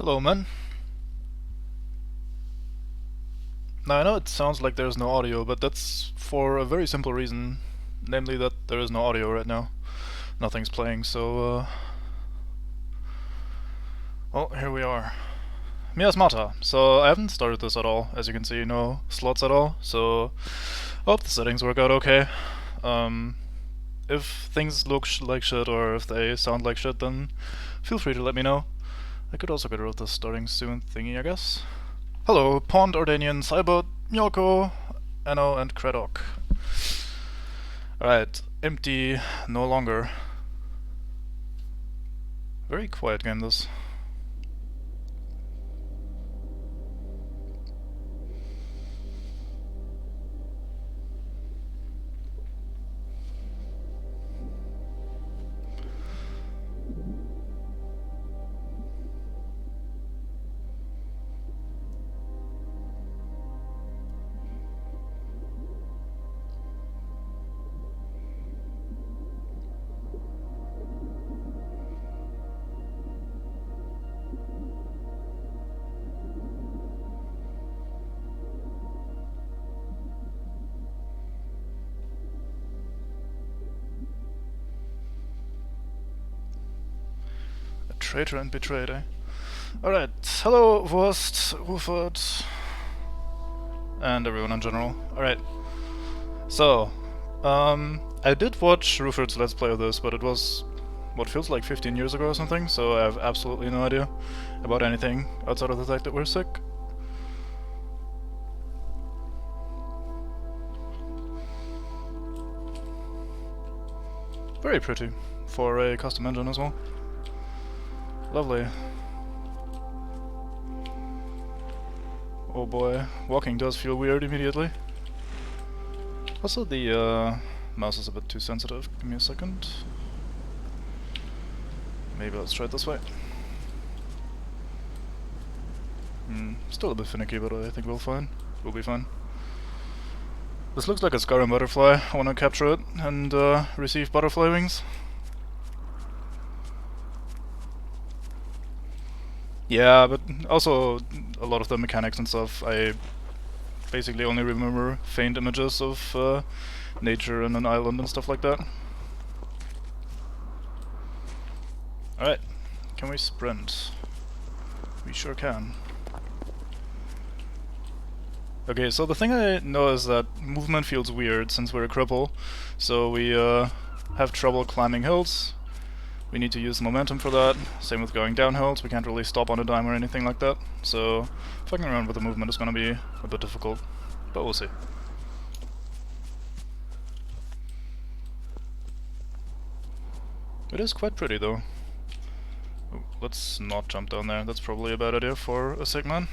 Hello, man. Now I know it sounds like there's no audio, but that's for a very simple reason, namely that there is no audio right now. Nothing's playing, so well, here we are. Miasmata. So I haven't started this at all, as you can see, no slots at all, so I hope the settings work out okay. Um, if things look like shit or if they sound like shit, then feel free to let me know. I could also get rid of the starting soon thingy, I guess. Hello, Pond, Ordanian, Cybot, Myoko, Anno, and Kredok. Alright, empty, no longer. Very quiet game, this. A traitor and betrayed, eh? Alright, hello, Wurst, Rufert, and everyone in general. Alright, so, I did watch Rufert's Let's Play of this, but it was what feels like 15 years ago or something, so I have absolutely no idea about anything outside of the fact that we're sick. Very pretty, for a custom engine as well. Lovely. Oh boy, walking does feel weird immediately. Also the mouse is a bit too sensitive, give me a second. Maybe let's try it this way. Still a bit finicky, but I think we'll be fine. This looks like a Skyrim butterfly. I want to capture it and receive butterfly wings. Yeah, but also a lot of the mechanics and stuff, I basically only remember faint images of nature and an island and stuff like that. Alright, can we sprint? We sure can. Okay, so the thing I know is that movement feels weird since we're a cripple, so we have trouble climbing hills. We need to use momentum for that, same with going down hills, we can't really stop on a dime or anything like that, so fucking around with the movement is gonna be a bit difficult, but we'll see. It is quite pretty though. Ooh, let's not jump down there, that's probably a bad idea for a sick man.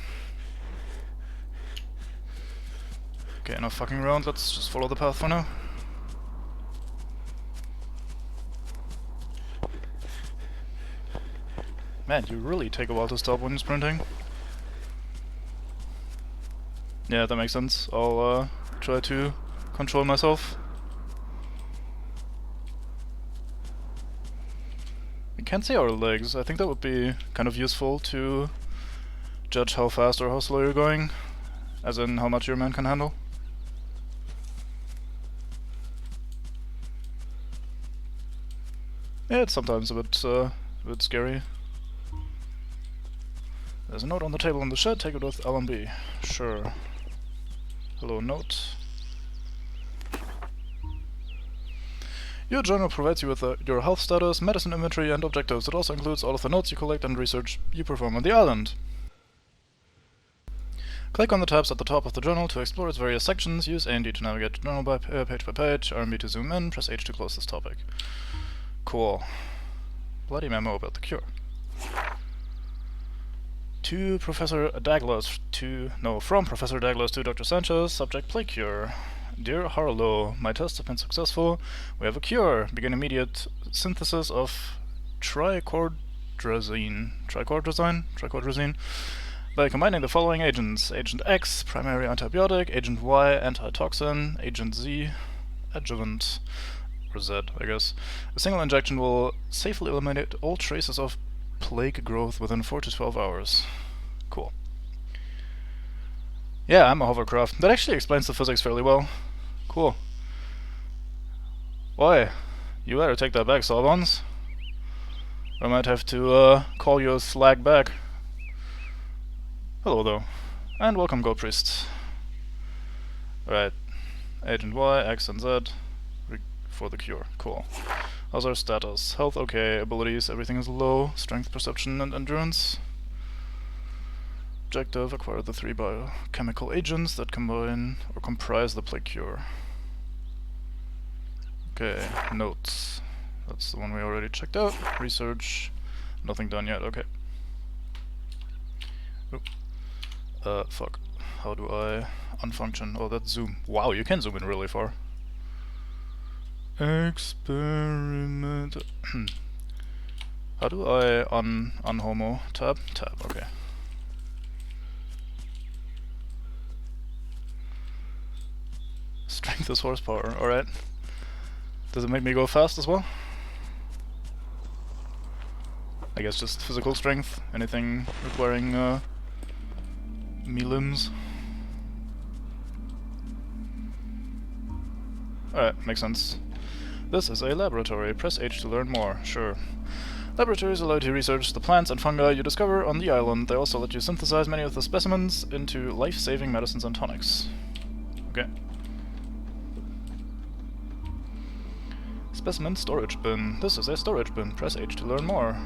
Okay, enough fucking around, let's just follow the path for now. Man, you really take a while to stop when you're sprinting. Yeah, that makes sense. I'll try to control myself. We can't see our legs. I think that would be kind of useful to judge how fast or how slow you're going, as in how much your man can handle. Yeah, it's sometimes a bit scary. There's a note on the table in the shed, take it with L&B. Sure. Hello, note. Your journal provides you with your health status, medicine inventory, and objectives. It also includes all of the notes you collect and research you perform on the island. Click on the tabs at the top of the journal to explore its various sections. Use A and D to navigate the journal page by page, RB to zoom in, press H to close this topic. Cool. Bloody memo about the cure. From Professor Douglas to Dr. Sanchez, subject plague cure. Dear Harlow, my tests have been successful. We have a cure. Begin immediate synthesis of tricordrazine by combining the following agents. Agent X, primary antibiotic, Agent Y, antitoxin, Agent Z, adjuvant, or Z, I guess. A single injection will safely eliminate all traces of Plague growth within 4 to 12 hours. Cool. Yeah, I'm a hovercraft. That actually explains the physics fairly well. Cool. Why? You better take that back, Sawbones. I might have to call you a slag back. Hello, though. And welcome, Gold Priests. Alright. Agent Y, X and Z for the cure. Cool. How's our status? Health okay, abilities, everything is low. Strength, perception, and endurance. Objective, acquire the 3 biochemical agents that combine or comprise the plague cure. Okay, notes. That's the one we already checked out. Research, nothing done yet, okay. Fuck. How do I unfunction? Oh, that's zoom. Wow, you can zoom in really far. Experiment. How do I unhomo? Tab? Tab, okay. Strength is horsepower, alright. Does it make me go fast as well? I guess just physical strength. Anything requiring me limbs. Alright, makes sense. This is a laboratory. Press H to learn more. Sure. Laboratories allow you to research the plants and fungi you discover on the island. They also let you synthesize many of the specimens into life-saving medicines and tonics. Okay. Specimen storage bin. This is a storage bin. Press H to learn more.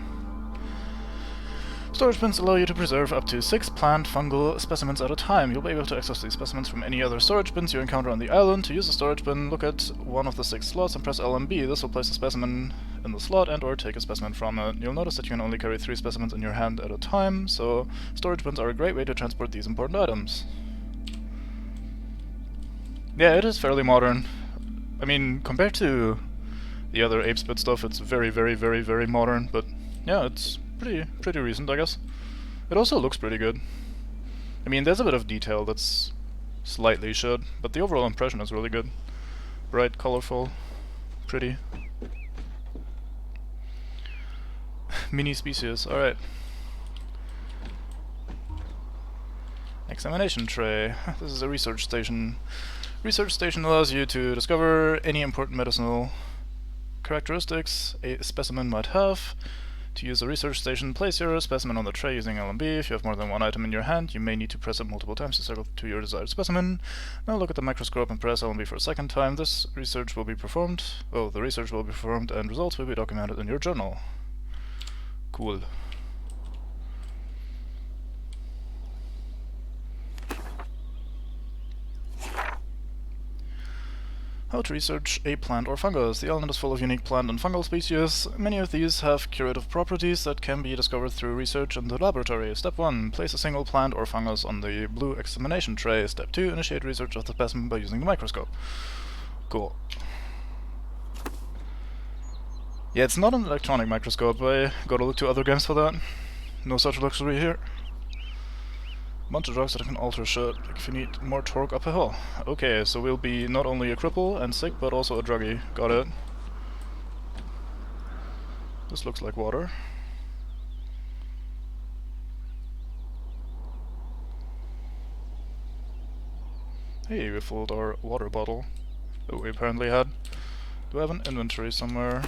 Storage bins allow you to preserve up to 6 plant fungal specimens at a time. You'll be able to access these specimens from any other storage bins you encounter on the island. To use a storage bin, look at one of the 6 slots and press L and B. This will place a specimen in the slot and or take a specimen from it. You'll notice that you can only carry 3 specimens in your hand at a time, so storage bins are a great way to transport these important items. Yeah, it is fairly modern. I mean, compared to the other Apespit stuff, it's very, very, very, very modern, but yeah, it's pretty recent, I guess. It also looks pretty good. I mean, there's a bit of detail that's slightly shit, but the overall impression is really good. Bright, colorful, pretty. Mini species, alright. Examination tray. This is a research station. Research station allows you to discover any important medicinal characteristics a specimen might have. To use the research station, place your specimen on the tray using L and B. If you have more than one item in your hand, you may need to press it multiple times to circle to your desired specimen. Now look at the microscope and press L and B for a second time. This research will be performed. Oh, the research will be performed and results will be documented in your journal. Cool. How to research a plant or fungus. The island is full of unique plant and fungal species. Many of these have curative properties that can be discovered through research in the laboratory. Step 1. Place a single plant or fungus on the blue examination tray. Step 2. Initiate research of the specimen by using the microscope. Cool. Yeah, it's not an electronic microscope. I gotta look to other games for that. No such luxury here. Bunch of drugs that can alter shit, like if you need more torque up a hill. Okay, so we'll be not only a cripple and sick, but also a druggie. Got it. This looks like water. Hey, we filled our water bottle that we apparently had. Do I have an inventory somewhere?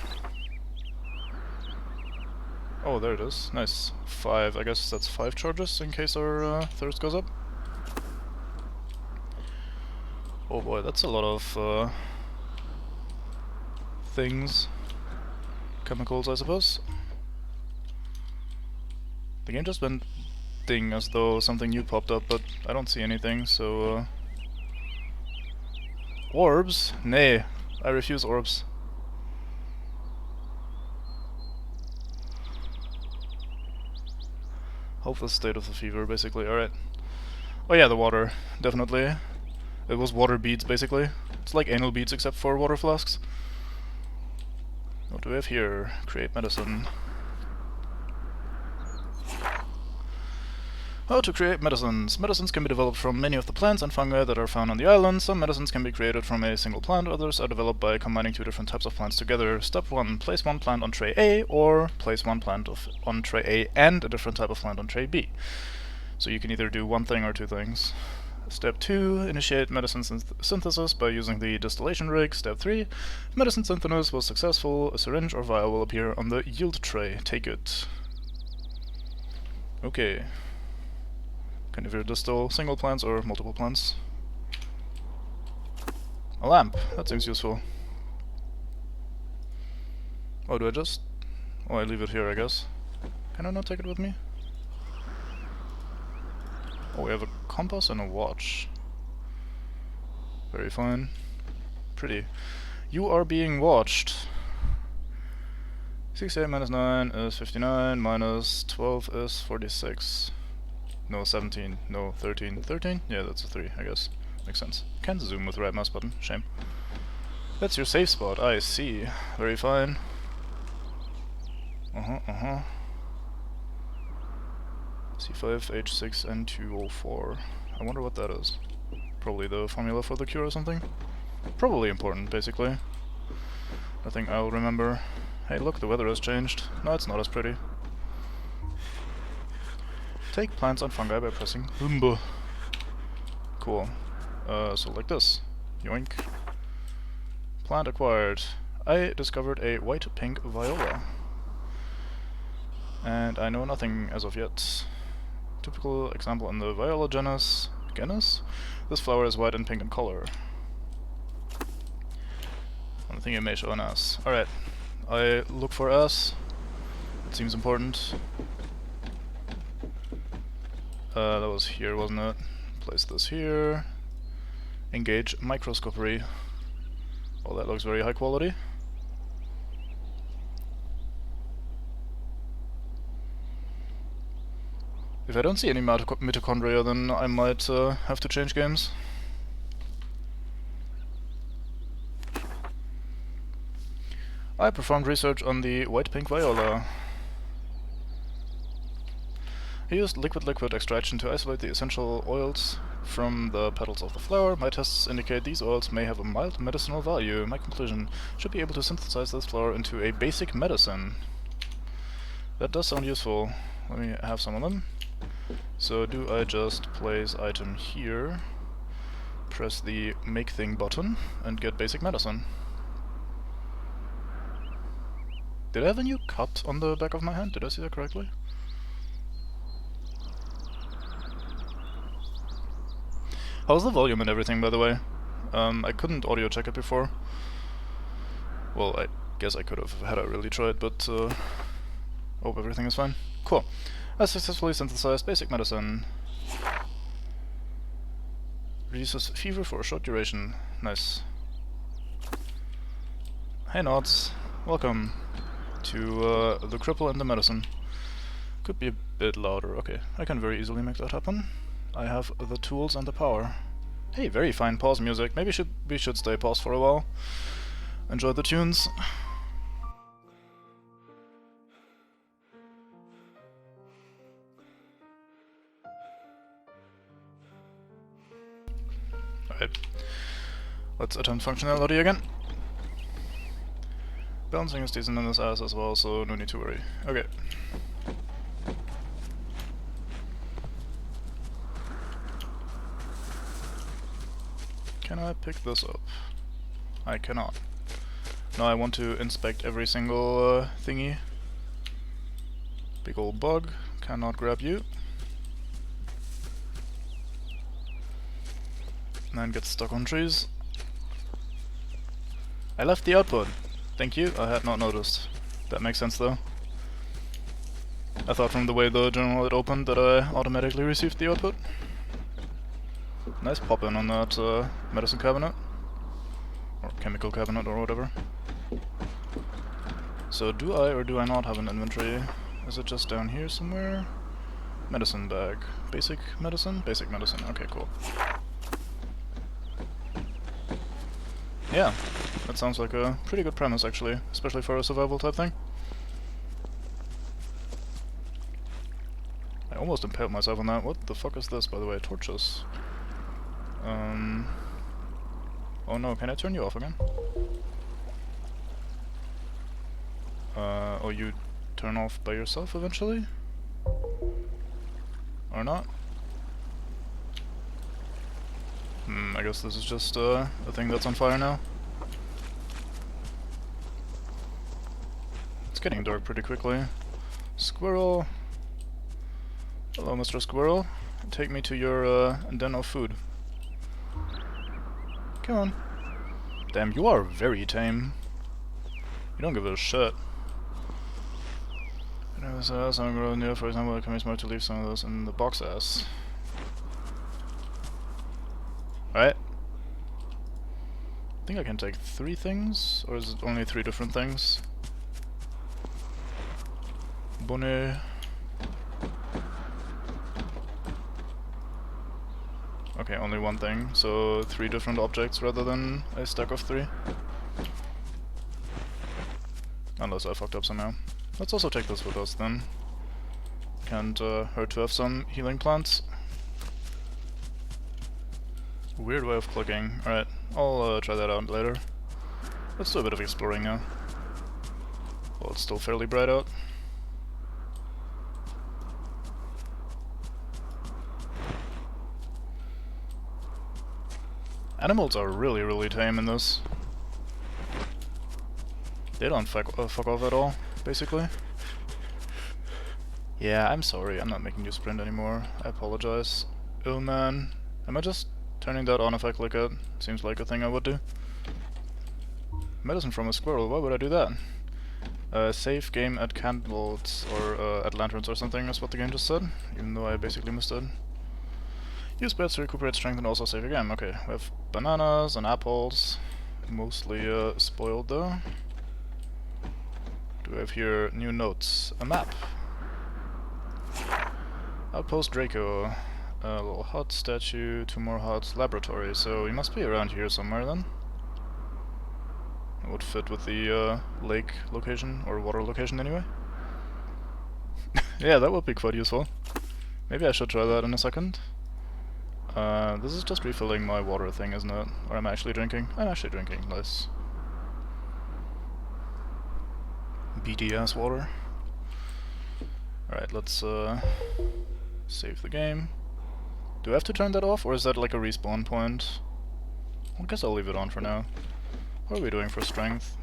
Oh, there it is. Nice. 5. I guess that's 5 charges in case our thirst goes up. Oh boy, that's a lot of things. Chemicals, I suppose. The game just went ding as though something new popped up, but I don't see anything, so orbs? Nay, I refuse orbs. Health state of the fever, basically. Alright. Oh yeah, the water. Definitely. It was water beads, basically. It's like anal beads except for water flasks. What do we have here? Create medicine. How to create medicines. Medicines can be developed from many of the plants and fungi that are found on the island. Some medicines can be created from a single plant, others are developed by combining two different types of plants together. Step 1. Place one plant on tray A, or place one plant on tray A and a different type of plant on tray B. So you can either do one thing or two things. Step 2. Initiate medicine synthesis by using the distillation rig. Step 3. If medicine synthesis was successful, a syringe or vial will appear on the yield tray. Take it. Okay. Can either distill single plants or multiple plants. A lamp. That seems useful. Oh, do I just... Oh, I leave it here, I guess. Can I not take it with me? Oh, we have a compass and a watch. Very fine. Pretty. You are being watched. 68 minus 9 is 59, minus 12 is 46. No, 17. No, 13. 13? Yeah, that's a 3, I guess. Makes sense. Can't zoom with the right mouse button. Shame. That's your safe spot. I see. Very fine. C5, H6, and 204. I wonder what that is. Probably the formula for the cure or something? Probably important, basically. Nothing I'll remember. Hey, look, the weather has changed. No, it's not as pretty. Take plants and fungi by pressing Humbo. Cool. So like this. Yoink. Plant acquired. I discovered a white-pink viola. And I know nothing as of yet. Typical example in the viola genus. Genus? This flower is white and pink in color. I think it may show an S. Alright. I look for S. It seems important. That was here, wasn't it? Place this here. Engage microscopy. Oh, that looks very high quality. If I don't see any mitochondria, then I might have to change games. I performed research on the white-pink viola. I used liquid-liquid extraction to isolate the essential oils from the petals of the flower. My tests indicate these oils may have a mild medicinal value. My conclusion: should be able to synthesize this flower into a basic medicine. That does sound useful. Let me have some of them. So do I just place item here, press the make thing button, and get basic medicine? Did I have a new cut on the back of my hand? Did I see that correctly? How's the volume and everything, by the way? I couldn't audio check it before. Well, I guess I could have had I really tried, but hope everything is fine. Cool. I successfully synthesized basic medicine. Reduces fever for a short duration. Nice. Hey Nods, welcome to the cripple and the medicine. Could be a bit louder. Okay, I can very easily make that happen. I have the tools and the power. Hey, very fine pause music. Maybe we should stay paused for a while. Enjoy the tunes. Alright. Let's attempt functionality again. Balancing is decent in this ass as well, so no need to worry. Okay. Can I pick this up? I cannot. Now I want to inspect every single thingy. Big old bug. Cannot grab you. And get stuck on trees. I left the output. Thank you, I had not noticed. That makes sense though. I thought from the way the journal had opened that I automatically received the output. Nice pop-in on that medicine cabinet. Or chemical cabinet or whatever. So do I or do I not have an inventory? Is it just down here somewhere? Medicine bag. Basic medicine? Basic medicine, okay, cool. Yeah, that sounds like a pretty good premise actually, especially for a survival type thing. I almost impaled myself on that. What the fuck is this, by the way? Torches. Oh no, can I turn you off again? Oh, you turn off by yourself eventually? Or not? I guess this is just a thing that's on fire now. It's getting dark pretty quickly. Squirrel! Hello, Mr. Squirrel. Take me to your den of food. Come on. Damn, you are very tame. You don't give a shit. Some grow near, for example, it can be smart to leave some of those in the box ass. Right? I think I can take 3 things, or is it only 3 different things? Bonnet. Okay, only 1 thing, so 3 different objects rather than a stack of 3. Unless I fucked up somehow. Let's also take this with us then. Can't hurt to have some healing plants. Weird way of clicking. Alright, I'll try that out later. Let's do a bit of exploring now. Well, it's still fairly bright out. Animals are really, really tame in this. They don't fuck off at all, basically. Yeah, I'm sorry, I'm not making you sprint anymore. I apologize. Oh man. Am I just turning that on if I click it? Seems like a thing I would do. Medicine from a squirrel, why would I do that? Save game at candles, or at lanterns or something, is what the game just said, even though I basically missed it. Use beds to recuperate strength and also save your game. Okay, we have bananas and apples. Mostly spoiled though. Do we have here new notes? A map. Outpost Draco. A little hut, statue, 2 more huts, laboratory. So we must be around here somewhere then. It would fit with the lake location, or water location anyway. Yeah, that would be quite useful. Maybe I should try that in a second. This is just refilling my water thing, isn't it? Or am I actually drinking? I'm actually drinking, nice. BD-ass water. Alright, let's save the game. Do I have to turn that off, or is that like a respawn point? I guess I'll leave it on for now. What are we doing for strength?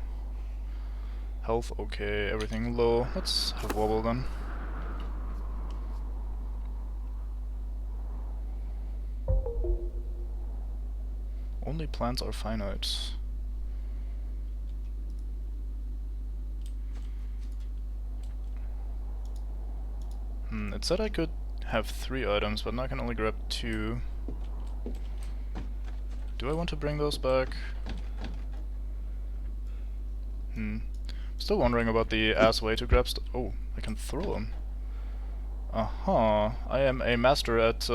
Health, okay, everything low. Let's have wobble then. Only plants are finite. It said I could have 3 items, but now I can only grab 2. Do I want to bring those back? Still wondering about the ass way to grab oh, I can throw them. I am a master at,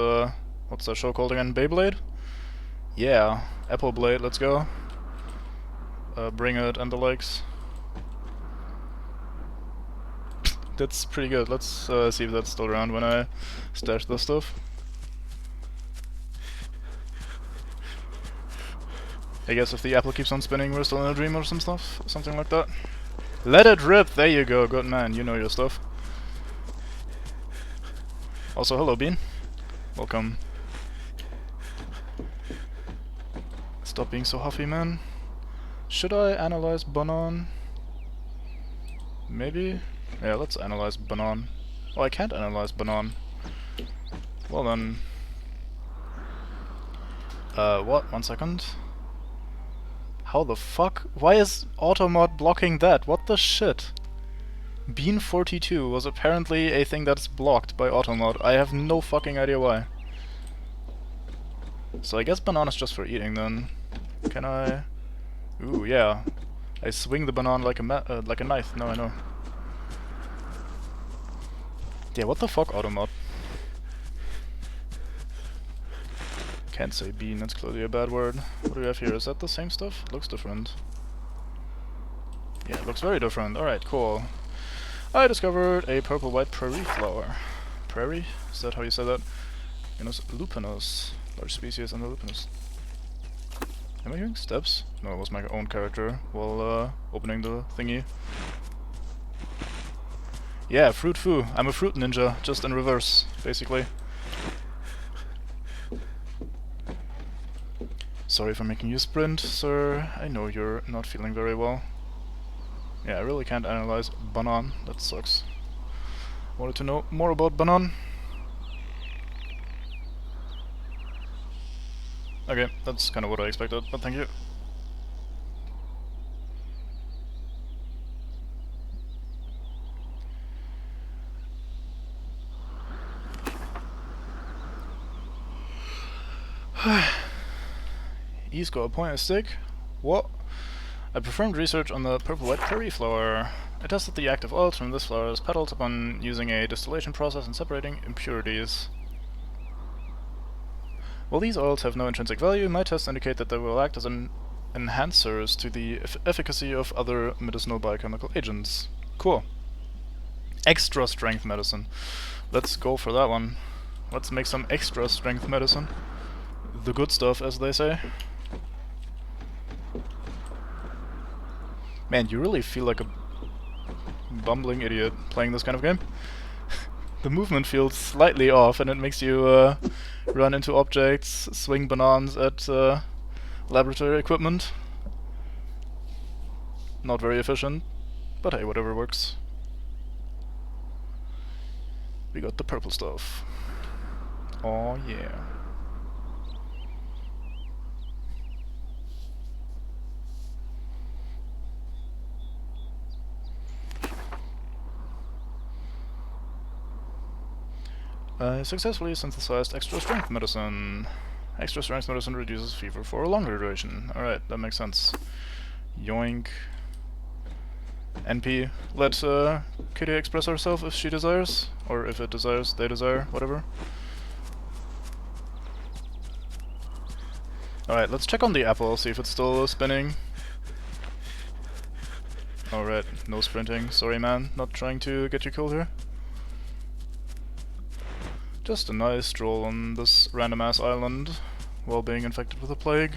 what's that show called again? Beyblade? Yeah, Apple Blade, let's go. Bring it and the likes. That's pretty good. Let's see if that's still around when I stash this stuff. I guess if the apple keeps on spinning, we're still in a dream or some stuff, something like that. Let it rip! There you go, good man, you know your stuff. Also, hello Bean. Welcome. Stop being so huffy, man. Should I analyze Banan? Maybe? Yeah, let's analyze Banan. Oh, I can't analyze Banan. Well then... what? 1 second. How the fuck? Why is Automod blocking that? What the shit? Bean42 was apparently a thing that's blocked by Automod. I have no fucking idea why. So I guess banana's just for eating then. Can I... Ooh, yeah. I swing the banana like a knife. Now I know. Yeah, what the fuck, Automod? Can't say bean, that's clearly a bad word. What do we have here? Is that the same stuff? It looks different. Yeah, it looks very different. Alright, cool. I discovered a purple-white prairie flower. prairie? Is that how you say that? Genus lupinus. Large species and the lupinus. Am I hearing steps? No, it was my own character while opening the thingy. Yeah, fruit foo. I'm a fruit ninja, just in reverse, basically. Sorry for making you sprint, sir. I know you're not feeling very well. Yeah, I really can't analyze banan. That sucks. Wanted to know more about banan. Okay, that's kind of what I expected, but thank you. He's got a pointed stick. What? I performed research on the purple white prairie flower. I tested the active oils from this flower's petals upon using a distillation process and separating impurities. While these oils have no intrinsic value, my tests indicate that they will act as enhancers to the efficacy of other medicinal biochemical agents. Cool. Extra strength medicine. Let's go for that one. Let's make some extra strength medicine. The good stuff, as they say. Man, you really feel like a bumbling idiot playing this kind of game. The movement feels slightly off and it makes you run into objects, swing bananas at laboratory equipment. Not very efficient, but hey, whatever works. We got the purple stuff. Oh yeah. I successfully synthesized extra strength medicine. Extra strength medicine reduces fever for a longer duration. Alright, that makes sense. Yoink. NP. Let Kitty express herself if she desires. Or if it desires, they desire, whatever. Alright, let's check on the apple, see if it's still spinning. Alright, no sprinting. Sorry man, not trying to get you killed here. Just a nice stroll on this random-ass island while being infected with a plague.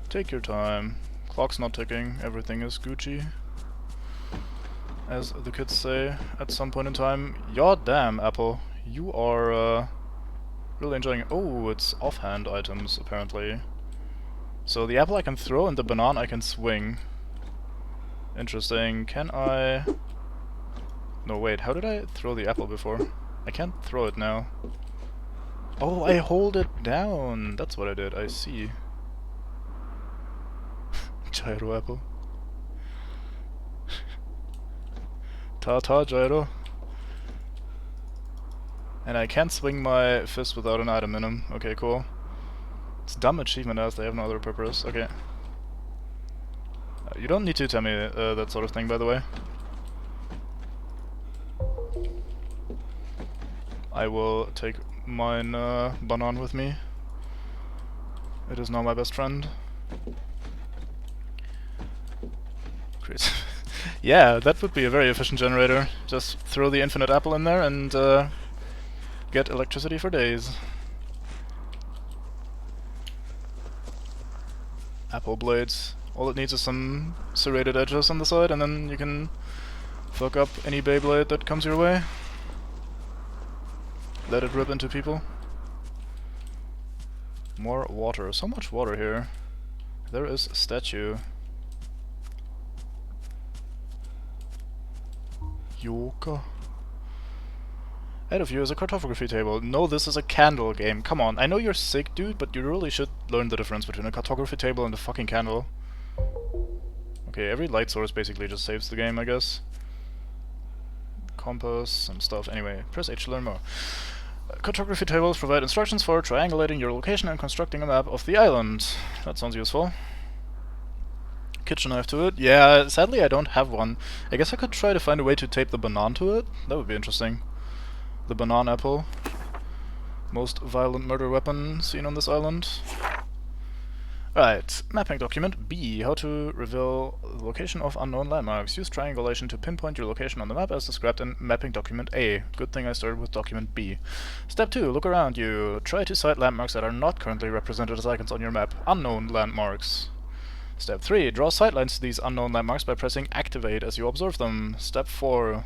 Take your time. Clock's not ticking, everything is Gucci. As the kids say at some point in time. Yaw damn, Apple. You are really enjoying it. Oh, it's offhand items, apparently. So the apple I can throw and the banana I can swing. Interesting. Can I... No, wait, how did I throw the apple before? I can't throw it now. Oh, I hold it down! That's what I did, I see. Gyro apple. Ta-ta, Gyro. And I can't swing my fist without an item in him. Okay, cool. It's a dumb achievement as they have no other purpose. Okay. You don't need to tell me that sort of thing, by the way. I will take mine banan with me. It is now my best friend. Great. Yeah, that would be a very efficient generator. Just throw the infinite apple in there and get electricity for days. Apple blades. All it needs is some serrated edges on the side and then you can fuck up any Beyblade that comes your way. Let it rip into people. More water. So much water here. There is a statue. Yoka. Ahead of you is a cartography table. No, this is a candle game. Come on, I know you're sick, dude, but you really should learn the difference between a cartography table and a fucking candle. Okay, every light source basically just saves the game, I guess. Compass, some stuff. Anyway, press H to learn more. Cartography tables provide instructions for triangulating your location and constructing a map of the island. That sounds useful. Kitchen knife to it? Yeah, sadly I don't have one. I guess I could try to find a way to tape the banana to it. That would be interesting. The banana apple. Most violent murder weapon seen on this island. Right, mapping document B. How to reveal the location of unknown landmarks. Use triangulation to pinpoint your location on the map as described in mapping document A. Good thing I started with document B. Step 2. Look around you. Try to cite landmarks that are not currently represented as icons on your map. Unknown landmarks. Step 3. Draw sightlines to these unknown landmarks by pressing Activate as you observe them. Step 4.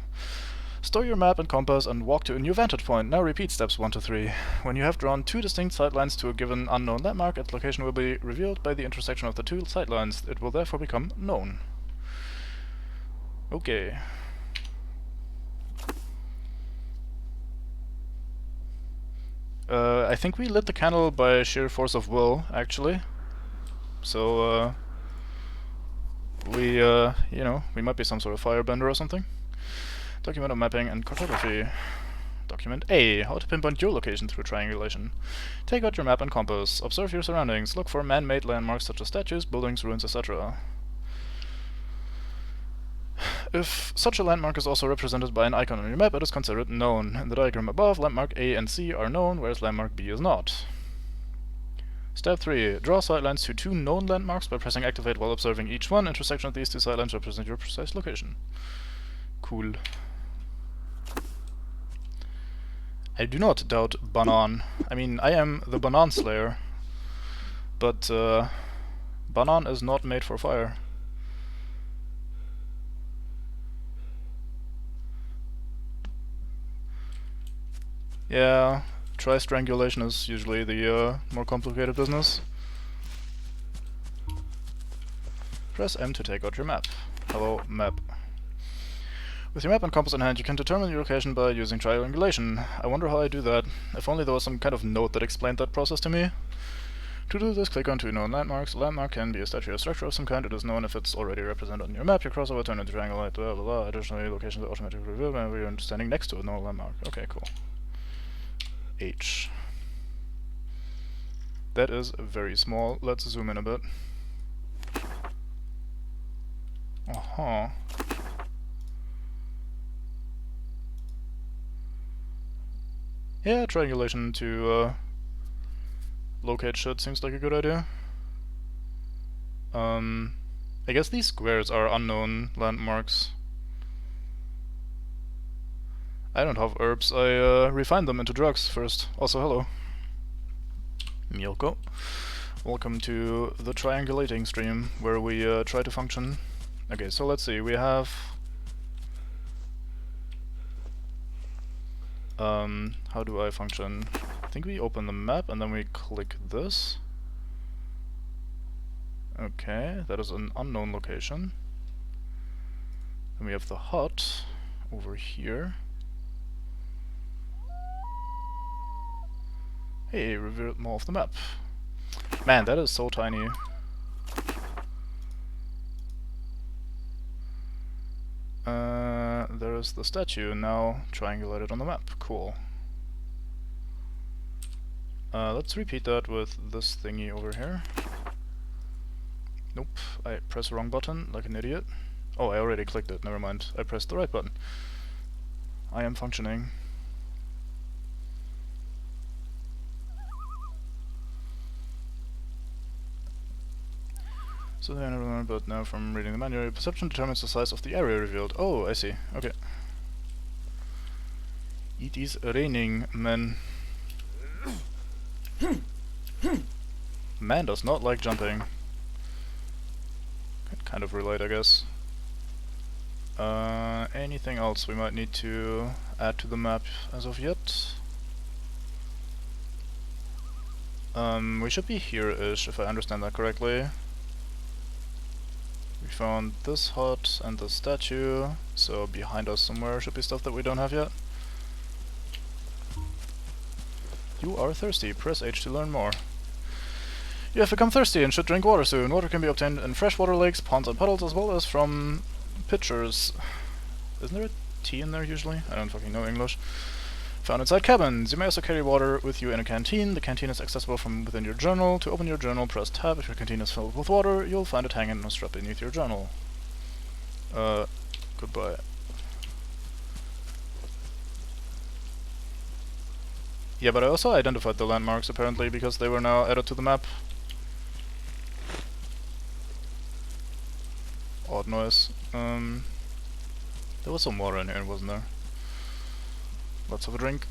Store your map and compass and walk to a new vantage point. Now repeat steps 1 to 3. When you have drawn 2 distinct sightlines to a given unknown landmark, its location will be revealed by the intersection of the 2 sightlines. It will therefore become known. Okay. I think we lit the candle by sheer force of will, actually. So, we might be some sort of firebender or something. Document of mapping and cartography. Document A. How to pinpoint your location through triangulation. Take out your map and compass. Observe your surroundings. Look for man-made landmarks such as statues, buildings, ruins, etc. If such a landmark is also represented by an icon on your map, it is considered known. In the diagram above, landmark A and C are known, whereas landmark B is not. Step 3. Draw sightlines to 2 known landmarks by pressing Activate while observing each one. Intersection of these 2 sightlines represent your precise location. Cool. I do not doubt Banan. I mean, I am the Banan Slayer. But, Banan is not made for fire. Yeah, tri-strangulation is usually the, more complicated business. Press M to take out your map. Hello, map. With your map and compass in hand, you can determine your location by using triangulation. I wonder how I do that. If only there was some kind of note that explained that process to me. To do this, click on 2 known landmarks. A landmark can be a statue or structure of some kind. It is known if it's already represented on your map. Your crossover turn into triangle light, blah blah blah. Additionally, locations are automatically revealed whenever you're standing next to a known landmark. Okay, cool. H. That is very small. Let's zoom in a bit. Uh-huh. Yeah, triangulation to locate shit seems like a good idea. I guess these squares are unknown landmarks. I don't have herbs, I refined them into drugs first. Also, hello. Milko. Welcome to the triangulating stream, where we try to function. Okay, so let's see, we have... how do I function? I think we open the map and then we click this. Okay, that is an unknown location. Then we have the hut over here. Hey, revealed more of the map. Man, that is so tiny. There is the statue, now triangulated on the map. Cool. Let's repeat that with this thingy over here. Nope, I pressed the wrong button, like an idiot. Oh, I already clicked it, never mind. I pressed the right button. I am functioning. So I never learned, but now from reading the manual, perception determines the size of the area revealed. Oh, I see. Okay. It is raining, man. Man does not like jumping. Can kind of relate, I guess. Anything else we might need to add to the map as of yet? We should be here-ish, if I understand that correctly. We found this hut and the statue, so behind us somewhere should be stuff that we don't have yet. You are thirsty. Press H to learn more. You have become thirsty and should drink water soon. Water can be obtained in freshwater lakes, ponds and puddles, as well as from pitchers. Isn't there a T in there usually? I don't fucking know English. Found inside cabins. You may also carry water with you in a canteen. The canteen is accessible from within your journal. To open your journal, press tab. If your canteen is filled with water, you'll find it hanging on a strap beneath your journal. Goodbye. Yeah, but I also identified the landmarks apparently because they were now added to the map. loud noise. There was some water in here, wasn't there? Let's have a drink.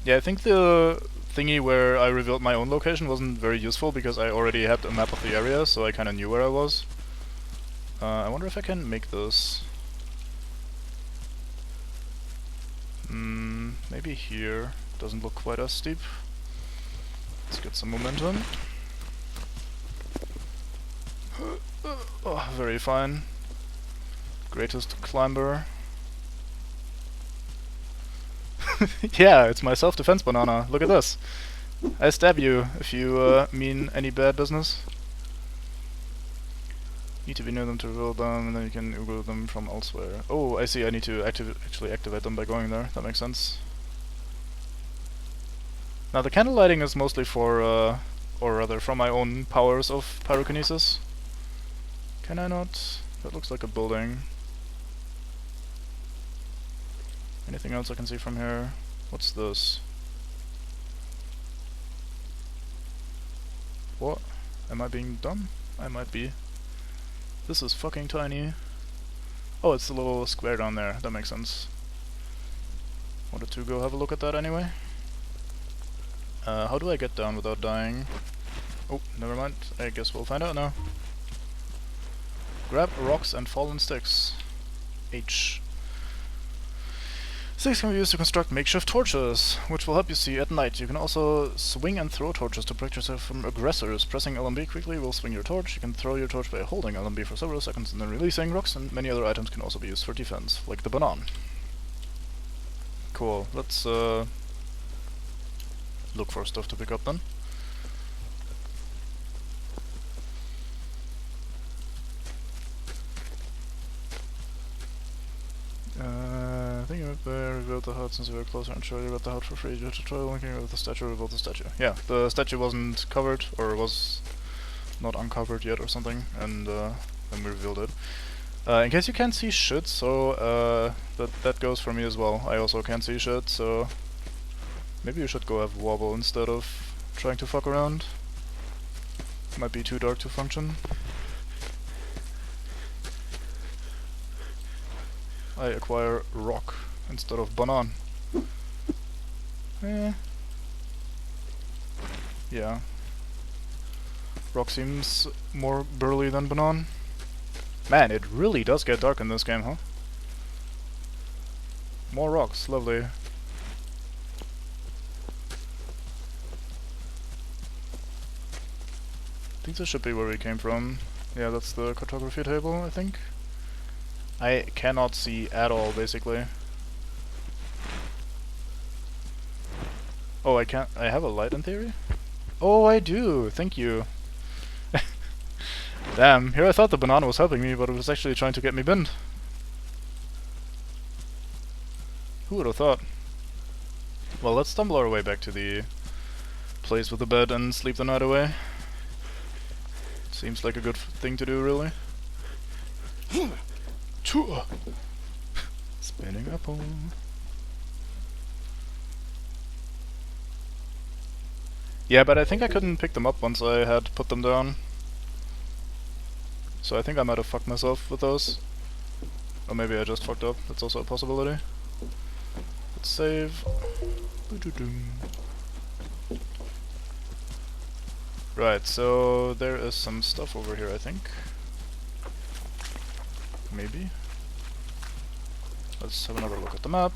Yeah, I think the thingy where I revealed my own location wasn't very useful because I already had a map of the area, so I kinda knew where I was. I wonder if I can make this. Maybe here. Doesn't look quite as steep. Let's get some momentum. Oh, very fine. Greatest climber. Yeah, it's my self-defense banana. Look at this. I stab you if you mean any bad business. Need to be near them to reveal them, and then you can Google them from elsewhere. Oh, I see. I need to actually activate them by going there. That makes sense. Now the candle lighting is mostly for, or rather, from my own powers of pyrokinesis. Can I not? That looks like a building. Anything else I can see from here? What's this? What? Am I being dumb? I might be. This is fucking tiny. Oh, it's the little square down there. That makes sense. Wanted to go have a look at that anyway. How do I get down without dying? Oh, never mind. I guess we'll find out now. Grab rocks and fallen sticks. H. Sticks can be used to construct makeshift torches, which will help you see at night. You can also swing and throw torches to protect yourself from aggressors. Pressing LMB quickly will swing your torch. You can throw your torch by holding LMB for several seconds and then releasing. Rocks and many other items can also be used for defense, like the banana. Cool. Let's look for stuff to pick up then. I think I revealed the hut since we were closer and sure you got the hut for free. You have to try linking with the statue, revealed the statue. Yeah, the statue wasn't covered, or was not uncovered yet or something, and then we revealed it. In case you can't see shit, so that goes for me as well. I also can't see shit, so maybe you should go have wobble instead of trying to fuck around. Might be too dark to function. I acquire rock instead of banan. Yeah. Rock seems more burly than banan. Man, it really does get dark in this game, huh? More rocks, lovely. I think this should be where we came from. Yeah, that's the cartography table, I think. I cannot see at all, basically. Oh, I can't. I have a light in theory? Oh, I do! Thank you. Damn, here I thought the banana was helping me, but it was actually trying to get me binned. Who would have thought? Well, let's stumble our way back to the place with the bed and sleep the night away. Seems like a good thing to do, really. Spinning apple. Yeah, but I think I couldn't pick them up once I had put them down. So I think I might have fucked myself with those. Or maybe I just fucked up. That's also a possibility. Let's save. Right, so there is some stuff over here, I think. Maybe. Let's have another look at the map.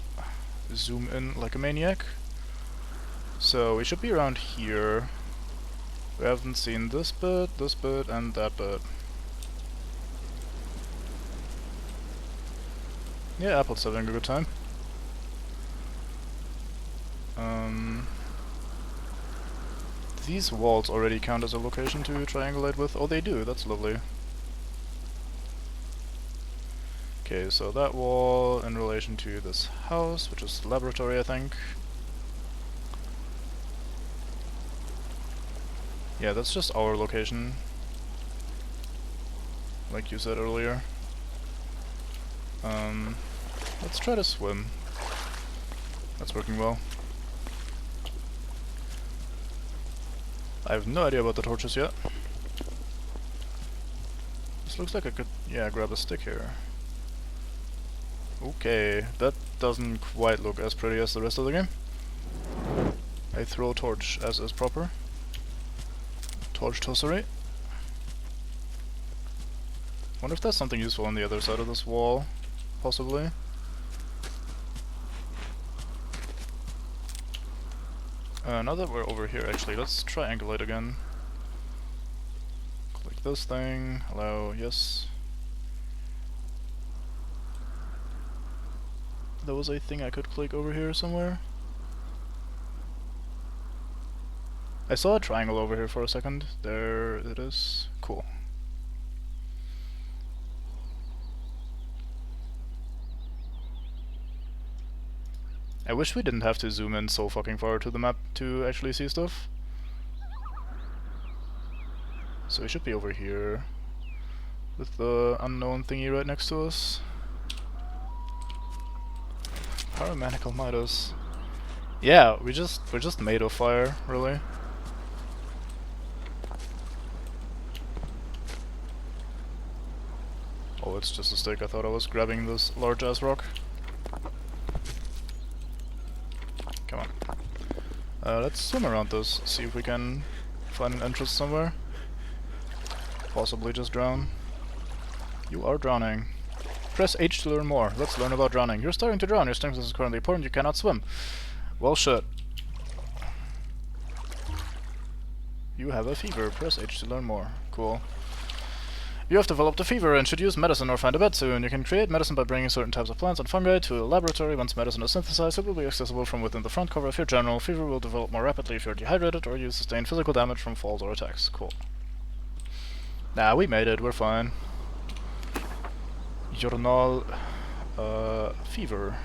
Zoom in like a maniac. So we should be around here. We haven't seen this bit, and that bit. Yeah, Apple's having a good time. These walls already count as a location to triangulate with? Oh, they do, that's lovely. Okay, so that wall in relation to this house, which is the laboratory, I think. Yeah, that's just our location. Like you said earlier. Let's try to swim. That's working well. I have no idea about the torches yet. This looks like I could, yeah, grab a stick here. Okay, that doesn't quite look as pretty as the rest of the game. I throw a torch as is proper. Torch tossery. Wonder if there's something useful on the other side of this wall, possibly. Now that we're over here, actually, let's triangulate again. Click this thing. Hello, yes. There was a thing I could click over here somewhere. I saw a triangle over here for a second. There it is. Cool. I wish we didn't have to zoom in so fucking far to the map to actually see stuff. So we should be over here with the unknown thingy right next to us. Pyromanical Midas. Yeah, we're just made of fire, really. Oh, it's just a stick. I thought I was grabbing this large ass rock. Come on. Let's swim around this, see if we can find an entrance somewhere. Possibly just drown. You are drowning. Press H to learn more. Let's learn about drowning. You're starting to drown. Your strength is currently important. You cannot swim. Well, shit. You have a fever. Press H to learn more. Cool. You have developed a fever and should use medicine or find a bed soon. You can create medicine by bringing certain types of plants and fungi to a laboratory. Once medicine is synthesized, it will be accessible from within the front cover of your journal. Fever will develop more rapidly if you're dehydrated or you sustain physical damage from falls or attacks. Cool. Nah, we made it. We're fine. Journal... fever.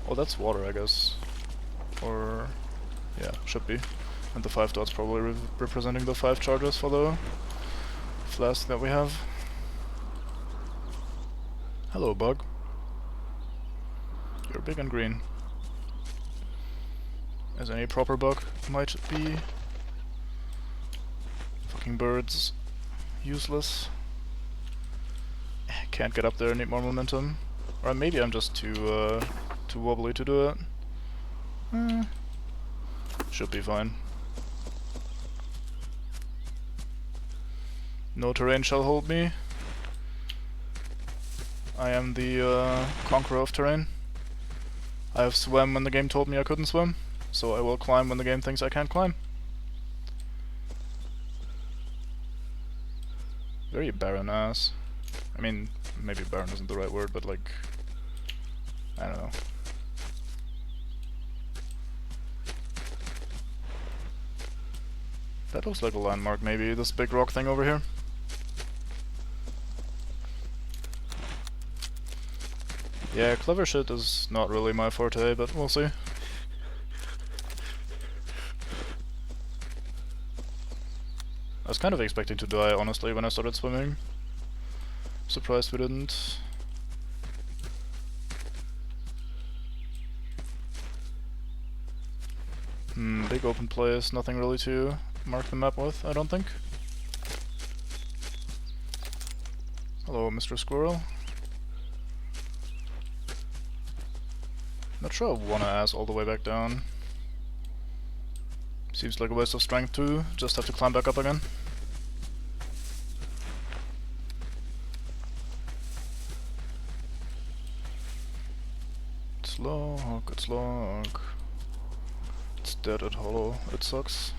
Oh, that's water, I guess. Or... yeah, should be. And the 5 dots probably representing the 5 charges for the flask that we have. Hello, bug. You're big and green. As any proper bug might be. Fucking birds. Useless. Can't get up there, need more momentum. Or maybe I'm just too wobbly to do it. Should be fine. No terrain shall hold me. I am the conqueror of terrain. I have swam when the game told me I couldn't swim, so I will climb when the game thinks I can't climb. Very barren ass. I mean, maybe barren isn't the right word, but like... I don't know. That looks like a landmark, maybe, this big rock thing over here. Yeah, clever shit is not really my forte, but we'll see. I was kind of expecting to die, honestly, when I started swimming. Surprised we didn't. Big open place, nothing really to mark the map with, I don't think. Hello, Mr. Squirrel. Not sure I wanna ass all the way back down. Seems like a waste of strength too, just have to climb back up again. Slog, it's log. It's dead at hollow, it sucks.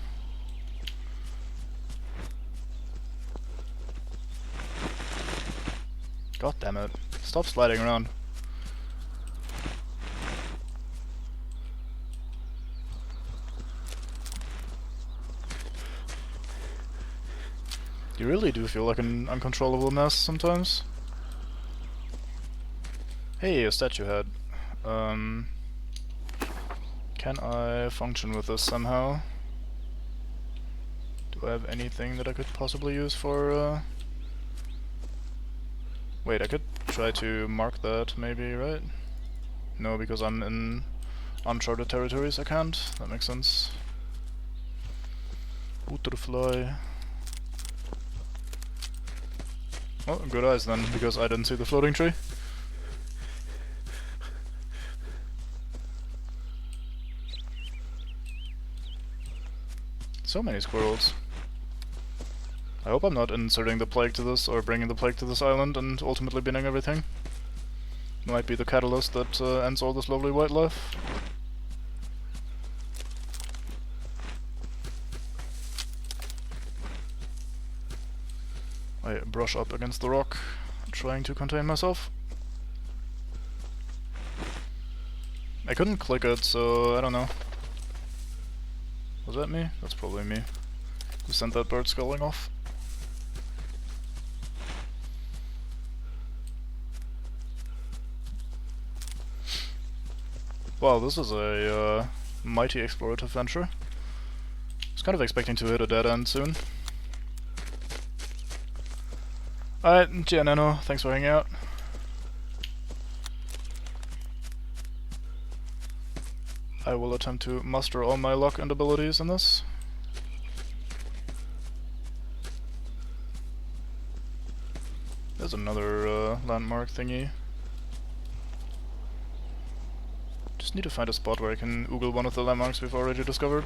God damn it. Stop sliding around. You really do feel like an uncontrollable mess sometimes. Hey, a statue head. Can I function with this somehow? Do I have anything that I could possibly use for, Wait, I could try to mark that maybe, right? No, because I'm in uncharted territories, I can't. That makes sense. Butterfly. Oh, good eyes then, because I didn't see the floating tree. So many squirrels. I hope I'm not inserting the plague to this, or bringing the plague to this island and ultimately binning everything. Might be the catalyst that ends all this lovely wildlife. I brush up against the rock, trying to contain myself. I couldn't click it, so I don't know. Was that me? That's probably me. Who sent that bird sculling off? Wow, this is a mighty explorative venture. I was kind of expecting to hit a dead end soon. Alright, Gianano, thanks for hanging out. I will attempt to muster all my luck and abilities in this. There's another landmark thingy. Just need to find a spot where I can oogle one of the landmarks we've already discovered.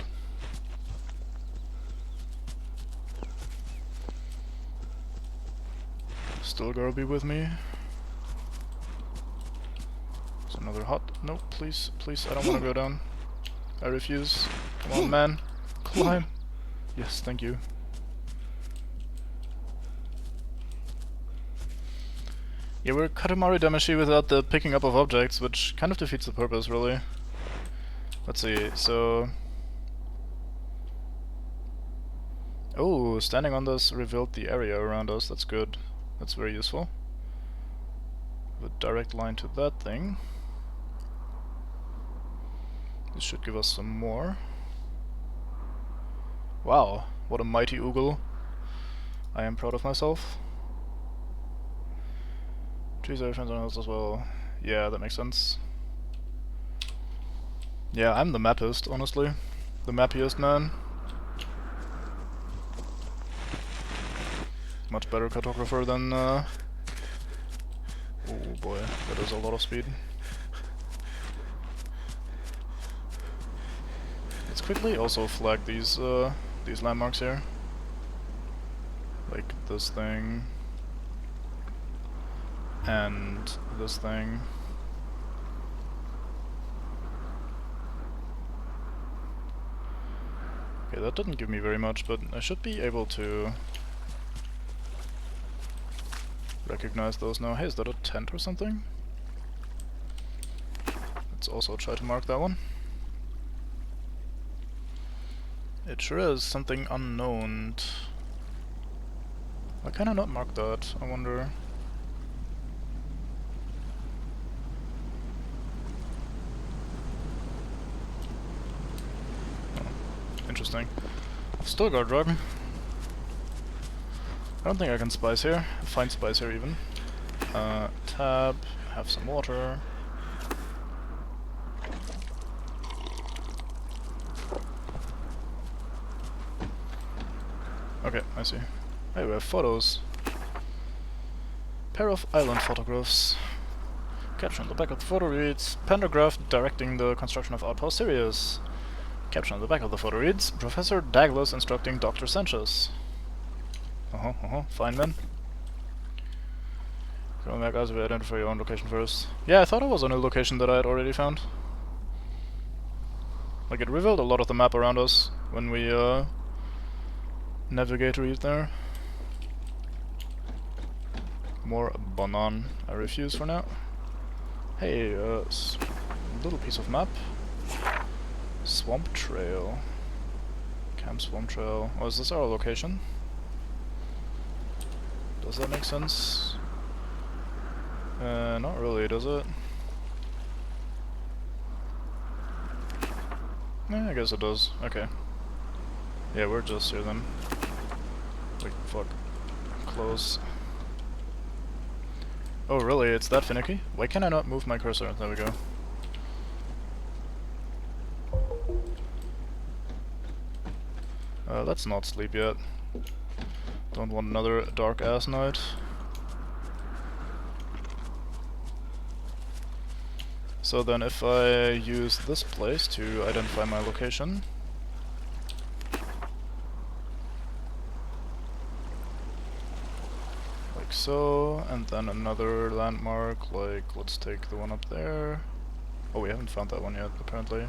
Still gotta be with me. There's another hut. No, please, please, I don't want to go down. I refuse. Come on, man. Climb. Yes, thank you. Yeah, we're Katamari Damacy without the picking up of objects, which kind of defeats the purpose, really. Let's see, so... Oh, standing on this revealed the area around us, that's good. That's very useful. A direct line to that thing. This should give us some more. Wow, what a mighty oogle. I am proud of myself. Trees are friends on hills as well. Yeah, that makes sense. Yeah, I'm the mappist, honestly. The mappiest man. Much better cartographer than, oh boy, that is a lot of speed. Let's quickly also flag these landmarks here. Like this thing. And this thing. Okay, that didn't give me very much, but I should be able to recognize those now. Hey, is that a tent or something? Let's also try to mark that one. It sure is something unknown. Why can I not mark that? I wonder. Interesting. Still got drug. I don't think I can spice here. Find spice here even. Tab, have some water. Okay, I see. Hey, we have photos. Pair of island photographs. Caption on the back of the photo reads, Pantograph directing the construction of Outpost Sirius. Caption on the back of the photo reads, Professor Douglas instructing Dr. Sanchez. Fine then. Come back as we identify your own location first. Yeah, I thought it was on a location that I had already found. Like, it revealed a lot of the map around us when we, navigatory there. More banan. I refuse for now. Hey, little piece of map. Swamp Trail. Camp Swamp Trail. Oh, is this our location? Does that make sense? Not really, does it? I guess it does. Okay. Yeah, we're just here then. Like, fuck. Close. Oh, really? It's that finicky? Why can I not move my cursor? There we go. Let's not sleep yet. Don't want another dark ass night. So then if I use this place to identify my location, like so, and then another landmark, like let's take the one up there. Oh, we haven't found that one yet, apparently.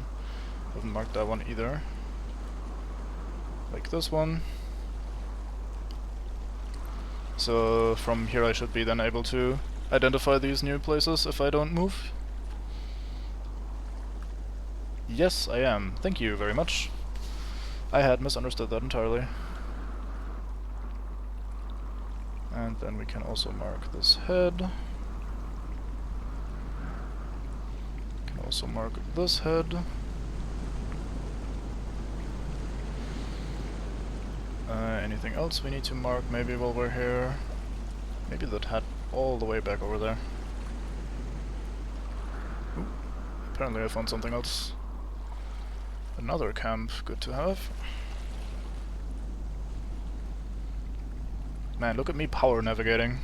Haven't marked that one either. Like this one. So from here I should be then able to identify these new places if I don't move. Yes, I am. Thank you very much. I had misunderstood that entirely. And then we can also mark this head. We can also mark this head. Anything else we need to mark maybe while we're here? Maybe that head all the way back over there. Ooh, apparently I found something else. Another camp, good to have. Man, look at me power navigating.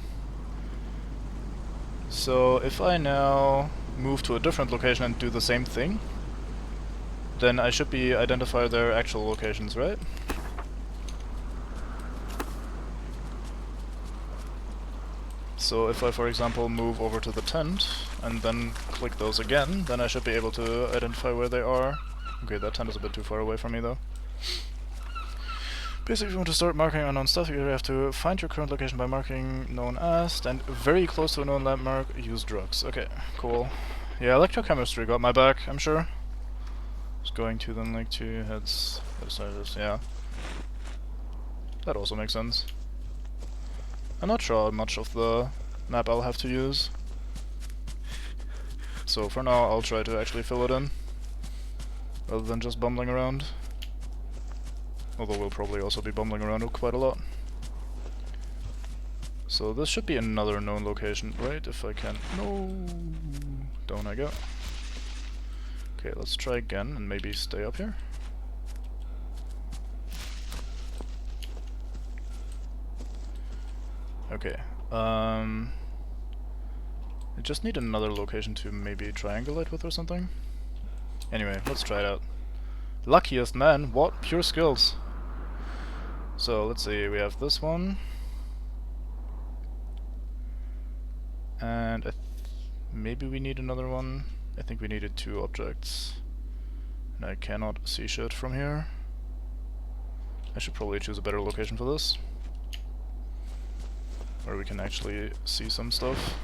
So if I now move to a different location and do the same thing, then I should be identify their actual locations, right? So if I, for example, move over to the tent and then click those again, then I should be able to identify where they are. Okay, that tent is a bit too far away from me though. Basically, if you want to start marking unknown stuff, you have to find your current location by marking known as, stand very close to a known landmark, use drugs. Okay, cool. Yeah, electrochemistry got my back, I'm sure. Just going to then like 2 heads, other side of this, yeah. That also makes sense. I'm not sure how much of the map I'll have to use. So for now I'll try to actually fill it in, rather than just bumbling around. Although we'll probably also be bumbling around quite a lot. So this should be another known location, right? If I can... No! Down I go. Okay, let's try again and maybe stay up here. Okay, I just need another location to maybe triangulate with or something. Anyway, let's try it out. Luckiest man, what? Pure skills. So, let's see, we have this one. And maybe we need another one. I think we needed 2 objects. And I cannot see shit from here. I should probably choose a better location for this, where we can actually see some stuff.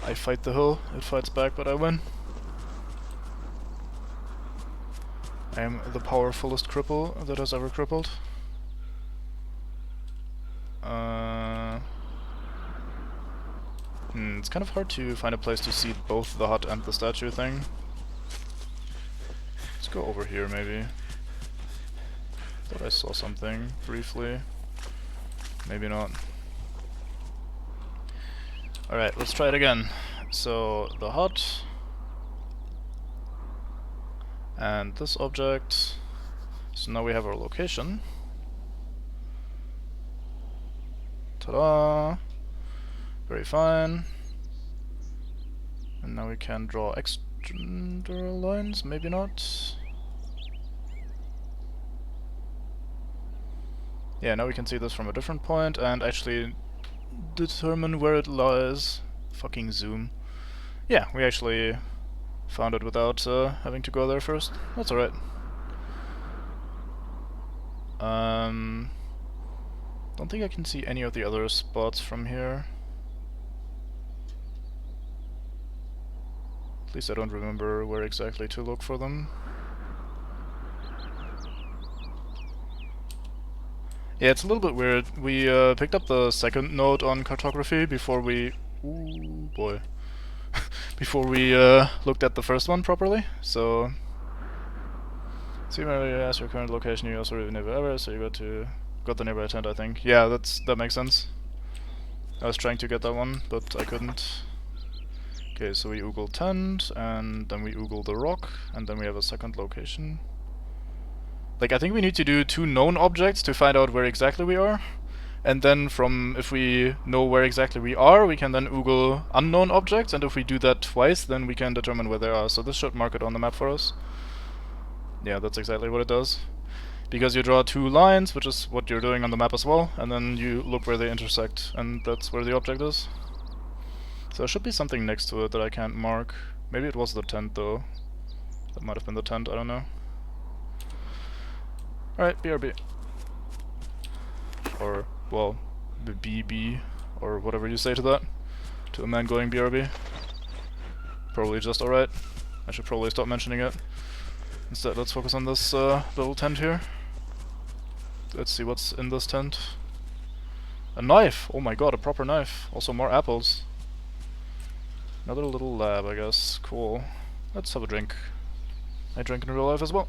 I fight the hill, it fights back, but I win. I am the powerfulest cripple that has ever crippled. It's kind of hard to find a place to see both the hut and the statue thing. Let's go over here maybe. Thought I saw something briefly. Maybe not. Alright, let's try it again. So, the hut. And this object. So now we have our location. Ta-da! Very fine. And now we can draw extra lines, maybe not. Yeah, now we can see this from a different point and actually determine where it lies. Fucking zoom. Yeah, we actually found it without having to go there first. That's alright. Don't think I can see any of the other spots from here. At least I don't remember where exactly to look for them. Yeah, it's a little bit weird. We picked up the second note on cartography before we... Ooh, boy. Before we looked at the first one properly, so... See where you ask your current location, you also really never ever, so you got the nearby tent, I think. Yeah, that makes sense. I was trying to get that one, but I couldn't. Okay, so we oogle tent, and then we oogle the rock, and then we have a second location. Like, I think we need to do 2 known objects to find out where exactly we are. And then if we know where exactly we are, we can then oogle unknown objects, and if we do that twice, then we can determine where they are. So this should mark it on the map for us. Yeah, that's exactly what it does. Because you draw 2 lines, which is what you're doing on the map as well, and then you look where they intersect, and that's where the object is. So there should be something next to it that I can't mark. Maybe it was the tent, though. That might have been the tent, I don't know. Alright, BRB. Or, well, BB, or whatever you say to that. To a man going BRB. Probably just alright. I should probably stop mentioning it. Instead, let's focus on this little tent here. Let's see what's in this tent. A knife! Oh my god, a proper knife. Also more apples. Another little lab, I guess. Cool. Let's have a drink. I drink in real life as well.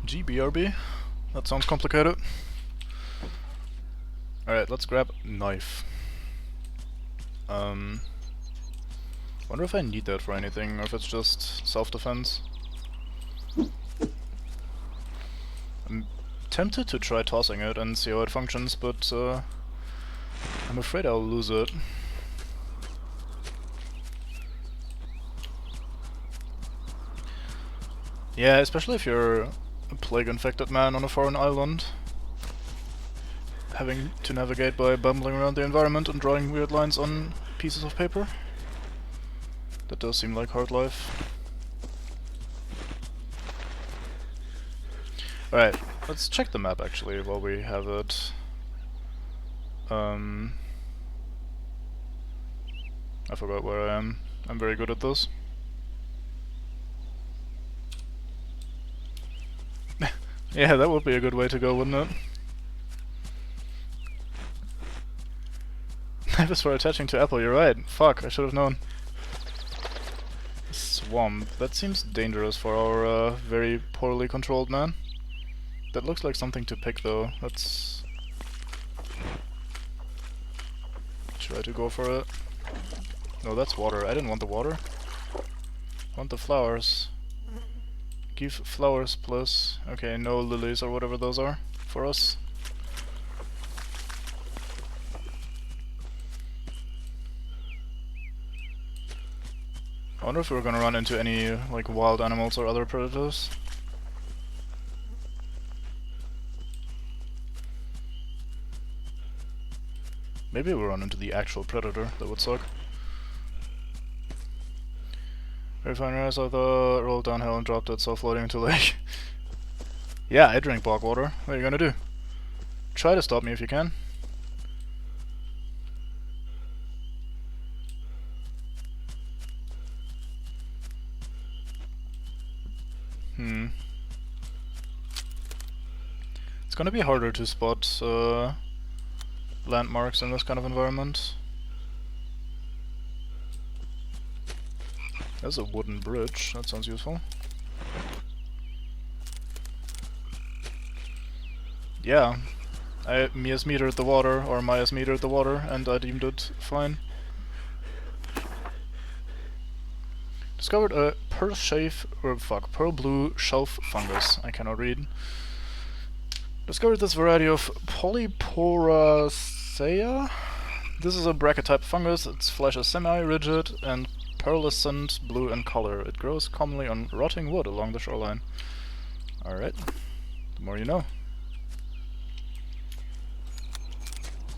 GBRB. That sounds complicated. Alright, let's grab knife. Wonder if I need that for anything, or if it's just self-defense. I'm tempted to try tossing it and see how it functions, but I'm afraid I'll lose it. Yeah, especially if you're a plague-infected man on a foreign island. Having to navigate by bumbling around the environment and drawing weird lines on pieces of paper. That does seem like hard life. Alright, let's check the map actually while we have it. I forgot where I am. I'm very good at this. Yeah, that would be a good way to go, wouldn't it? Knife is for attaching to apple, you're right. Fuck, I should have known. Swamp. That seems dangerous for our very poorly controlled man. That looks like something to pick though. Let's try to go for it. No, that's water. I didn't want the water. I want the flowers. Give flowers plus. Okay, no lilies or whatever those are for us. I wonder if we're gonna run into any like wild animals or other predators. Maybe we'll run into the actual predator, that would suck. Very fine rise, I thought, rolled downhill and dropped it, so floating into lake. Yeah, I drink bog water. What are you gonna do? Try to stop me if you can. It's gonna be harder to spot landmarks in this kind of environment. There's a wooden bridge, that sounds useful. Yeah, I miasmetered the water, or miasmetered the water, and I deemed it fine. Discovered a pearl blue shelf fungus. I cannot read. Discovered this variety of Polyporacea. This is a bracket-type fungus. Its flesh is semi-rigid and pearlescent blue in color. It grows commonly on rotting wood along the shoreline. Alright, the more you know.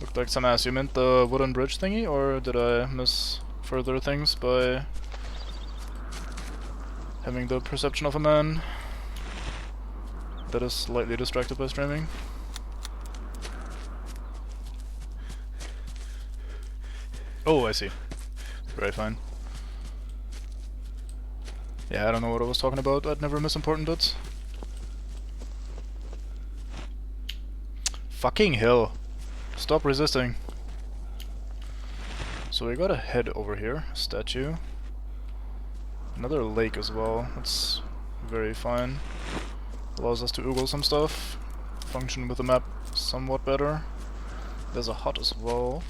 Looked like some ass. You meant the wooden bridge thingy, or did I miss further things by having the perception of a man that is slightly distracted by streaming? Oh, I see. Very fine. Yeah, I don't know what I was talking about. I'd never miss important bits. Fucking hell. Stop resisting. So we got a head over here, a statue. Another lake as well. That's very fine. Allows us to oogle some stuff. Function with the map somewhat better. There's a hut as well.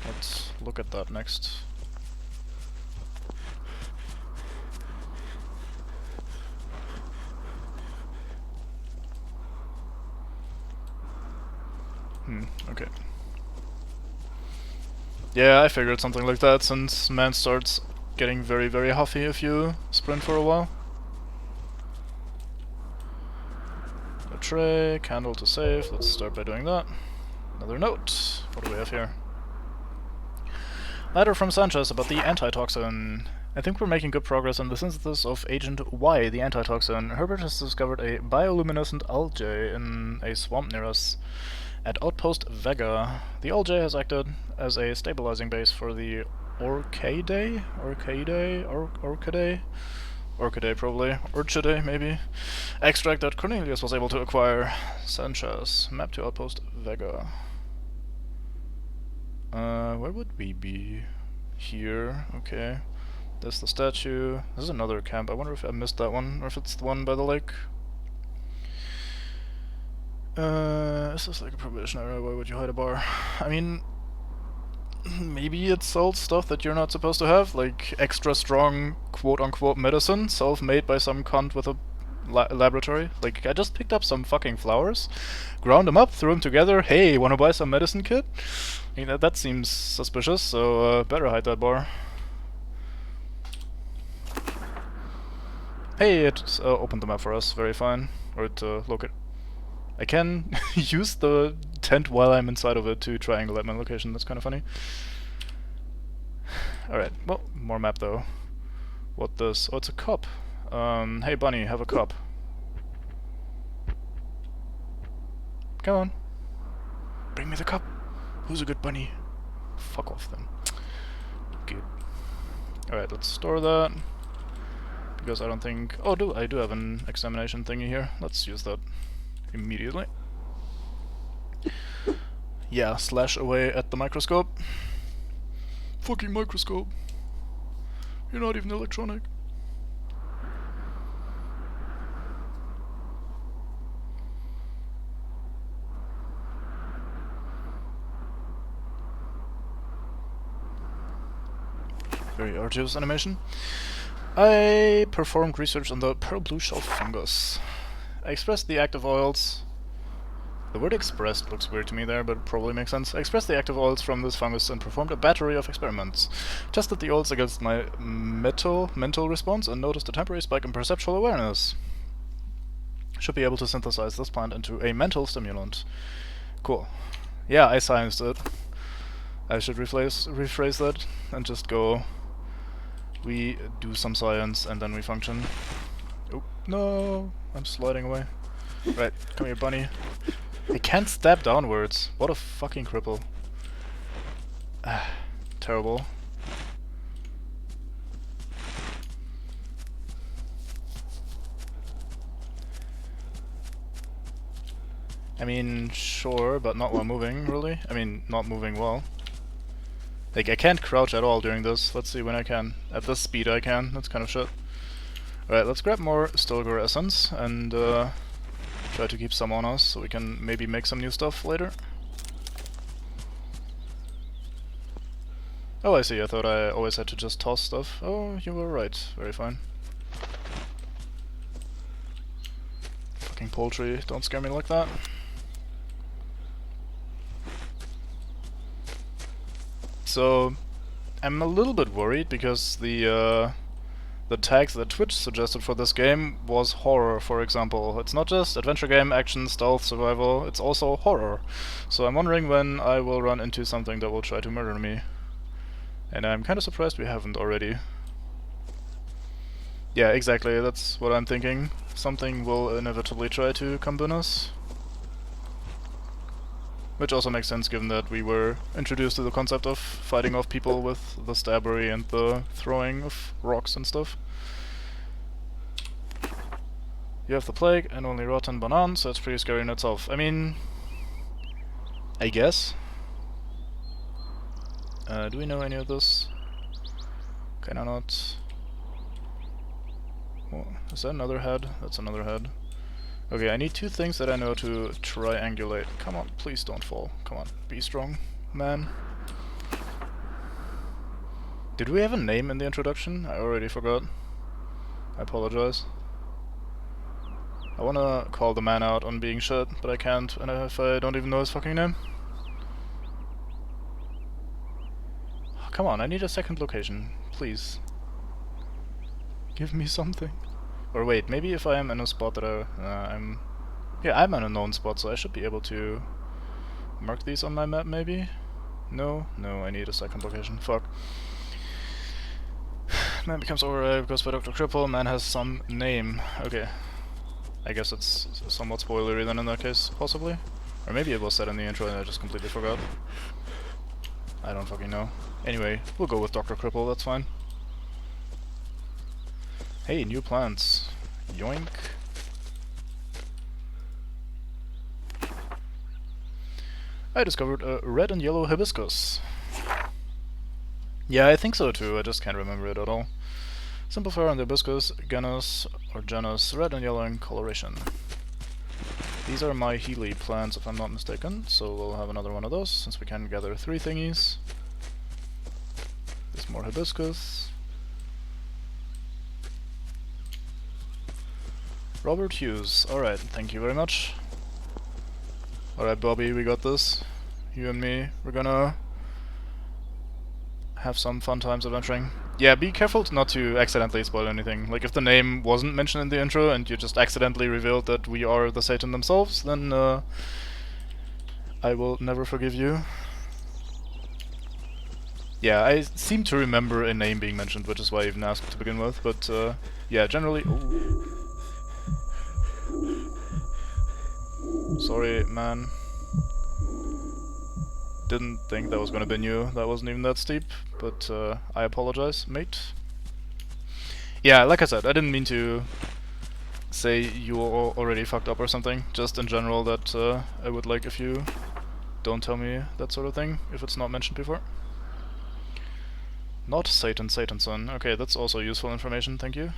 Let's look at that next. Okay. Yeah, I figured something like that, since man starts getting very, very huffy if you sprint for a while. A tray, candle to save. Let's start by doing that. Another note. What do we have here? Letter from Sanchez about the antitoxin. I think we're making good progress in the synthesis of Agent Y, the antitoxin. Herbert has discovered a bioluminescent algae in a swamp near us. At Outpost Vega, the algae has acted as a stabilizing base for the Orchidae? Orchidae, probably. Orchidae, maybe. Extract that Cornelius was able to acquire. Sanchez. Map to Outpost Vega. Where would we be? Here, okay. There's the statue. This is another camp. I wonder if I missed that one, or if it's the one by the lake. Is this like a probation area? Why would you hide a bar? I mean, maybe it sells stuff that you're not supposed to have, like extra strong quote-unquote medicine, self-made by some cunt with a laboratory. Like, I just picked up some fucking flowers, ground them up, threw them together. Hey, wanna buy some medicine kit? I mean, that seems suspicious, so better hide that bar. Hey, it opened the map for us. Very fine. Or it locate. I can use the tent while I'm inside of it to triangulate my location. That's kind of funny. Alright, well, more map though. What this? Oh, it's a cup. Hey bunny, have a cup. Come on. Bring me the cup. Who's a good bunny? Fuck off then. Good. Alright, let's store that. Because I don't think... Oh, I do have an examination thingy here. Let's use that immediately. Yeah, slash away at the microscope. Fucking microscope. You're not even electronic. Very arduous animation. I performed research on the pearl blue shelf fungus. I expressed the active oils. The word expressed looks weird to me there, but it probably makes sense. I expressed the active oils from this fungus and performed a battery of experiments. Tested the oils against my mental response and noticed a temporary spike in perceptual awareness. Should be able to synthesize this plant into a mental stimulant. Cool. Yeah, I scienced it. I should rephrase that and just go... We do some science and then we function. Oh, no! I'm sliding away. Right, come here, bunny. I can't stab downwards. What a fucking cripple. Terrible. I mean, sure, but not while moving, really. I mean, not moving well. Like, I can't crouch at all during this. Let's see when I can. At this speed I can. That's kind of shit. Alright, let's grab more Stilgar essence and try to keep some on us so we can maybe make some new stuff later. Oh, I see. I thought I always had to just toss stuff. Oh, you were right. Very fine. Fucking poultry. Don't scare me like that. So, I'm a little bit worried because the tags that Twitch suggested for this game was horror, for example. It's not just adventure game, action, stealth, survival, it's also horror. So I'm wondering when I will run into something that will try to murder me. And I'm kinda surprised we haven't already. Yeah, exactly, that's what I'm thinking. Something will inevitably try to combine us. Which also makes sense given that we were introduced to the concept of fighting off people with the stabbery and the throwing of rocks and stuff. You have the plague and only rotten bananas, so it's pretty scary in itself. I mean... I guess. Do we know any of this? Kinda not. Oh, is that another head? That's another head. Okay, I need two things that I know to triangulate. Come on, please don't fall. Come on, be strong, man. Did we have a name in the introduction? I already forgot. I apologize. I wanna call the man out on being shit, but I can't, and if I don't even know his fucking name. Come on, I need a second location. Please. Give me something. Or wait, maybe if I am in a spot that I'm... Yeah, I'm in a known spot, so I should be able to mark these on my map, maybe? No? No, I need a second location. Fuck. Man becomes override because by Dr. Cripple, man has some name. Okay. I guess it's somewhat spoilery then in that case, possibly? Or maybe it was said in the intro and I just completely forgot. I don't fucking know. Anyway, we'll go with Dr. Cripple, that's fine. Hey, new plants. Yoink. I discovered a red and yellow hibiscus. Yeah, I think so too, I just can't remember it at all. Simple fur on the hibiscus, genus red and yellow in coloration. These are my Healy plants if I'm not mistaken, so we'll have another one of those since we can gather 3 thingies. There's more hibiscus. Robert Hughes, alright, thank you very much. Alright Bobby, we got this. You and me, we're gonna have some fun times adventuring. Yeah, be careful not to accidentally spoil anything. Like, if the name wasn't mentioned in the intro and you just accidentally revealed that we are the Satan themselves, then I will never forgive you. Yeah, I seem to remember a name being mentioned, which is why I even asked to begin with, but yeah, generally... Ooh. Sorry, man. Didn't think that was gonna be you. That wasn't even that steep, but I apologize, mate. Yeah, like I said, I didn't mean to say you were already fucked up or something. Just in general that I would like if you don't tell me that sort of thing, if it's not mentioned before. Not Satanson. Okay, that's also useful information, thank you.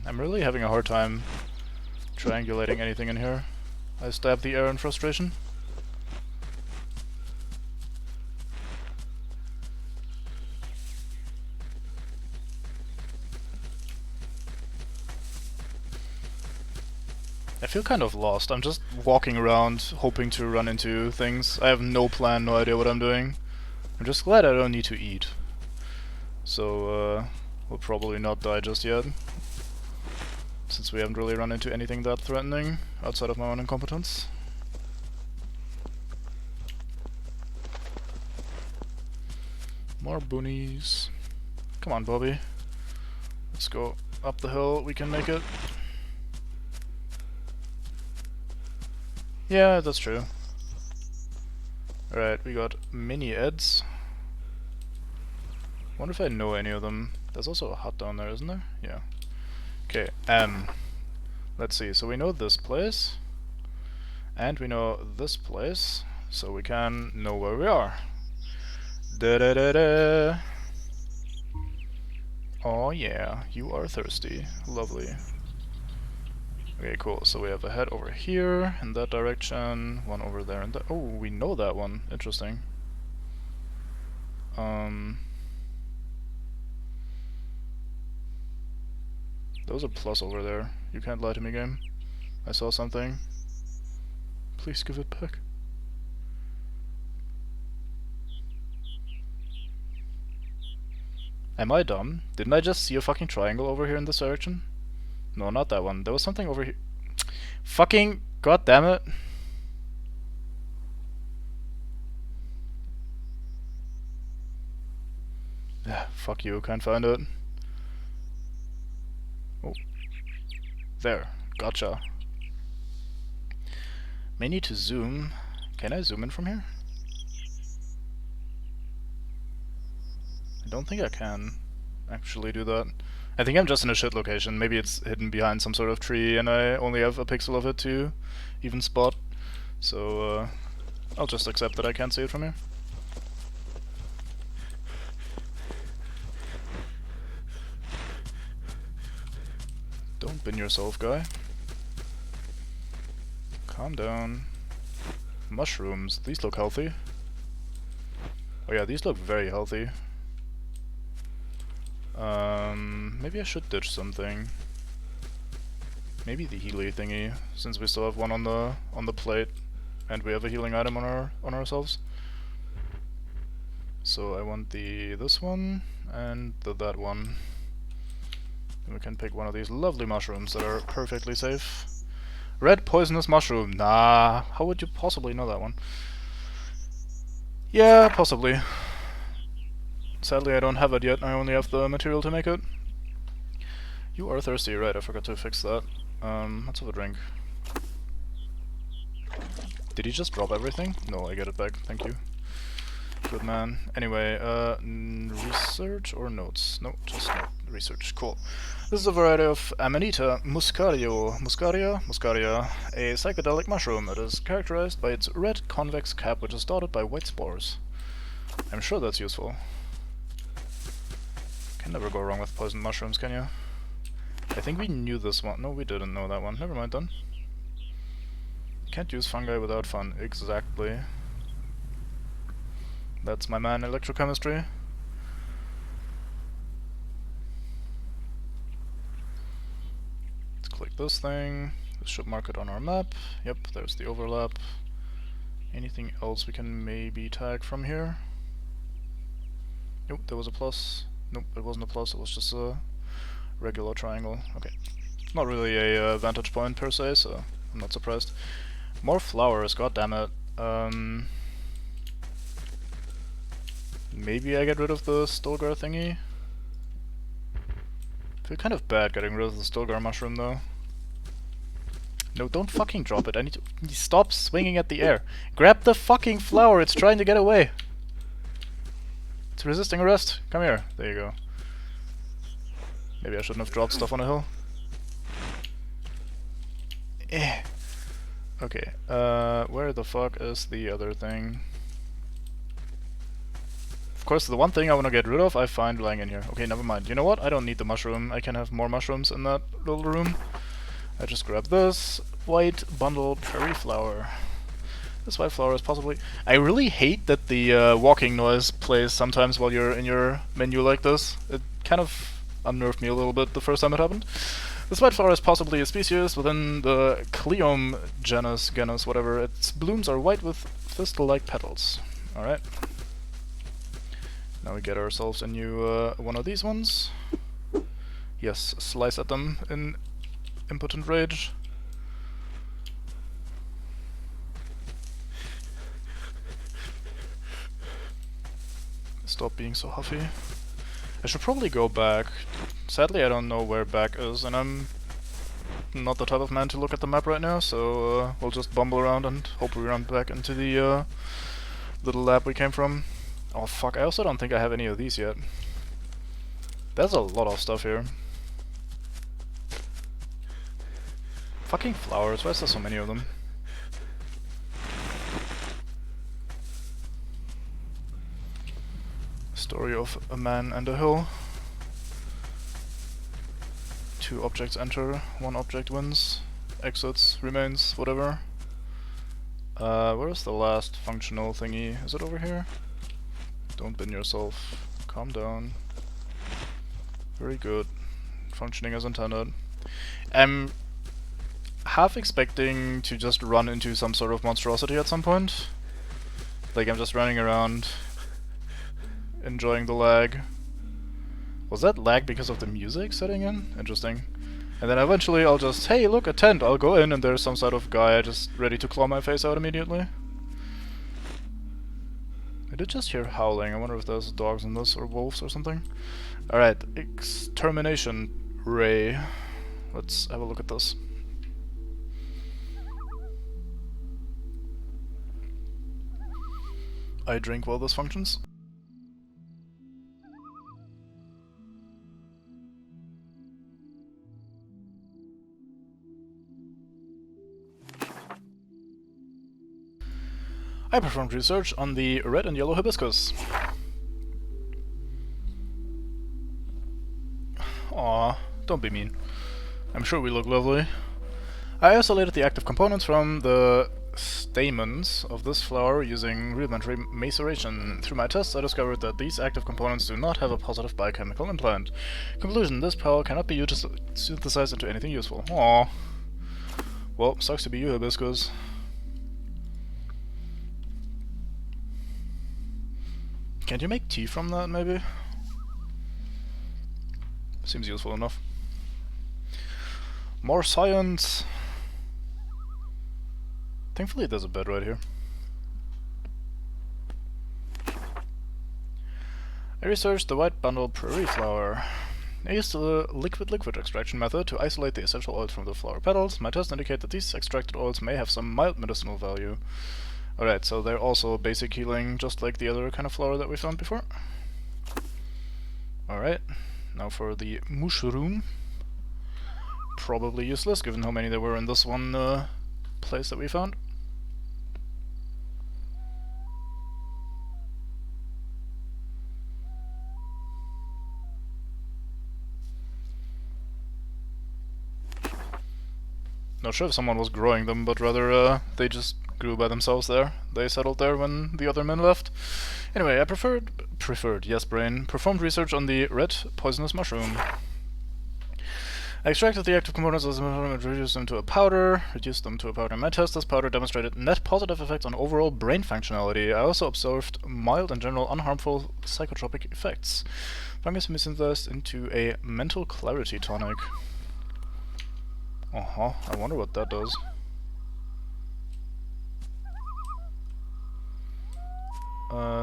I'm really having a hard time triangulating anything in here. I stab the air in frustration. I feel kind of lost. I'm just walking around hoping to run into things. I have no plan, no idea what I'm doing. I'm just glad I don't need to eat. So, we'll probably not die just yet. Since we haven't really run into anything that threatening outside of my own incompetence. More boonies. Come on, Bobby. Let's go up the hill. We can make it. Yeah, that's true. Alright, we got mini Eds. Wonder if I know any of them. There's also a hut down there, isn't there? Yeah. Okay, let's see. So we know this place. And we know this place. So we can know where we are. Da da da da. Oh yeah, you are thirsty. Lovely. Okay, cool. So we have a head over here in that direction, one over there, and oh, we know that one. Interesting. Those are plus over there. You can't lie to me, game. I saw something. Please give it back. Am I dumb? Didn't I just see a fucking triangle over here in this direction? No, not that one. There was something over here. Fucking god damn it. Yeah, fuck you, can't find it. Oh. There. Gotcha. May need to zoom. Can I zoom in from here? I don't think I can actually do that. I think I'm just in a shit location. Maybe it's hidden behind some sort of tree and I only have a pixel of it to even spot. So, I'll just accept that I can't see it from here. Don't bin yourself, guy. Calm down. Mushrooms. These look healthy. Oh yeah, these look very healthy. Maybe I should ditch something. Maybe the Healy thingy, since we still have one on the plate, and we have a healing item on ourselves. So I want this one and that one. And we can pick one of these lovely mushrooms that are perfectly safe. Red poisonous mushroom. Nah, how would you possibly know that one? Yeah, possibly. Sadly, I don't have it yet. I only have the material to make it. You are thirsty, right? I forgot to fix that. Let's have a drink. Did he just drop everything? No, I get it back. Thank you. Good man. Anyway, research or notes? No, just research. Cool. This is a variety of Amanita muscaria, a psychedelic mushroom. It is characterized by its red convex cap, which is dotted by white spores. I'm sure that's useful. Can never go wrong with poisoned mushrooms, can you? I think we knew this one. No, we didn't know that one. Never mind then. Can't use fungi without fun. Exactly. That's my man, electrochemistry. Let's click this thing. This should mark it on our map. Yep, there's the overlap. Anything else we can maybe tag from here? Nope, there was a plus. Nope, it wasn't a plus, it was just a regular triangle. Okay. Not really a vantage point per se, so I'm not surprised. More flowers, god damn it. Maybe I get rid of the Stolgar thingy? I feel kind of bad getting rid of the Stolgar mushroom though. No, don't fucking drop it. I need to stop swinging at the air. Grab the fucking flower, it's trying to get away. It's resisting arrest. Come here. There you go. Maybe I shouldn't have dropped stuff on a hill. Eh. Okay, where the fuck is the other thing? Of course, the one thing I want to get rid of, I find lying in here. Okay, never mind. You know what? I don't need the mushroom. I can have more mushrooms in that little room. I just grab this white bundled cherry flower. This white flower is possibly... I really hate that the walking noise plays sometimes while you're in your menu like this. It kind of unnerved me a little bit the first time it happened. This white flower is possibly a species within the Cleome genus, whatever. Its blooms are white with thistle-like petals. Alright. Now we get ourselves a new one of these ones. Yes, slice at them in impotent rage. Stop being so huffy. I should probably go back. Sadly, I don't know where back is, and I'm not the type of man to look at the map right now, so we'll just bumble around and hope we run back into the little lab we came from. Oh fuck, I also don't think I have any of these yet. There's a lot of stuff here. Fucking flowers, why is there so many of them? Story of a man and a hill. 2 objects enter, 1 object wins, exits, remains, whatever. Where's the last functional thingy? Is it over here? Don't bin yourself. Calm down. Very good. Functioning as intended. I'm half expecting to just run into some sort of monstrosity at some point. Like I'm just running around, enjoying the lag. Was that lag because of the music setting in? Interesting. And then eventually I'll just, hey look, a tent, I'll go in and there's some sort of guy just ready to claw my face out immediately. I did just hear howling, I wonder if there's dogs in this or wolves or something. Alright, extermination ray. Let's have a look at this. I drink while this functions. I performed research on the red and yellow hibiscus. Aw, don't be mean. I'm sure we look lovely. I isolated the active components from the stamens of this flower using rudimentary maceration. Through my tests, I discovered that these active components do not have a positive biochemical implant. Conclusion: this power cannot be synthesized into anything useful. Aww. Well, sucks to be you, Hibiscus. Can't you make tea from that, maybe? Seems useful enough. More science! Thankfully there's a bed right here. I researched the white bundle prairie flower. I used the liquid-liquid extraction method to isolate the essential oils from the flower petals. My tests indicate that these extracted oils may have some mild medicinal value. Alright, so they're also basic healing, just like the other kind of flower that we found before. Alright, now for the mushroom. Probably useless, given how many there were in this one place that we found. Not sure if someone was growing them, but rather they just grew by themselves there. They settled there when the other men left. Anyway, I preferred, yes brain, performed research on the red poisonous mushroom. I extracted the active components of the mushroom and reduced them to a powder. In my test, this powder demonstrated net positive effects on overall brain functionality. I also observed mild and general unharmful psychotropic effects. Fungus can be synthesized into a mental clarity tonic. I wonder what that does.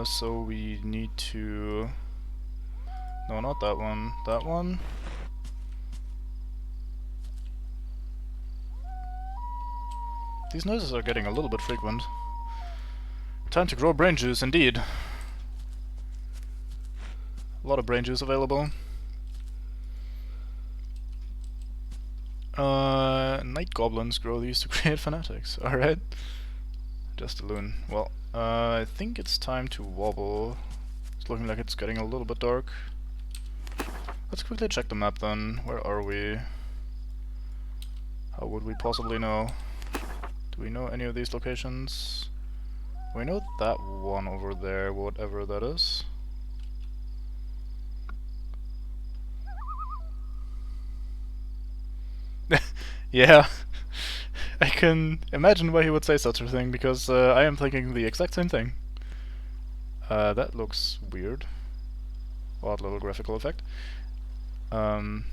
So we need to... No, not that one. That one. These noises are getting a little bit frequent. Time to grow brain juice, indeed. A lot of brain juice available. Night goblins grow these to create fanatics. Alright. Just a loon. Well, I think it's time to wobble. It's looking like it's getting a little bit dark. Let's quickly check the map then. Where are we? How would we possibly know? Do we know any of these locations? We know that one over there, whatever that is. Yeah, I can imagine why he would say such a thing, because I am thinking the exact same thing. That looks weird. Odd little graphical effect. Alright,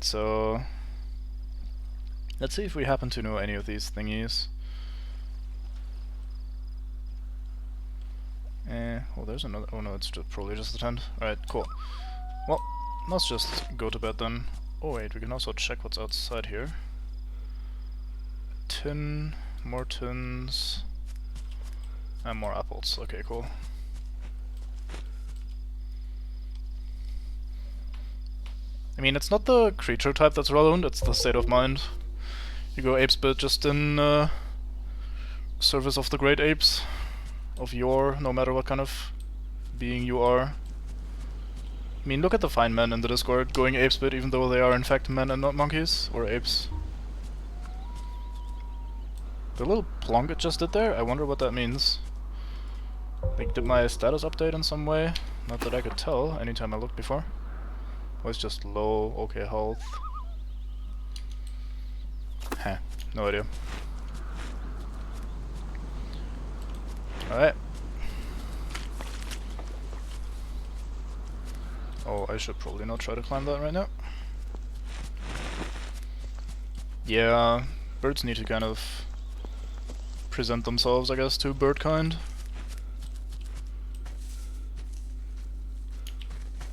so... let's see if we happen to know any of these thingies. Oh, there's another... oh no, it's probably just the tent. Alright, cool. Well, let's just go to bed then. Oh wait, we can also check what's outside here. Tin, more tins, and more apples. Okay, cool. I mean, it's not the creature type that's relevant, it's the state of mind. You go apes-bit just in service of the great apes of yore, no matter what kind of being you are. I mean, look at the fine men in the Discord going apes-bit even though they are in fact men and not monkeys, or apes. The little plonk it just did there, I wonder what that means. Like, did my status update in some way? Not that I could tell anytime I looked before. Oh, it's just low, okay, health. Heh, no idea. Alright. Oh, I should probably not try to climb that right now. Yeah, birds need to kind of present themselves, I guess, to birdkind.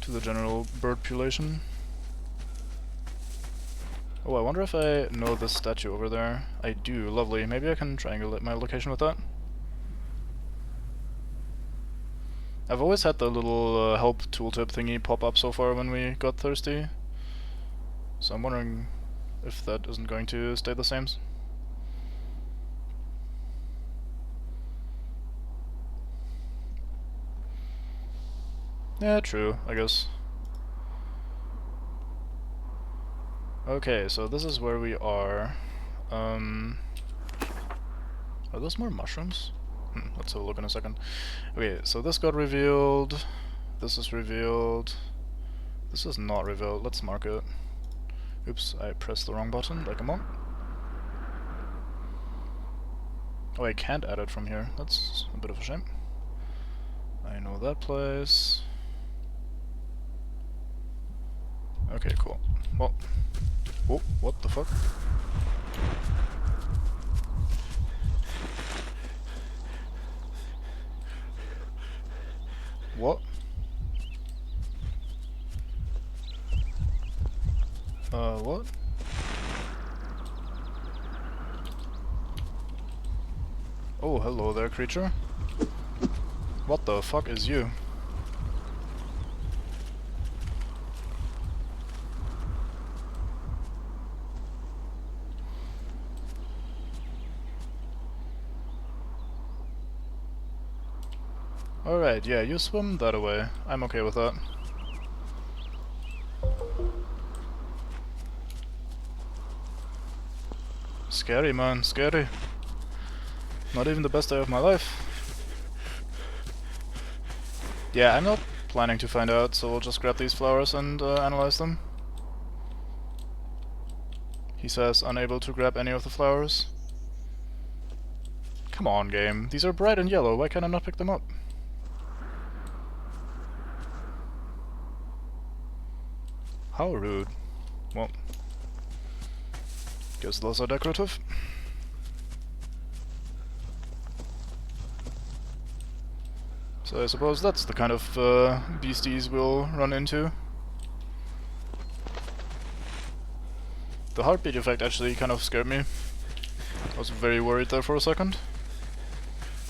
To the general bird population. Oh, I wonder if I know this statue over there. I do, lovely. Maybe I can triangulate my location with that. I've always had the little help tooltip thingy pop up so far when we got thirsty. So I'm wondering if that isn't going to stay the same. Yeah, true, I guess. Okay, so this is where we are. Are those more mushrooms? Let's have a look in a second. Okay, so this got revealed. This is revealed. This is not revealed. Let's mark it. Oops, I pressed the wrong button, like a monk. Oh, I can't add it from here. That's a bit of a shame. I know that place. Okay, cool. Well, oh, what the fuck? What? What? Oh, hello there, creature. What the fuck is you? Alright, yeah, you swim that away. I'm okay with that. Scary, man, scary. Not even the best day of my life. Yeah, I'm not planning to find out, so we'll just grab these flowers and analyze them. He says unable to grab any of the flowers. Come on, game. These are bright and yellow, why can I not pick them up? How rude. Well, guess those are decorative. So I suppose that's the kind of beasties we'll run into. The heartbeat effect actually kind of scared me. I was very worried there for a second.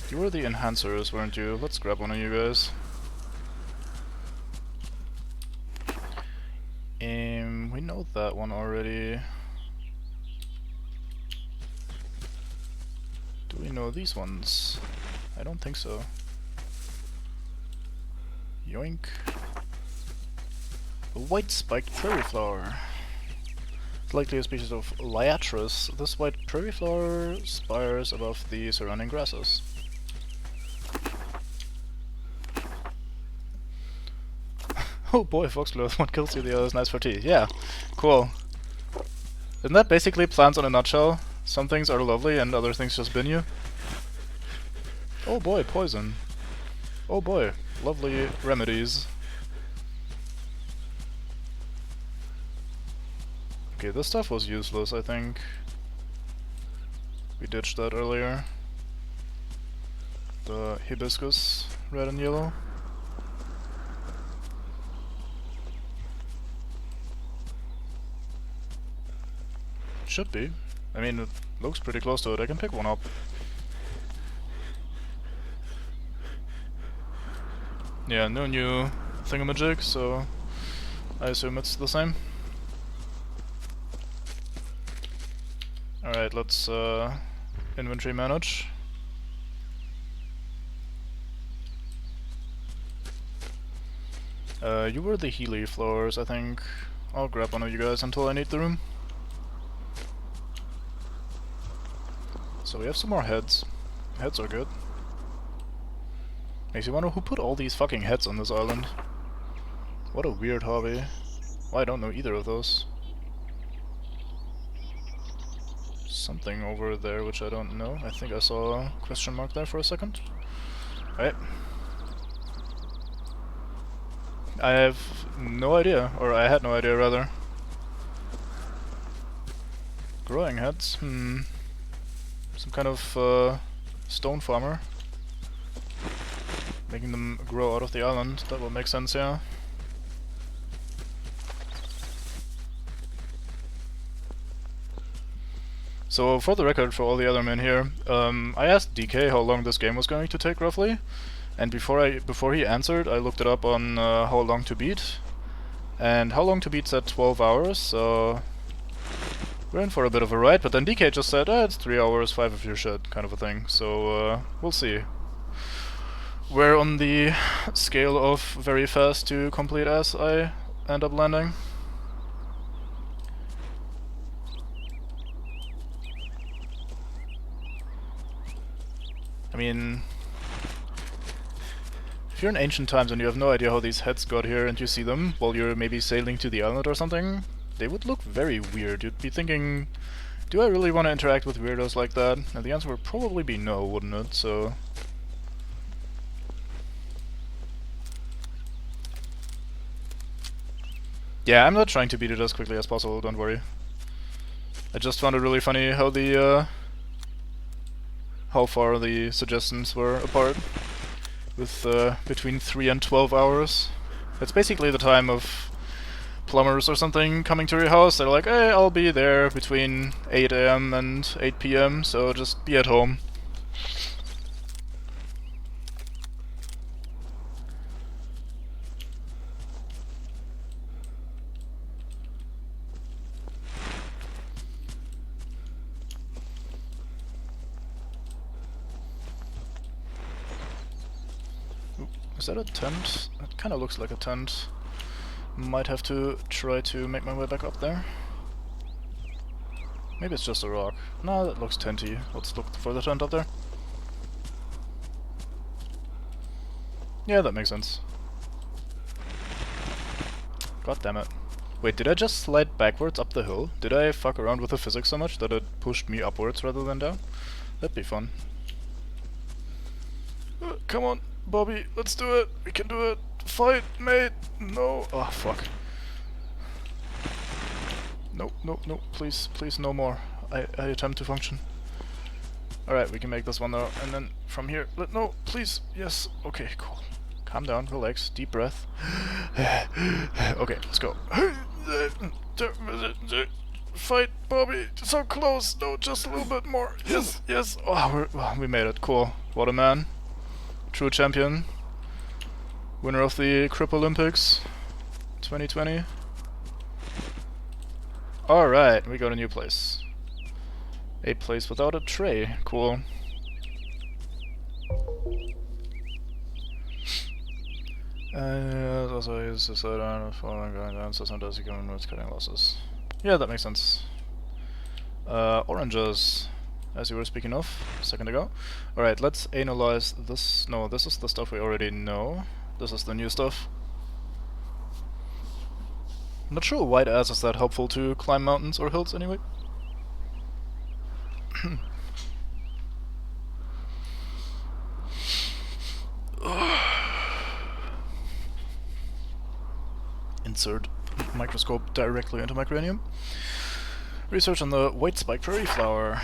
You were the enhancers, weren't you? Let's grab one of you guys. We know that one already. Do we know these ones? I don't think so. Yoink. A white spiked prairie flower. It's likely a species of Liatris. This white prairie flower spires above the surrounding grasses. Oh boy, foxglove, one kills you, the other is nice for tea. Yeah, cool. Isn't that basically plants in a nutshell? Some things are lovely and other things just bin you. Oh boy, poison. Oh boy, lovely remedies. Okay, this stuff was useless, I think. We ditched that earlier. The hibiscus, red and yellow. Should be. I mean, it looks pretty close to it. I can pick one up. Yeah, no new thingamajig, so I assume it's the same. Alright, let's inventory manage. You were the Healy flowers, I think. I'll grab one of you guys until I need the room. So we have some more heads. Heads are good. Makes you wonder who put all these fucking heads on this island. What a weird hobby. Well, I don't know either of those. Something over there which I don't know. I think I saw a question mark there for a second. Right. I have no idea, or I had no idea rather. Growing heads? Some kind of stone farmer. Making them grow out of the island, that would make sense, yeah. So, for the record, for all the other men here, I asked DK how long this game was going to take roughly, and before he answered, I looked it up on how long to beat, and how long to beat said 12 hours, so we're in for a bit of a ride, but then DK just said, it's 3 hours, 5 of your shit, kind of a thing, so we'll see. Where on the scale of very fast to complete as I end up landing. I mean, if you're in ancient times and you have no idea how these heads got here and you see them while you're maybe sailing to the island or something, they would look very weird. You'd be thinking, do I really want to interact with weirdos like that? And the answer would probably be no, wouldn't it? So... yeah, I'm not trying to beat it as quickly as possible, don't worry. I just found it really funny how the, how far the suggestions were apart. With, between 3 and 12 hours. It's basically the time of plumbers or something coming to your house. They're like, hey, I'll be there between 8 AM and 8 PM, so just be at home. Ooh, is that a tent? That kinda looks like a tent. Might have to try to make my way back up there. Maybe it's just a rock. No, that looks tenty. Let's look for the tent up there. Yeah, that makes sense. God damn it. Wait, did I just slide backwards up the hill? Did I fuck around with the physics so much that it pushed me upwards rather than down? That'd be fun. Come on, Bobby, let's do it. We can do it. Fight, mate. No. Oh, fuck. No, no, no. Please, please, no more. I attempt to function. Alright, we can make this one though. And then from here... no, please. Yes. Okay, cool. Calm down, relax, deep breath. Okay, let's go. Fight, Bobby. So close. No, just a little bit more. Yes, yes. Oh, we made it. Cool. What a man. True champion. Winner of the Crip Olympics 2020. Alright, we got a new place. A place without a tray. Cool. Also use this item following going down, so sometimes you can with cutting losses. Yeah, that makes sense. Oranges, as you were speaking of a second ago. Alright, let's analyze this. No, this is the stuff we already know. This is the new stuff. I'm not sure white ass is that helpful to climb mountains or hills anyway. Insert microscope directly into my cranium. Research on the white spike prairie flower.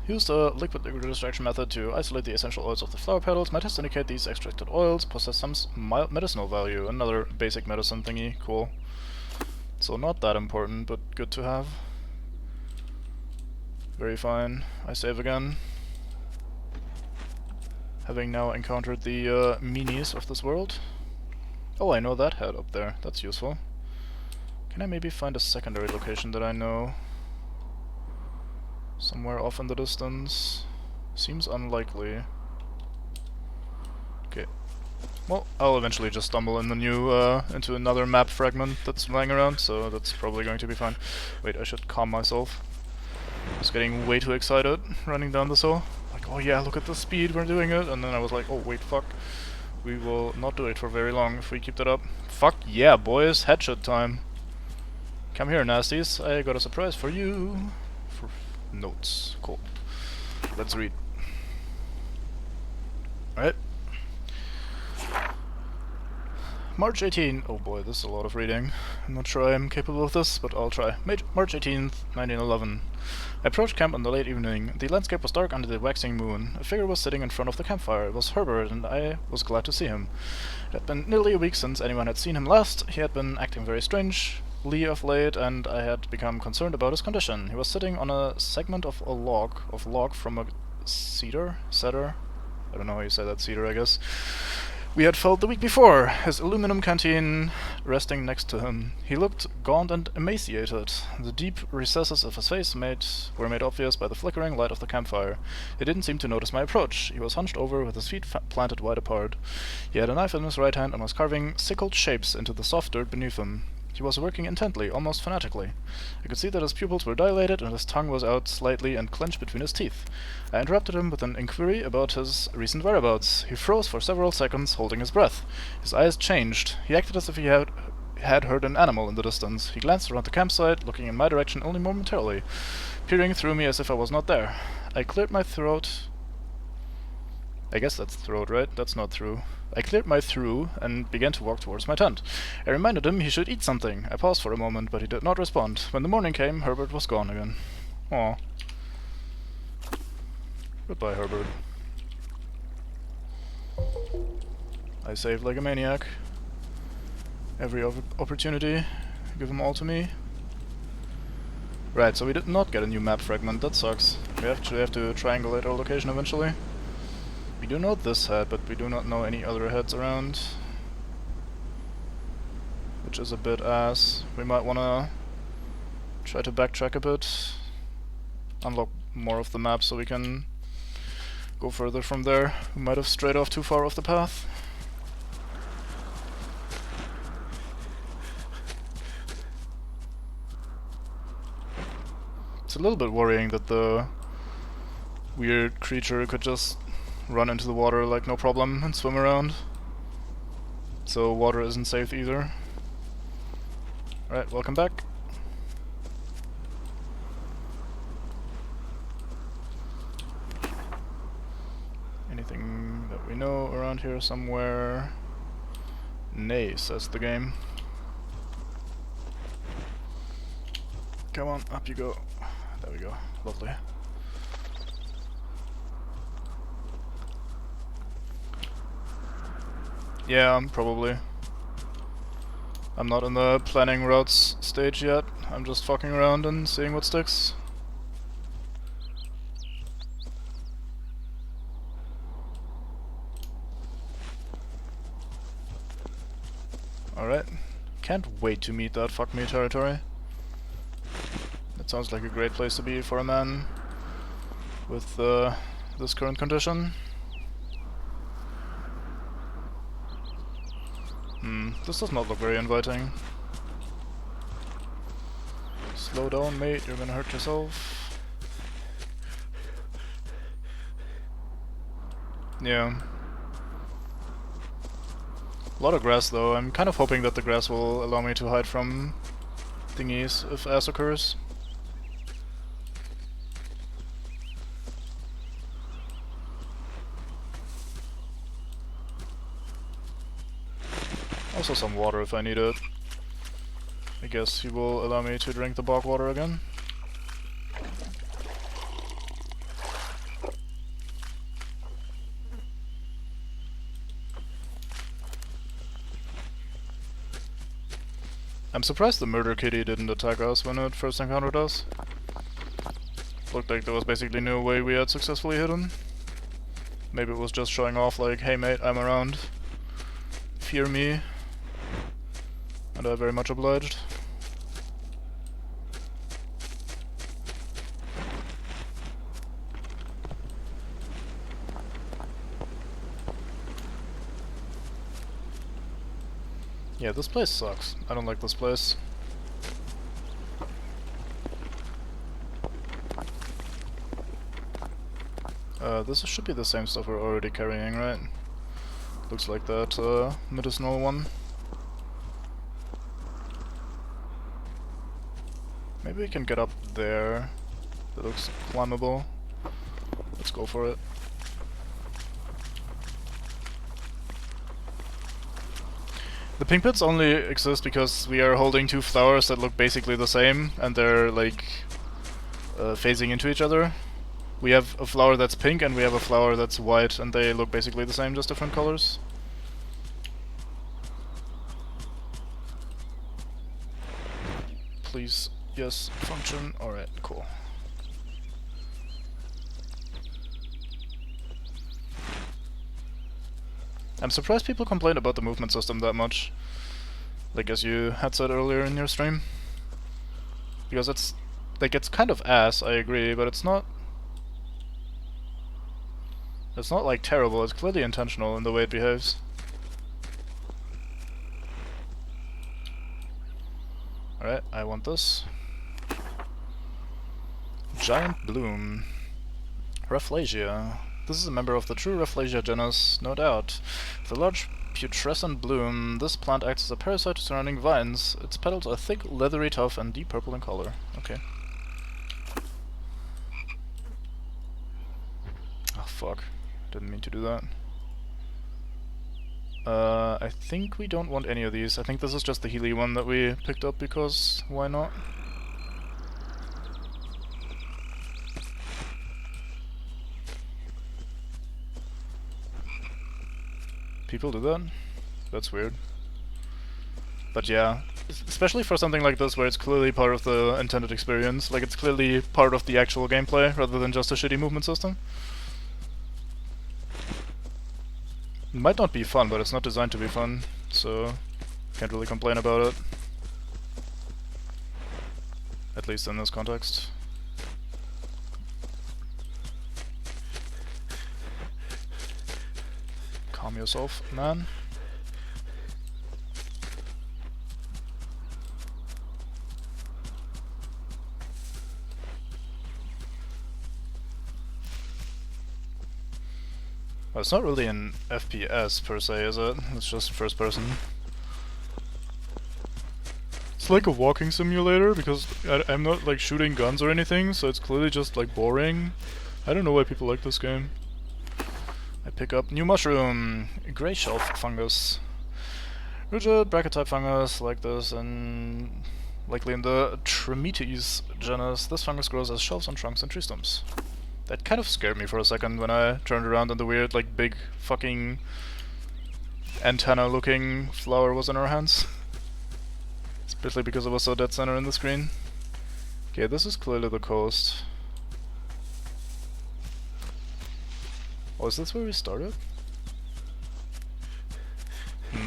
Used a liquid-liquid extraction method to isolate the essential oils of the flower petals. My tests indicate these extracted oils possess some mild medicinal value. Another basic medicine thingy. Cool. So not that important, but good to have. Very fine. I save again. Having now encountered the meanies of this world. Oh, I know that head up there. That's useful. Can I maybe find a secondary location that I know? Somewhere off in the distance. Seems unlikely. Okay. Well, I'll eventually just stumble in the new, into another map fragment that's lying around, so that's probably going to be fine. Wait, I should calm myself. I was getting way too excited running down this hill. Like, oh yeah, look at the speed we're doing it, and then I was like, oh wait, fuck. We will not do it for very long if we keep that up. Fuck yeah, boys, headshot time. Come here, nasties. I got a surprise for you. For notes. Cool. Let's read. Alright. March 18. Oh boy, this is a lot of reading. I'm not sure I'm capable of this, but I'll try. March 18th, 1911. I approached camp in the late evening. The landscape was dark under the waxing moon. A figure was sitting in front of the campfire. It was Herbert, and I was glad to see him. It had been nearly a week since anyone had seen him last. He had been acting very strangely of late, and I had become concerned about his condition. He was sitting on a segment of a log from a cedar? I don't know how you say that, cedar, I guess. We had felled the week before, his aluminum canteen resting next to him. He looked gaunt and emaciated. The deep recesses of his face were made obvious by the flickering light of the campfire. He didn't seem to notice my approach. He was hunched over with his feet planted wide apart. He had a knife in his right hand and was carving sickled shapes into the soft dirt beneath him. He was working intently, almost fanatically. I could see that his pupils were dilated and his tongue was out slightly and clenched between his teeth. I interrupted him with an inquiry about his recent whereabouts. He froze for several seconds, holding his breath. His eyes changed. He acted as if he had heard an animal in the distance. He glanced around the campsite, looking in my direction only momentarily, peering through me as if I was not there. I cleared my throat. I guess that's throat, right? That's not through. I cleared my throat and began to walk towards my tent. I reminded him he should eat something. I paused for a moment, but he did not respond. When the morning came, Herbert was gone again. Aw. Goodbye, Herbert. I saved like a maniac. Every opportunity, give them all to me. Right, so we did not get a new map fragment. That sucks. We actually have to triangulate our location eventually. We do know this head, but we do not know any other heads around. Which is a bit ass. We might wanna try to backtrack a bit. Unlock more of the map so we can go further from there. We might have strayed off too far off the path. It's a little bit worrying that the weird creature could just run into the water like no problem and swim around. So water isn't safe either. Alright, welcome back. Anything that we know around here somewhere? Nay, says the game. Come on, up you go. There we go. Lovely. Yeah, probably. I'm not in the planning routes stage yet. I'm just fucking around and seeing what sticks. Alright. Can't wait to meet that fuck me territory. That sounds like a great place to be for a man with this current condition. This does not look very inviting. Slow down, mate, you're gonna hurt yourself. Yeah. A lot of grass though. I'm kind of hoping that the grass will allow me to hide from thingies if ass occurs. Also some water if I need it. I guess he will allow me to drink the bog water again. I'm surprised the murder kitty didn't attack us when it first encountered us. Looked like there was basically no way we had successfully hit him. Maybe it was just showing off like, hey mate, I'm around. Fear me. And I'm very much obliged. Yeah, this place sucks. I don't like this place. This should be the same stuff we're already carrying, right? Looks like that medicinal one. Maybe we can get up there. That looks climbable. Let's go for it. The pink pits only exist because we are holding two flowers that look basically the same, and they're like phasing into each other. We have a flower that's pink and we have a flower that's white, and they look basically the same, just different colors. Please, yes, function. Alright, cool. I'm surprised people complain about the movement system that much. Like as you had said earlier in your stream. Because it's like it's kind of ass, I agree, but it's not like terrible, it's clearly intentional in the way it behaves. Alright, I want this. Giant bloom. Rafflesia. This is a member of the true Rafflesia genus, no doubt. With a large putrescent bloom, this plant acts as a parasite to surrounding vines. Its petals are thick, leathery, tough, and deep purple in color. Okay. Oh fuck. Didn't mean to do that. I think we don't want any of these. I think this is just the Healy one that we picked up because why not? People do that? That's weird. But yeah, especially for something like this where it's clearly part of the intended experience, like it's clearly part of the actual gameplay rather than just a shitty movement system. It might not be fun, but it's not designed to be fun, so can't really complain about it. At least in this context. Calm yourself, man. Well, it's not really an FPS per se, is it? It's just first person. It's like a walking simulator because I'm not like shooting guns or anything, so it's clearly just like boring. I don't know why people like this game. I pick up new mushroom, grey shelf fungus. Rigid bracket type fungus like this, and likely in the Tremites genus. This fungus grows as shelves on trunks and tree stumps. That kind of scared me for a second when I turned around and the weird, like, big fucking antenna-looking flower was in our hands. Especially because it was so dead center in the screen. Okay, this is clearly the coast. Oh, is this where we started?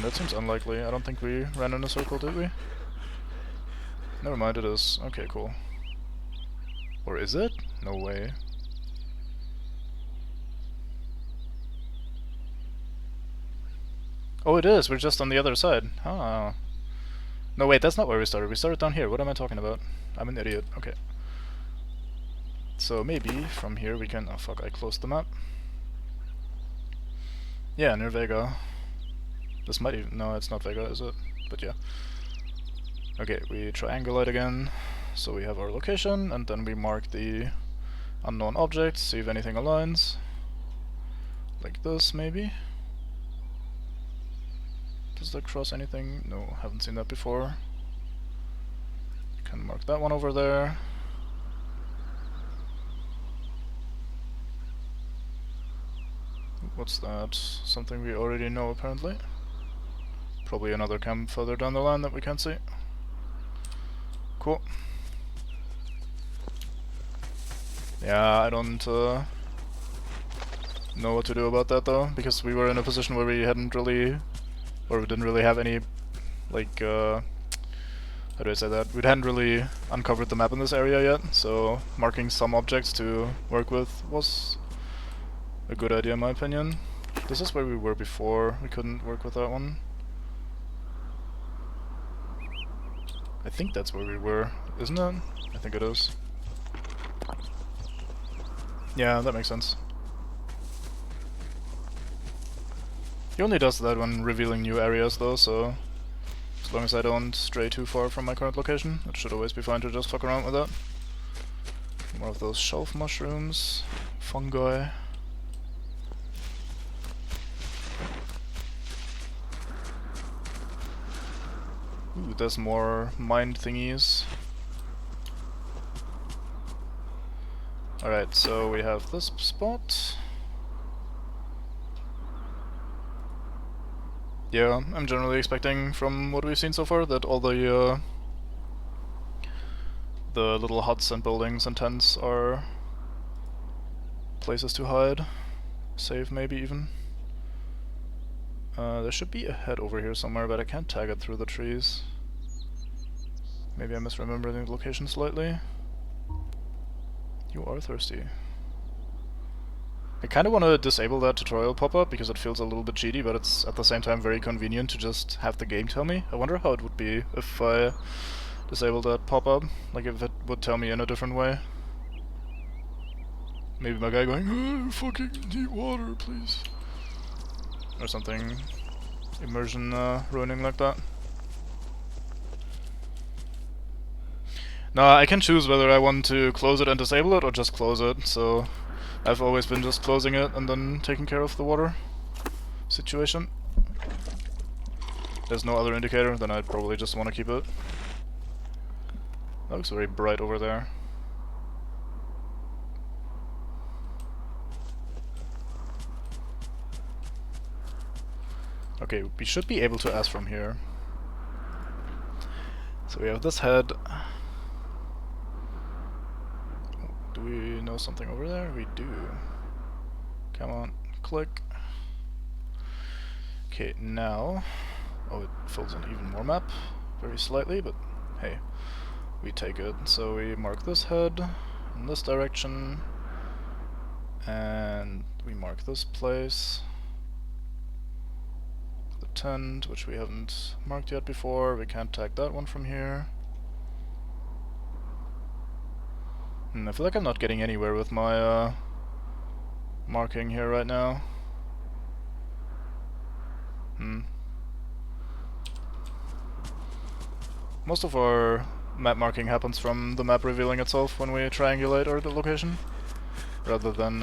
That seems unlikely. I don't think we ran in a circle, did we? Never mind, it is. Okay, cool. Or is it? No way. Oh, it is! We're just on the other side. Ah. No, wait, that's not where we started. We started down here. What am I talking about? I'm an idiot. Okay. So maybe from here we can... Oh fuck, I closed the map. Yeah, near Vega. This might even... No, it's not Vega, is it? But yeah. Okay, we triangulate again. So we have our location, and then we mark the unknown objects, see if anything aligns. Like this, maybe? Does that cross anything? No, haven't seen that before. Can mark that one over there. What's that? Something we already know, apparently. Probably another camp further down the line that we can't see. Cool. Yeah, I don't know what to do about that though, because we were in a position where we hadn't really, or we didn't really have any, like, how do I say that? We hadn't really uncovered the map in this area yet, so marking some objects to work with was a good idea in my opinion. This is where we were before, we couldn't work with that one. I think that's where we were, isn't it? I think it is. Yeah, that makes sense. He only does that when revealing new areas though, so as long as I don't stray too far from my current location, it should always be fine to just fuck around with that. More of those shelf mushrooms, fungi. Ooh, there's more mind thingies. Alright, so we have this spot. Yeah, I'm generally expecting from what we've seen so far that all the little huts and buildings and tents are places to hide. Save maybe even. There should be a head over here somewhere, but I can't tag it through the trees. Maybe I misremember the location slightly. You are thirsty. I kinda wanna disable that tutorial pop-up because it feels a little bit cheaty, but it's at the same time very convenient to just have the game tell me. I wonder how it would be if I disable that pop-up, like if it would tell me in a different way. Maybe my guy going, oh, fucking deep water, please. Or something immersion ruining like that. Now I can choose whether I want to close it and disable it or just close it, so I've always been just closing it and then taking care of the water situation. There's no other indicator, then I'd probably just want to keep it. That looks very bright over there. Okay, we should be able to ask from here. So we have this head. Do we know something over there? We do. Come on, click. Okay, now... Oh, it fills in even more map, very slightly, but hey, we take it. So we mark this head in this direction, and we mark this place. The tent, which we haven't marked yet before, we can't tag that one from here. I feel like I'm not getting anywhere with my marking here right now. Most of our map marking happens from the map revealing itself when we triangulate our location, rather than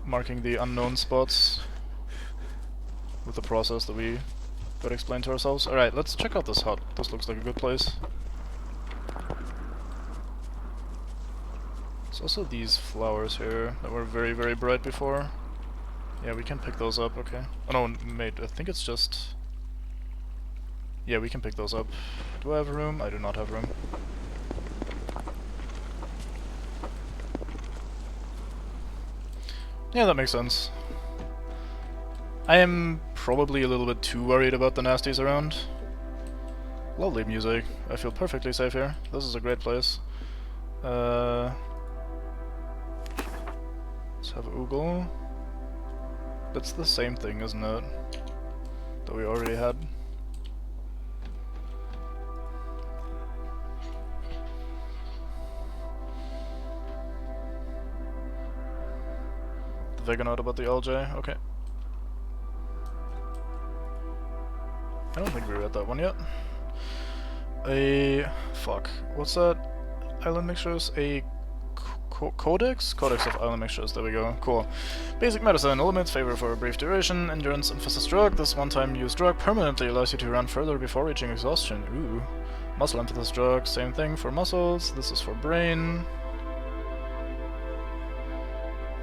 marking the unknown spots with the process that we got explained to ourselves. Alright, let's check out this hut. This looks like a good place. There's also these flowers here that were very, very bright before. Yeah, we can pick those up, okay. Oh no, mate, I think it's just... Yeah, we can pick those up. Do I have room? I do not have room. Yeah, that makes sense. I am probably a little bit too worried about the nasties around. Lovely music. I feel perfectly safe here. This is a great place. Let's have Oogle. That's the same thing, isn't it? That we already had. The Veganoid about the LJ, okay. I don't think we read that one yet. Fuck. What's that? Island mixtures? A codex? Codex of island mixtures, there we go. Cool. Basic medicine. Elements favor for a brief duration. Endurance emphasis drug. This one-time use drug permanently allows you to run further before reaching exhaustion. Ooh. Muscle emphasis drug. Same thing for muscles. This is for brain.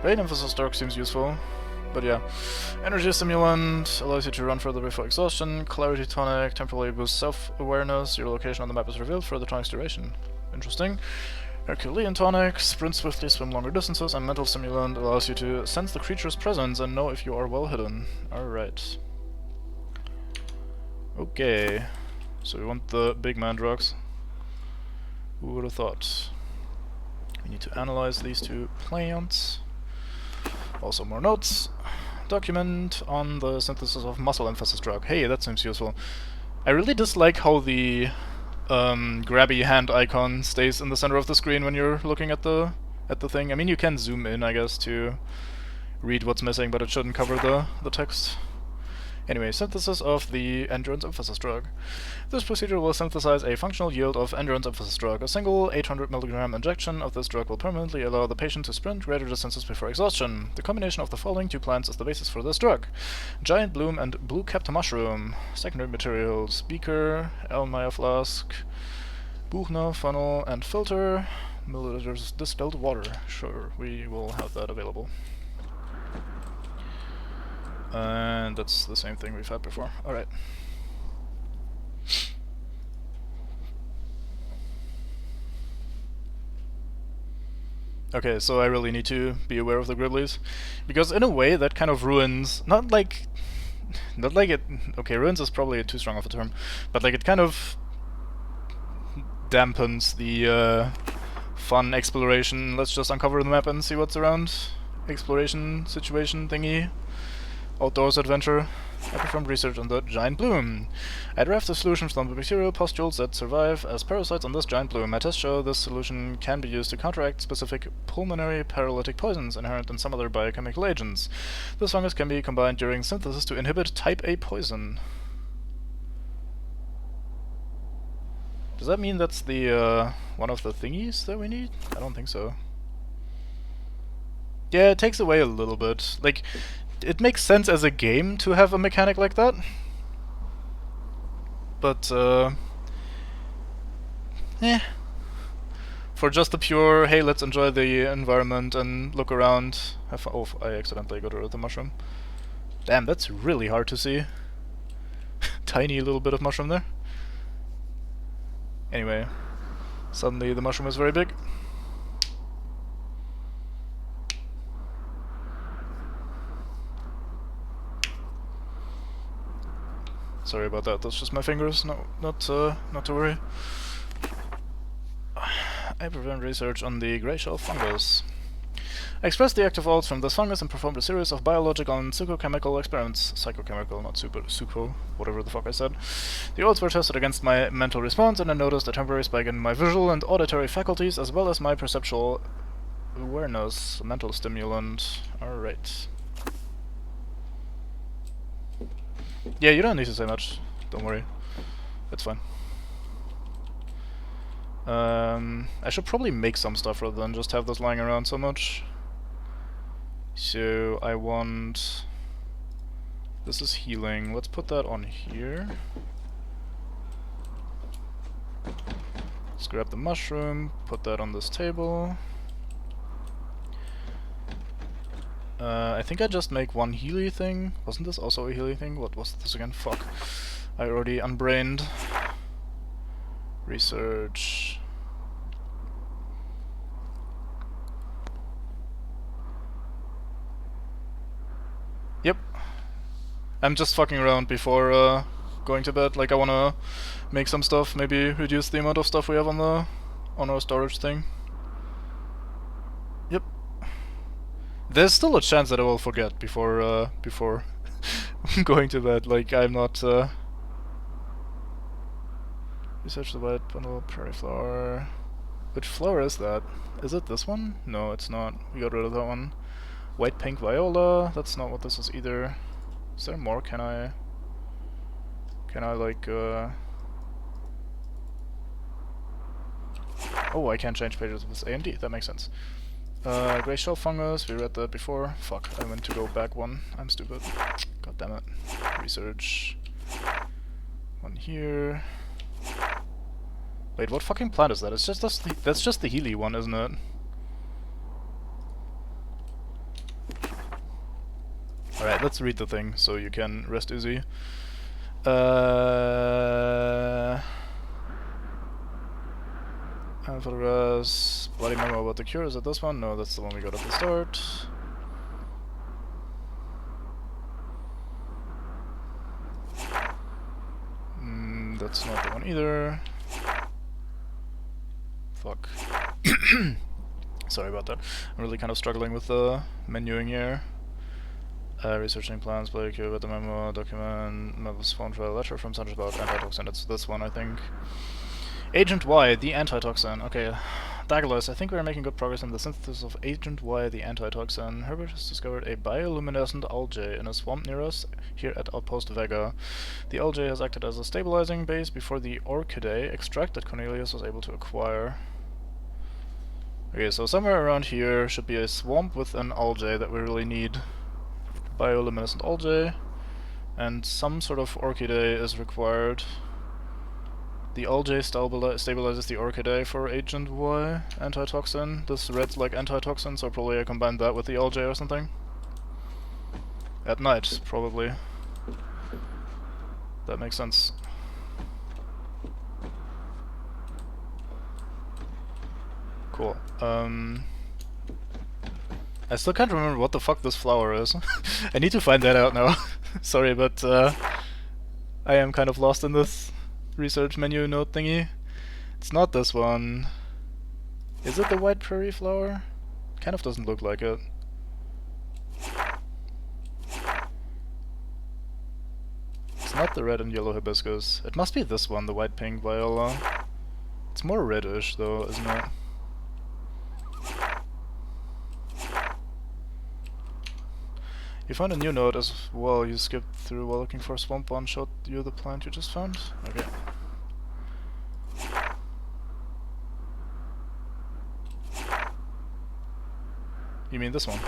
Brain emphasis drug seems useful. But yeah. Energy stimulant allows you to run further before exhaustion. Clarity tonic temporarily boosts self-awareness. Your location on the map is revealed for the tonic's duration. Interesting. Herculean tonic, sprint swiftly, swim longer distances, and mental stimulant allows you to sense the creature's presence and know if you are well hidden. Alright. Okay. So we want the big man drugs. Who would have thought? We need to analyze these two plants. Also more notes. Document on the synthesis of muscle emphasis drug. Hey, that seems useful. I really dislike how the grabby hand icon stays in the center of the screen when you're looking at the thing. I mean, you can zoom in, I guess, to read what's missing, but it shouldn't cover the text. Anyway, synthesis of the endurance emphasis drug. This procedure will synthesize a functional yield of endurance emphasis drug. A single 800 mg injection of this drug will permanently allow the patient to sprint greater distances before exhaustion. The combination of the following two plants is the basis for this drug. Giant bloom and blue-capped mushroom. Secondary materials: beaker, Elmeyer flask, Buchner funnel and filter, milliliters distilled water. Sure, we will have that available. And that's the same thing we've had before. Alright. Okay, so I really need to be aware of the Gribblies. Because in a way that kind of ruins, not like it, okay, ruins is probably too strong of a term, but like it kind of dampens the fun exploration, let's just uncover the map and see what's around exploration situation thingy. outdoors adventure. I performed research on the giant bloom. I derived a solution from the bacterial pustules that survive as parasites on this giant bloom. My tests show this solution can be used to counteract specific pulmonary paralytic poisons inherent in some other biochemical agents. This fungus can be combined during synthesis to inhibit type A poison. Does that mean that's the, one of the thingies that we need? I don't think so. Yeah, it takes away a little bit. Like, it makes sense as a game to have a mechanic like that. But, eh. For just the pure, hey, let's enjoy the environment and look around. Oh, I accidentally got rid of the mushroom. Damn, that's really hard to see. Tiny little bit of mushroom there. Anyway, suddenly the mushroom is very big. Sorry about that, that's just my fingers, not to worry. I performed research on the grey shell fungus. I expressed the active oils from this fungus and performed a series of biological and psychochemical experiments. Psychochemical, not supo, whatever the fuck I said. The oils were tested against my mental response, and I noticed a temporary spike in my visual and auditory faculties, as well as my perceptual awareness. Mental stimulant. Alright. Yeah, you don't need to say much. Don't worry. It's fine. I should probably make some stuff rather than just have this lying around so much. So I want... This is healing. Let's put that on here. Let's grab the mushroom, put that on this table. I think I just make one healy thing. Wasn't this also a healy thing? What was this again? Fuck. I already unbrained. Research. Yep. I'm just fucking around before going to bed. Like, I wanna make some stuff, maybe reduce the amount of stuff we have on our storage thing. Yep. There's still a chance that I will forget before going to bed. Like, I'm not research the white bundle prairie flower. Which flower is that? Is it this one? No, it's not. We got rid of that one. White pink viola. That's not what this is either. Is there more? Can I like Oh, I can't change pages with A and D. That makes sense. Grey shell fungus, we read that before. Fuck, I went to go back one. I'm stupid. God damn it. Research. One here. Wait, what fucking plant is that? It's just that's just the Healy one, isn't it? Alright, let's read the thing so you can rest easy. For the rest, bloody memo about the cure. Is it this one? No, that's the one we got at the start. That's not the one either. Fuck. Sorry about that. I'm really kind of struggling with the menuing here. Researching plans, play cure with the memo, document, Mev's phone trail letter from Sanchez about antitoxin. It's this one, I think. Agent Y, the antitoxin. Okay, Dagalus, I think we are making good progress in the synthesis of Agent Y, the antitoxin. Herbert has discovered a bioluminescent algae in a swamp near us, here at Outpost Vega. The algae has acted as a stabilizing base before the Orchidae extract that Cornelius was able to acquire. Okay, so somewhere around here should be a swamp with an algae that we really need. Bioluminescent algae, and some sort of Orchidae is required. The algae stabilizes the Orchidae for Agent Y, antitoxin. This reads like antitoxin, so probably I combined that with the algae or something. At night, probably. That makes sense. Cool. I still can't remember what the fuck this flower is. I need to find that out now. Sorry, but I am kind of lost in this research menu note thingy. It's not this one. Is it the white prairie flower? Kind of doesn't look like it. not the red and yellow hibiscus. It must be this one, the white-pink viola. It's more reddish though, isn't it? You found a new note as well. You skipped through while looking for a swamp one. Showed you the plant you just found? Okay. You mean this one?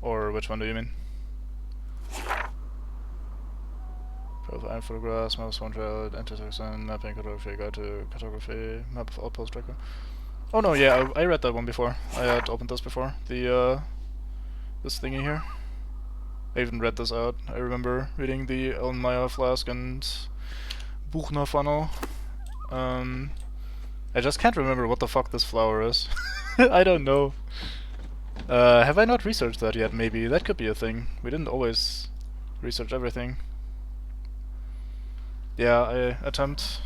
Or which one do you mean? Profile photographs, map of swan trail, intersection, mapping, cartography, guide to cartography, map of outpost tracker. Oh no, yeah, I read that one before. I had opened this before. The, this thingy here. I even read this out. I remember reading the Elnmeyer Flask and Buchner Funnel. I just can't remember what the fuck this flower is. I don't know. Have I not researched that yet, maybe? That could be a thing. We didn't always research everything. Yeah, I attempt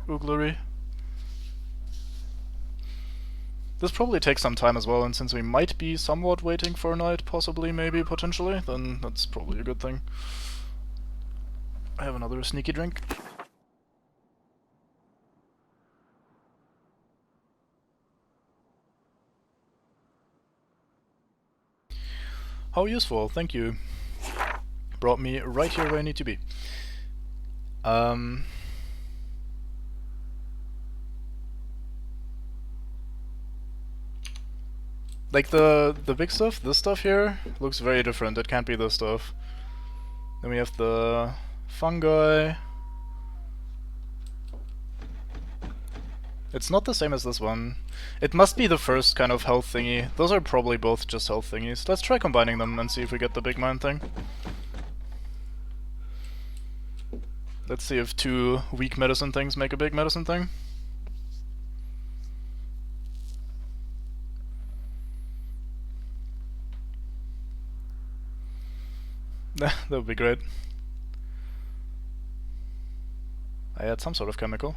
ooglery. This probably takes some time as well, and since we might be somewhat waiting for a night, possibly, maybe, potentially, then that's probably a good thing. I have another sneaky drink. How useful, thank you. Brought me right here where I need to be. Like the big stuff, this stuff here, looks very different. It can't be this stuff. Then we have the fungi. It's not the same as this one. It must be the first kind of health thingy. Those are probably both just health thingies. Let's try combining them and see if we get the big mind thing. Let's see if two weak medicine things make a big medicine thing. That would be great. I had some sort of chemical.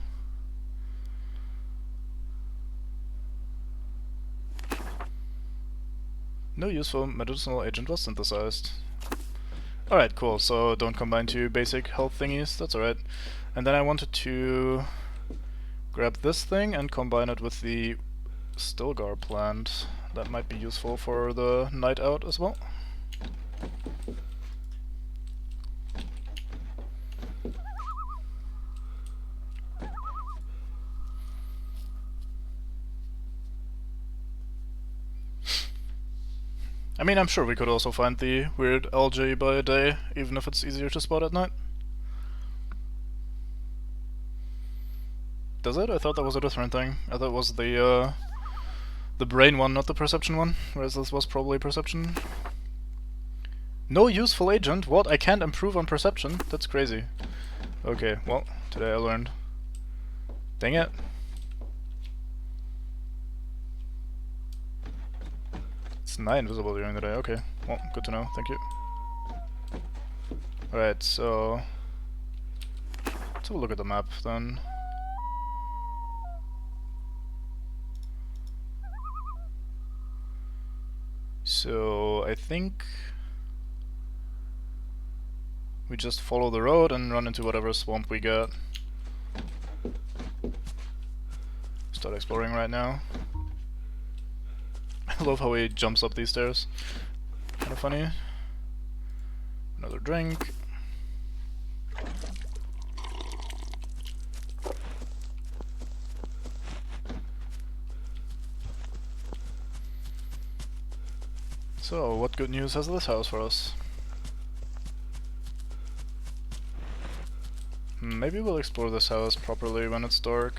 No useful medicinal agent was synthesized. Alright, cool, so don't combine two basic health thingies, that's alright. And then I wanted to grab this thing and combine it with the Stilgar plant. That might be useful for the night out as well. I mean, I'm sure we could also find the weird algae by day, even if it's easier to spot at night. Does it? I thought that was a different thing. I thought it was the brain one, not the perception one, whereas this was probably perception. No useful agent? What? I can't improve on perception? That's crazy. Okay, well, today I learned. Dang it. It's nigh invisible during the day, okay. Well, good to know, thank you. Alright, so... let's have a look at the map then. So, I think... we just follow the road and run into whatever swamp we get. Start exploring right now. I love how he jumps up these stairs. Kinda funny. Another drink. So, what good news has this house for us? Maybe we'll explore this house properly when it's dark.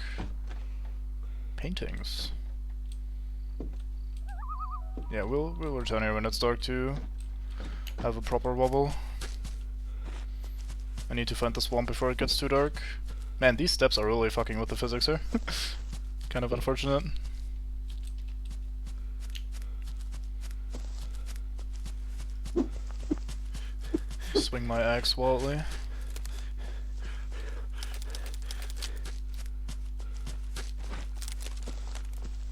Paintings. Yeah, we'll return here when it's dark to have a proper wobble. I need to find the swamp before it gets too dark. Man, these steps are really fucking with the physics here. Kind of unfortunate. Swing my axe wildly.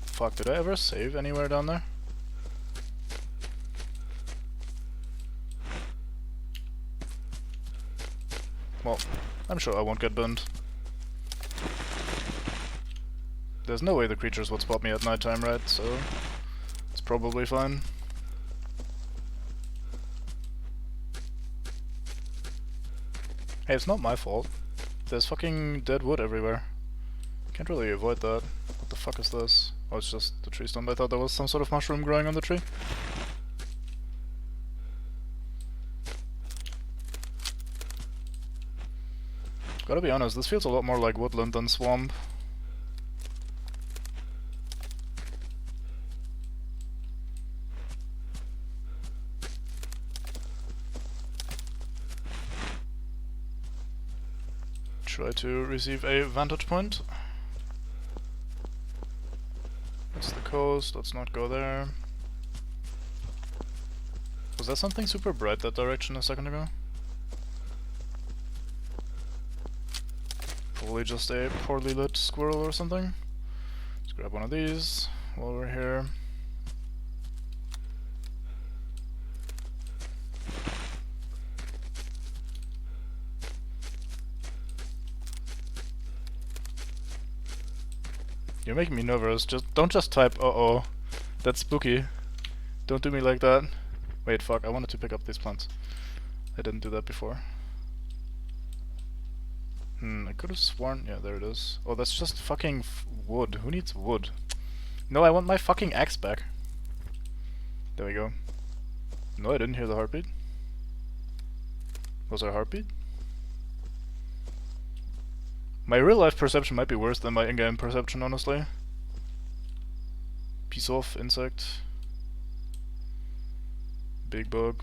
Fuck, did I ever save anywhere down there? Well, I'm sure I won't get burned. There's no way the creatures would spot me at nighttime, right? So it's probably fine. Hey, it's not my fault. There's fucking dead wood everywhere. Can't really avoid that. What the fuck is this? Oh, it's just the tree stump. I thought there was some sort of mushroom growing on the tree. Gotta be honest, this feels a lot more like woodland than swamp. Try to receive a vantage point. That's the coast, let's not go there. Was that something super bright that direction a second ago? Probably just a poorly lit squirrel or something. Let's grab one of these while we're here. You're making me nervous. Don't just type uh-oh. That's spooky. Don't do me like that. Wait, fuck, I wanted to pick up these plants. I didn't do that before. I could have sworn... yeah, there it is. Oh, that's just fucking wood. Who needs wood? No, I want my fucking axe back. There we go. No, I didn't hear the heartbeat. Was there a heartbeat? My real-life perception might be worse than my in-game perception, honestly. Piece off, insect. Big bug.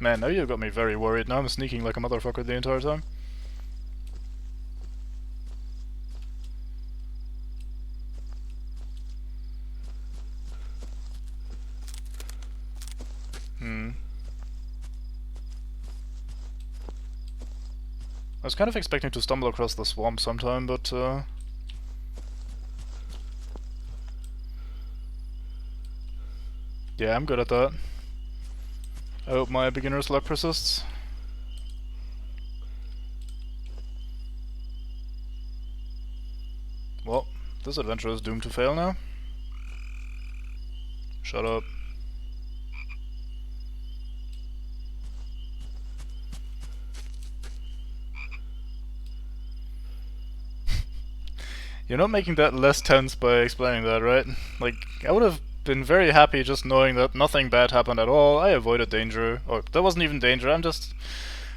Man, now you got me very worried. Now I'm sneaking like a motherfucker the entire time. I was kind of expecting to stumble across the swamp sometime, but yeah, I'm good at that. I hope my beginner's luck persists. Well, this adventure is doomed to fail now. Shut up. You're not making that less tense by explaining that, right? Like, I would have been very happy just knowing that nothing bad happened at all. I avoided danger. Or, that wasn't even danger, I'm just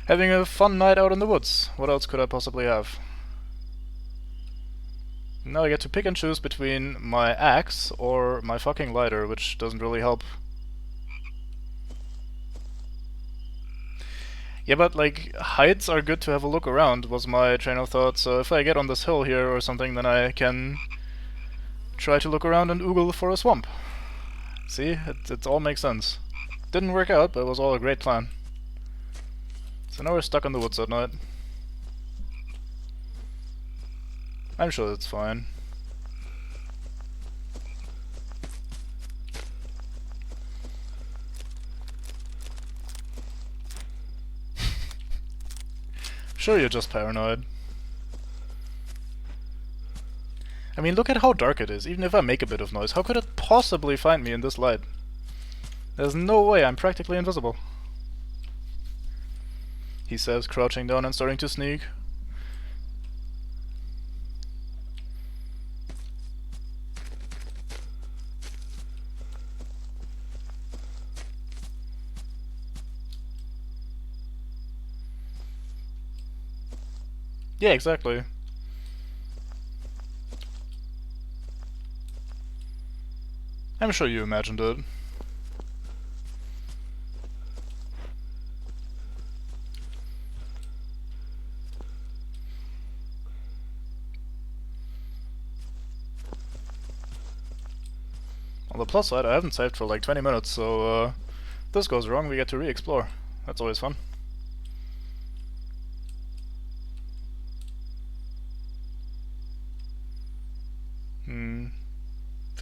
having a fun night out in the woods. What else could I possibly have? Now I get to pick and choose between my axe or my fucking lighter, which doesn't really help. Yeah, but like, heights are good to have a look around, was my train of thought, so if I get on this hill here or something, then I can try to look around and oogle for a swamp. See? It all makes sense. Didn't work out, but it was all a great plan. So now we're stuck in the woods at night. I'm sure that's fine. Sure, you're just paranoid. I mean, look at how dark it is. Even if I make a bit of noise, how could it possibly find me in this light? There's no way, I'm practically invisible. He says, crouching down and starting to sneak. Yeah, exactly. I'm sure you imagined it. On the plus side, I haven't saved for like 20 minutes, so if this goes wrong, we get to re-explore. That's always fun.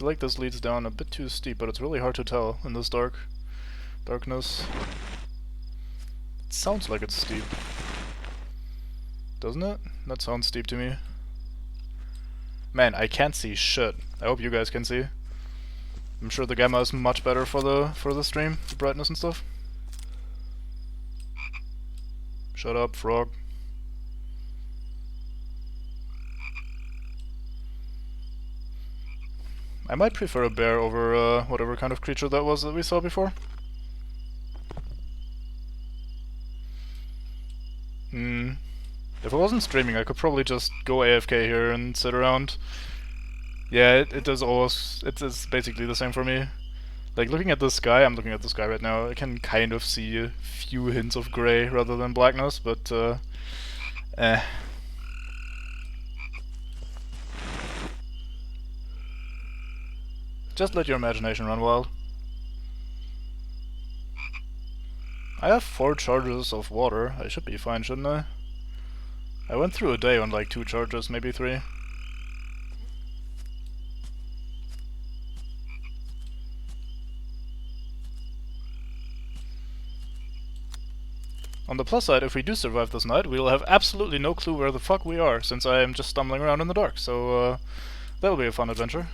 feel like this leads down a bit too steep, but it's really hard to tell in this darkness. It sounds like it's steep. Doesn't it? That sounds steep to me. Man, I can't see shit. I hope you guys can see. I'm sure the gamma is much better for the stream, the brightness and stuff. Shut up, frog. I might prefer a bear over whatever kind of creature that was that we saw before. If I wasn't streaming, I could probably just go AFK here and sit around. Yeah, it does always... It's basically the same for me. Like, looking at the sky, I'm looking at the sky right now, I can kind of see a few hints of grey rather than blackness, but eh. Just let your imagination run wild. I have 4 charges of water. I should be fine, shouldn't I? I went through a day on like 2 charges, maybe 3. On the plus side, if we do survive this night, we'll have absolutely no clue where the fuck we are, since I am just stumbling around in the dark, so that'll be a fun adventure.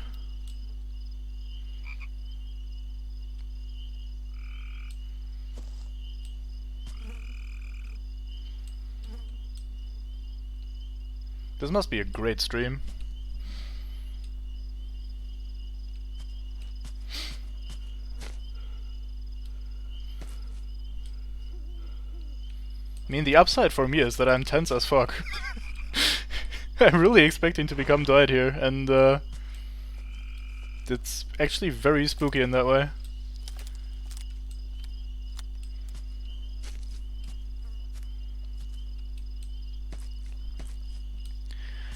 This must be a great stream. I mean, the upside for me is that I'm tense as fuck. I'm really expecting to become died here, and it's actually very spooky in that way.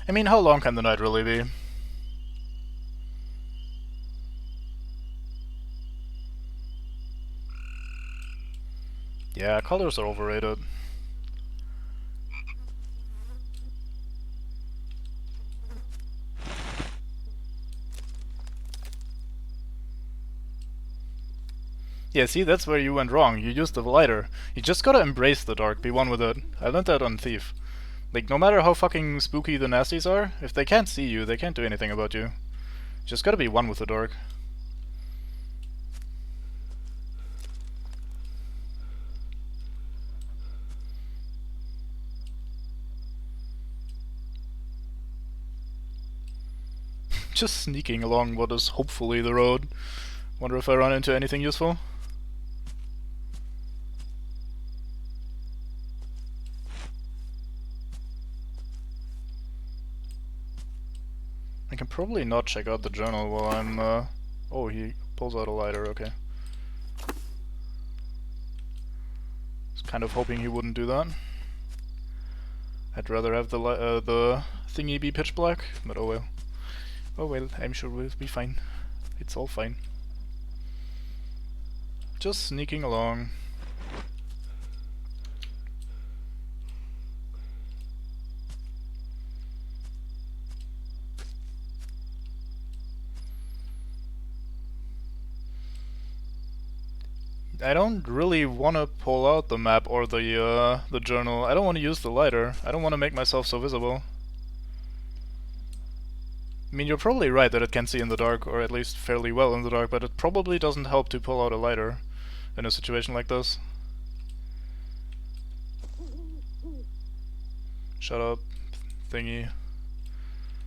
I mean, how long can the night really be? Yeah, colors are overrated. Yeah, see, that's where you went wrong. You used the lighter. You just gotta embrace the dark, be one with it. I learned that on Thief. Like, no matter how fucking spooky the nasties are, if they can't see you, they can't do anything about you. Just gotta be one with the dark. Just sneaking along what is hopefully the road. Wonder if I run into anything useful. I can probably not check out the journal while I'm, Oh, he pulls out a lighter, okay. Was kind of hoping he wouldn't do that. I'd rather have the thingy be pitch black, but oh well. Oh well, I'm sure we'll be fine. It's all fine. Just sneaking along. I don't really want to pull out the map or the journal. I don't want to use the lighter. I don't want to make myself so visible. I mean, you're probably right that it can see in the dark, or at least fairly well in the dark, but it probably doesn't help to pull out a lighter in a situation like this. Shut up, thingy.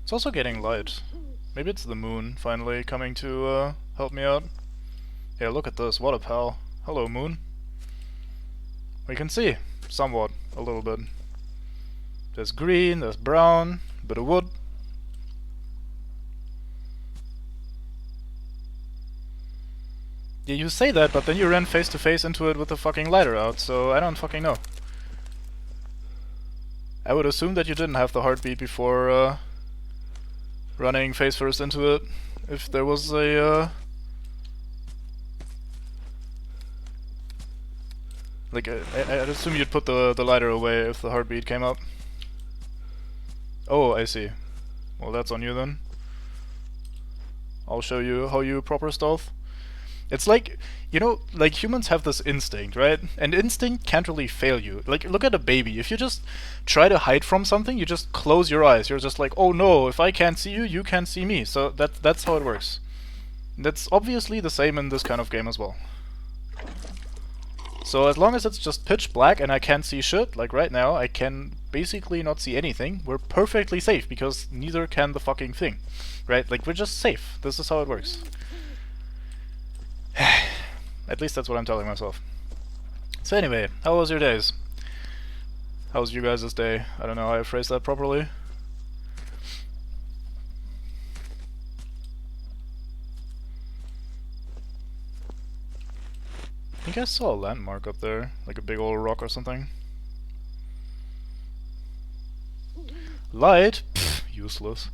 It's also getting light. Maybe it's the moon finally coming to help me out. Yeah, look at this, what a pal. Hello, moon. We can see, somewhat, a little bit. There's green, there's brown, a bit of wood. Yeah, you say that, but then you ran face to face into it with the fucking lighter out, so I don't fucking know. I would assume that you didn't have the heartbeat before running face first into it. If there was a like, I'd assume you'd put the lighter away if the heartbeat came up. Oh, I see. Well, that's on you then. I'll show you how you proper stealth. It's like, you know, like humans have this instinct, right? And instinct can't really fail you. Like, look at a baby. If you just try to hide from something, you just close your eyes. You're just like, oh no, if I can't see you, you can't see me. So that's how it works. That's obviously the same in this kind of game as well. So as long as it's just pitch black and I can't see shit, like right now, I can basically not see anything, we're perfectly safe, because neither can the fucking thing. Right? Like, we're just safe. This is how it works. At least that's what I'm telling myself. So anyway, how was your days? How was you guys' day? I don't know how I phrased that properly. I think I saw a landmark up there, like a big old rock or something. Light? Pfft, useless.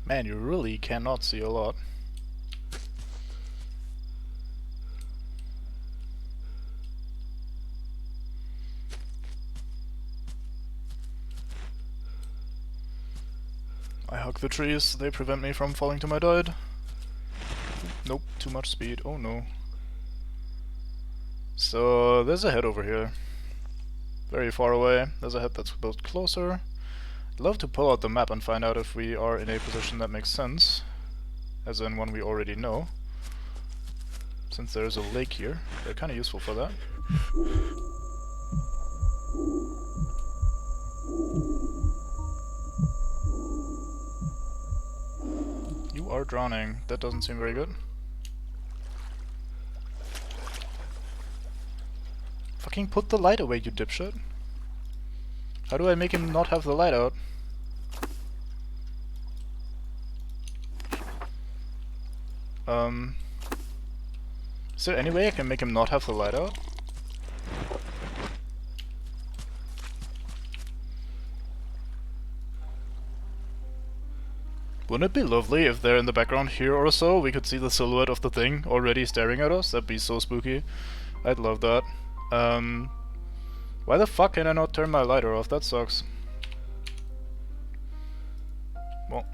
Man, you really cannot see a lot. I hug the trees, they prevent me from falling to my death. Nope, too much speed, oh no. So, there's a head over here. Very far away. There's a head that's built closer. I'd love to pull out the map and find out if we are in a position that makes sense. As in one we already know. Since there's a lake here, they're kinda useful for that. You are drowning. That doesn't seem very good. Fucking put the light away, you dipshit. How do I make him not have the light out? Is there any way I can make him not have the light out? Wouldn't it be lovely if they're in the background here or so, we could see the silhouette of the thing already staring at us? That'd be so spooky. I'd love that. Why the fuck can I not turn my lighter off? That sucks. Well.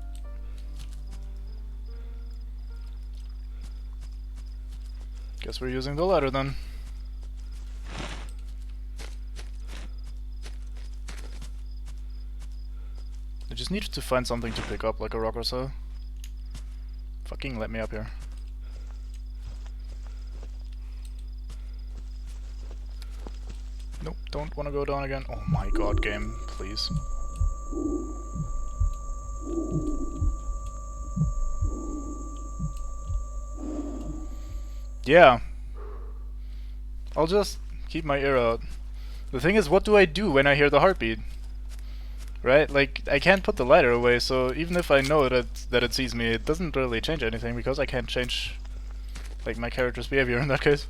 Guess we're using the lighter then. I just need to find something to pick up, like a rock or so. Fucking let me up here. Nope, don't wanna go down again. Oh my god, game, please. Yeah. I'll just keep my ear out. The thing is, what do I do when I hear the heartbeat? Right? Like, I can't put the lighter away, so even if I know that it sees me, it doesn't really change anything, because I can't change, like, my character's behavior in that case.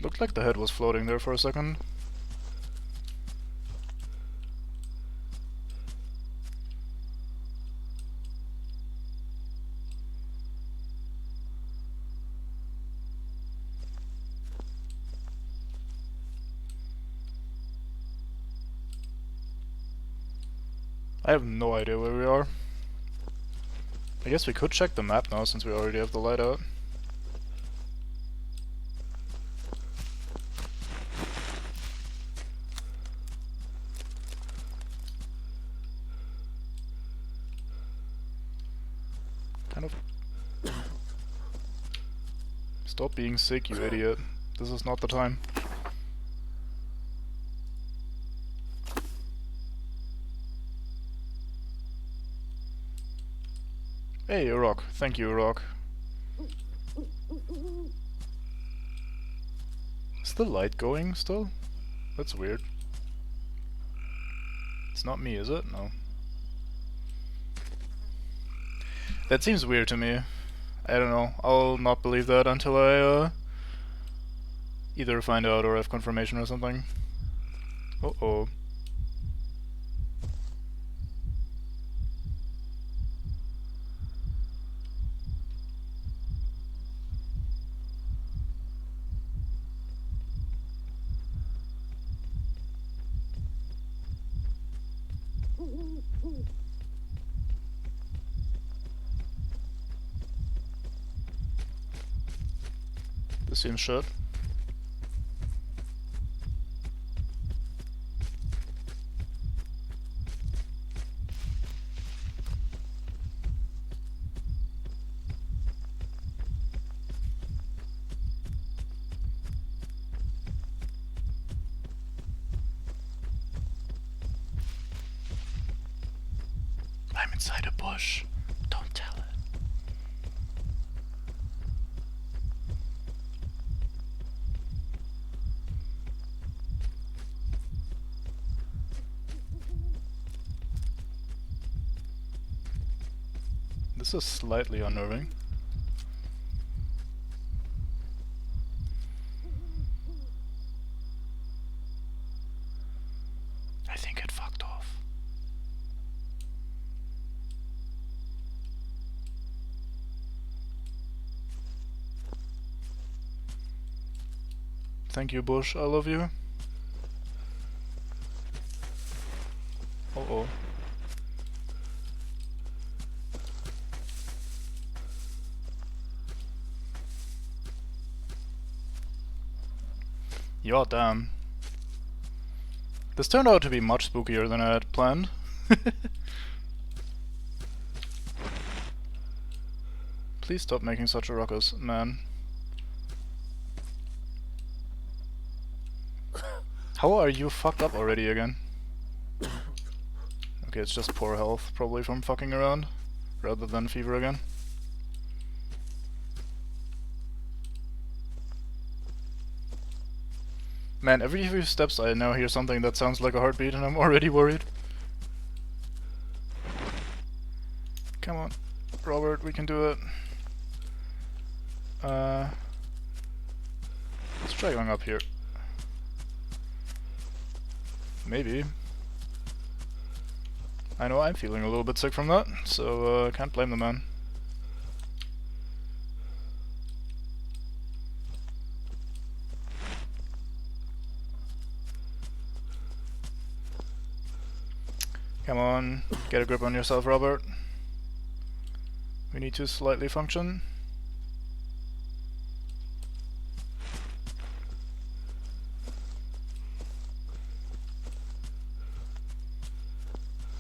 Looked like the head was floating there for a second. I have no idea where we are. I guess we could check the map now since we already have the light out. Kind of. Stop being sick, you idiot. This is not the time. Hey, a rock. Thank you, rock. Is the light going still? That's weird. It's not me, is it? No. That seems weird to me. I don't know. I'll not believe that until I either find out or have confirmation or something. Uh-oh. This seems shit. I'm inside a bush. Don't tell it. This is slightly unnerving. I think it fucked off. Thank you, bush. I love you. Uh-oh. Yeah, damn. This turned out to be much spookier than I had planned. Please stop making such a ruckus, man. How are you fucked up already again? Okay, it's just poor health, probably from fucking around, rather than fever again. Man, every few steps I now hear something that sounds like a heartbeat and I'm already worried. Come on, Robert, we can do it. Let's try going up here. Maybe. I know I'm feeling a little bit sick from that, so can't blame the man. Come on, get a grip on yourself, Robert. We need to slightly function.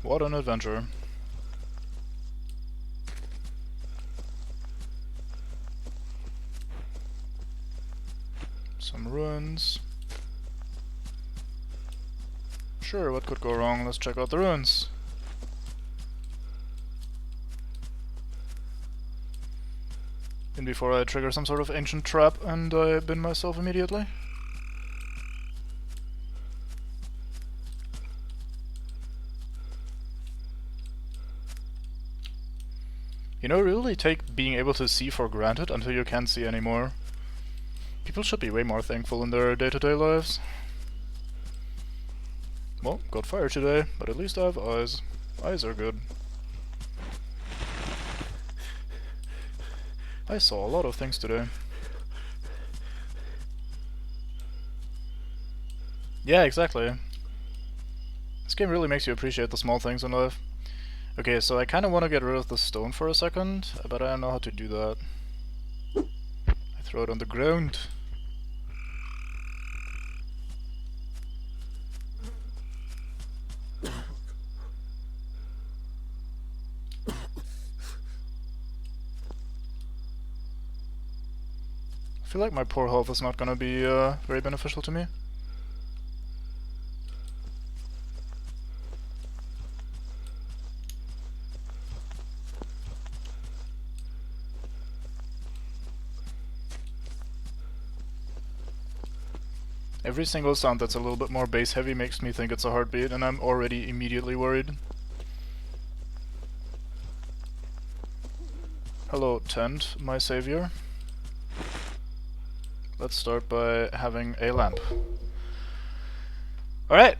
What an adventure. Some ruins. Sure, what could go wrong? Let's check out the ruins. And before I trigger some sort of ancient trap and I bin myself immediately. You know, really take being able to see for granted until you can't see anymore. People should be way more thankful in their day-to-day lives. Well, got fire today, but at least I have eyes. Eyes are good. I saw a lot of things today. Yeah, exactly. This game really makes you appreciate the small things in life. Okay, so I kinda wanna get rid of the stone for a second, but I don't know how to do that. I throw it on the ground. I feel like my poor health is not gonna be very beneficial to me. Every single sound that's a little bit more bass heavy makes me think it's a heartbeat, and I'm already immediately worried. Hello, tent, my savior. Let's start by having a lamp. Alright!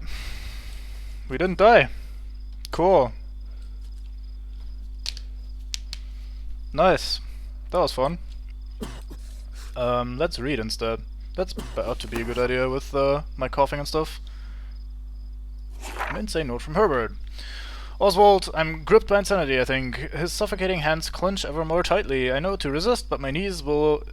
We didn't die. Cool. Nice. That was fun. Let's read instead. That's about to be a good idea with my coughing and stuff. An insane note from Herbert. Oswald, I'm gripped by insanity, I think. His suffocating hands clench ever more tightly. I know to resist, but my knees will...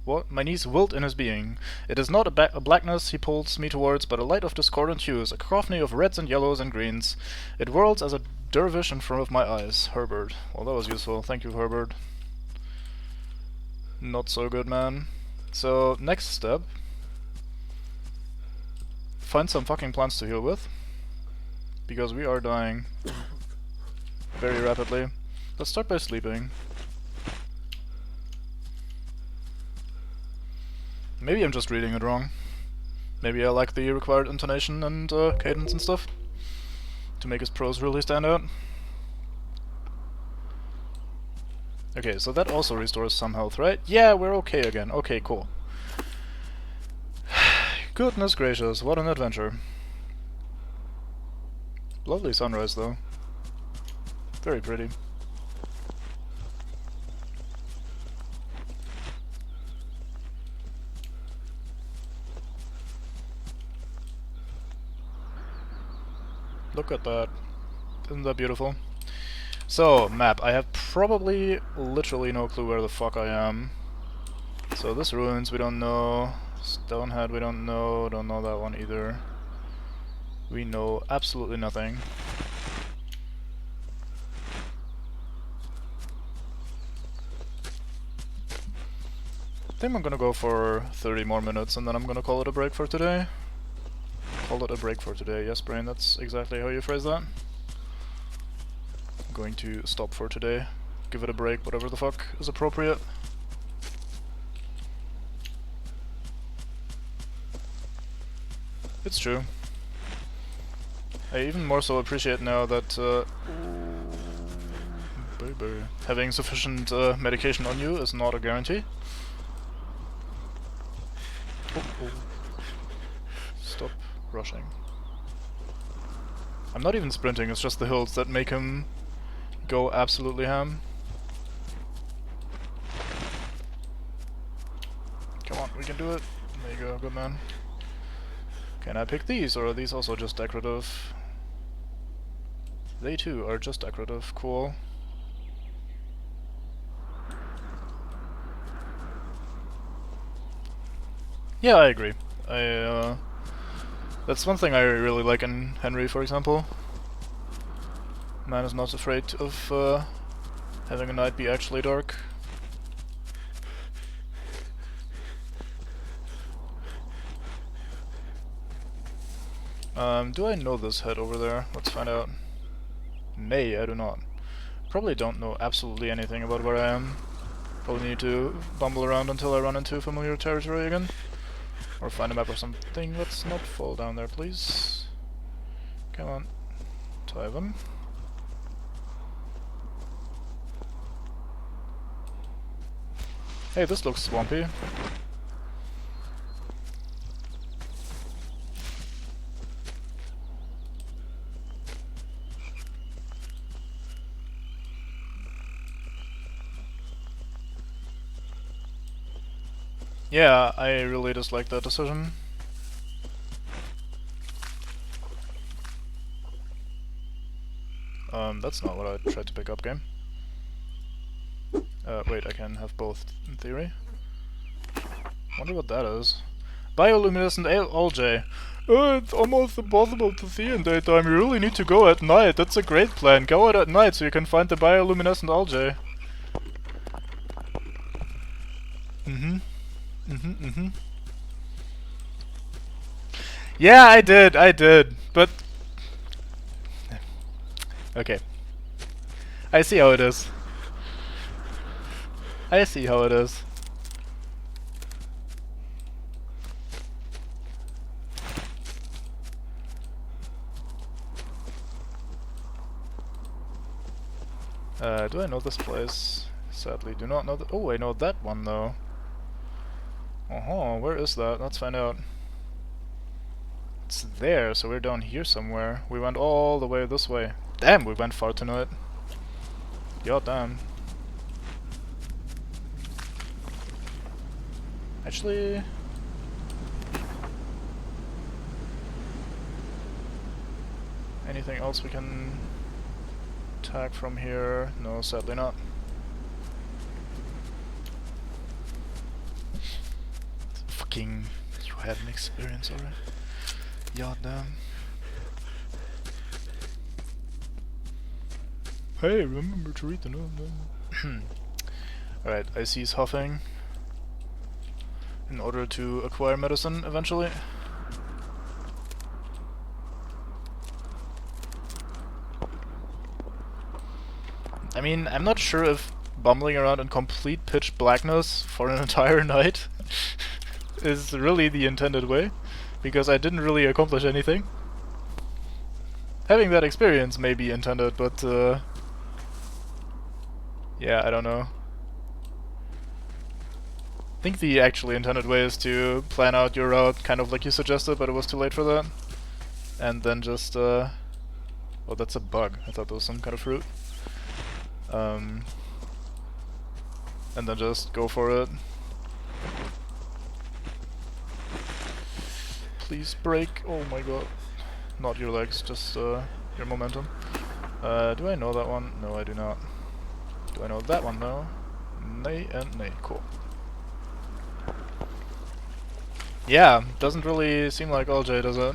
What? My knees wilt in his being. It is not a blackness he pulls me towards, but a light of discordant hues, a cacophony of reds and yellows and greens. It whirls as a dervish in front of my eyes. Herbert. Well, that was useful. Thank you, Herbert. Not so good, man. So, next step. Find some fucking plants to heal with. Because we are dying very rapidly. Let's start by sleeping. Maybe I'm just reading it wrong. Maybe I like the required intonation and cadence and stuff to make his prose really stand out. Okay, so that also restores some health, right? Yeah, we're okay again. Okay, cool. Goodness gracious, what an adventure. Lovely sunrise, though. Very pretty. Look at that. Isn't that beautiful? So, map. I have probably literally no clue where the fuck I am. So this ruins, we don't know. Stonehead, we don't know that one either. We know absolutely nothing. I think I'm gonna go for 30 more minutes and then I'm gonna call it a break for today. Call it a break for today. Yes, Brain, that's exactly how you phrase that. I'm going to stop for today. Give it a break, whatever the fuck is appropriate. It's true. I even more so appreciate now that having sufficient medication on you is not a guarantee. Oh. Stop rushing. I'm not even sprinting, it's just the hills that make him go absolutely ham. Come on, we can do it. There you go, good man. Can I pick these, or are these also just decorative? They too are just decorative, cool. Yeah, I agree. That's one thing I really like in Henry, for example. Man is not afraid of having a night be actually dark. Do I know this head over there? Let's find out. Nay, I do not. Probably don't know absolutely anything about where I am. Probably need to bumble around until I run into familiar territory again. Or find a map or something. Let's not fall down there, please. Come on. Tie them. Hey, this looks swampy. Yeah, I really dislike that decision. That's not what I tried to pick up, game. Wait, I can have both, in theory. Wonder what that is. Bioluminescent algae. It's almost impossible to see in daytime. You really need to go at night. That's a great plan. Go out at night so you can find the bioluminescent algae. Yeah, I did, but... Okay. I see how it is. I see how it is. Do I know this place? Sadly, do not know the— oh, I know that one though. Where is that? Let's find out. It's there, so we're down here somewhere. We went all the way this way. Damn, we went far tonight. God damn. Actually... anything else we can attack from here? No, sadly not. Fucking... you had an experience already. God damn. Hey, remember to read the note. Alright, I cease huffing in order to acquire medicine eventually. I mean, I'm not sure if bumbling around in complete pitch blackness for an entire night is really the intended way, because I didn't really accomplish anything. Having that experience may be intended, but yeah, I don't know. I think the actually intended way is to plan out your route, kind of like you suggested, but it was too late for that. And then just, oh, that's a bug. I thought that was some kind of fruit. And then just go for it. Please break. Oh my god. Not your legs, just your momentum. Do I know that one? No, I do not. Do I know that one though? Nay and nay. Cool. Yeah, doesn't really seem like LJ, does it?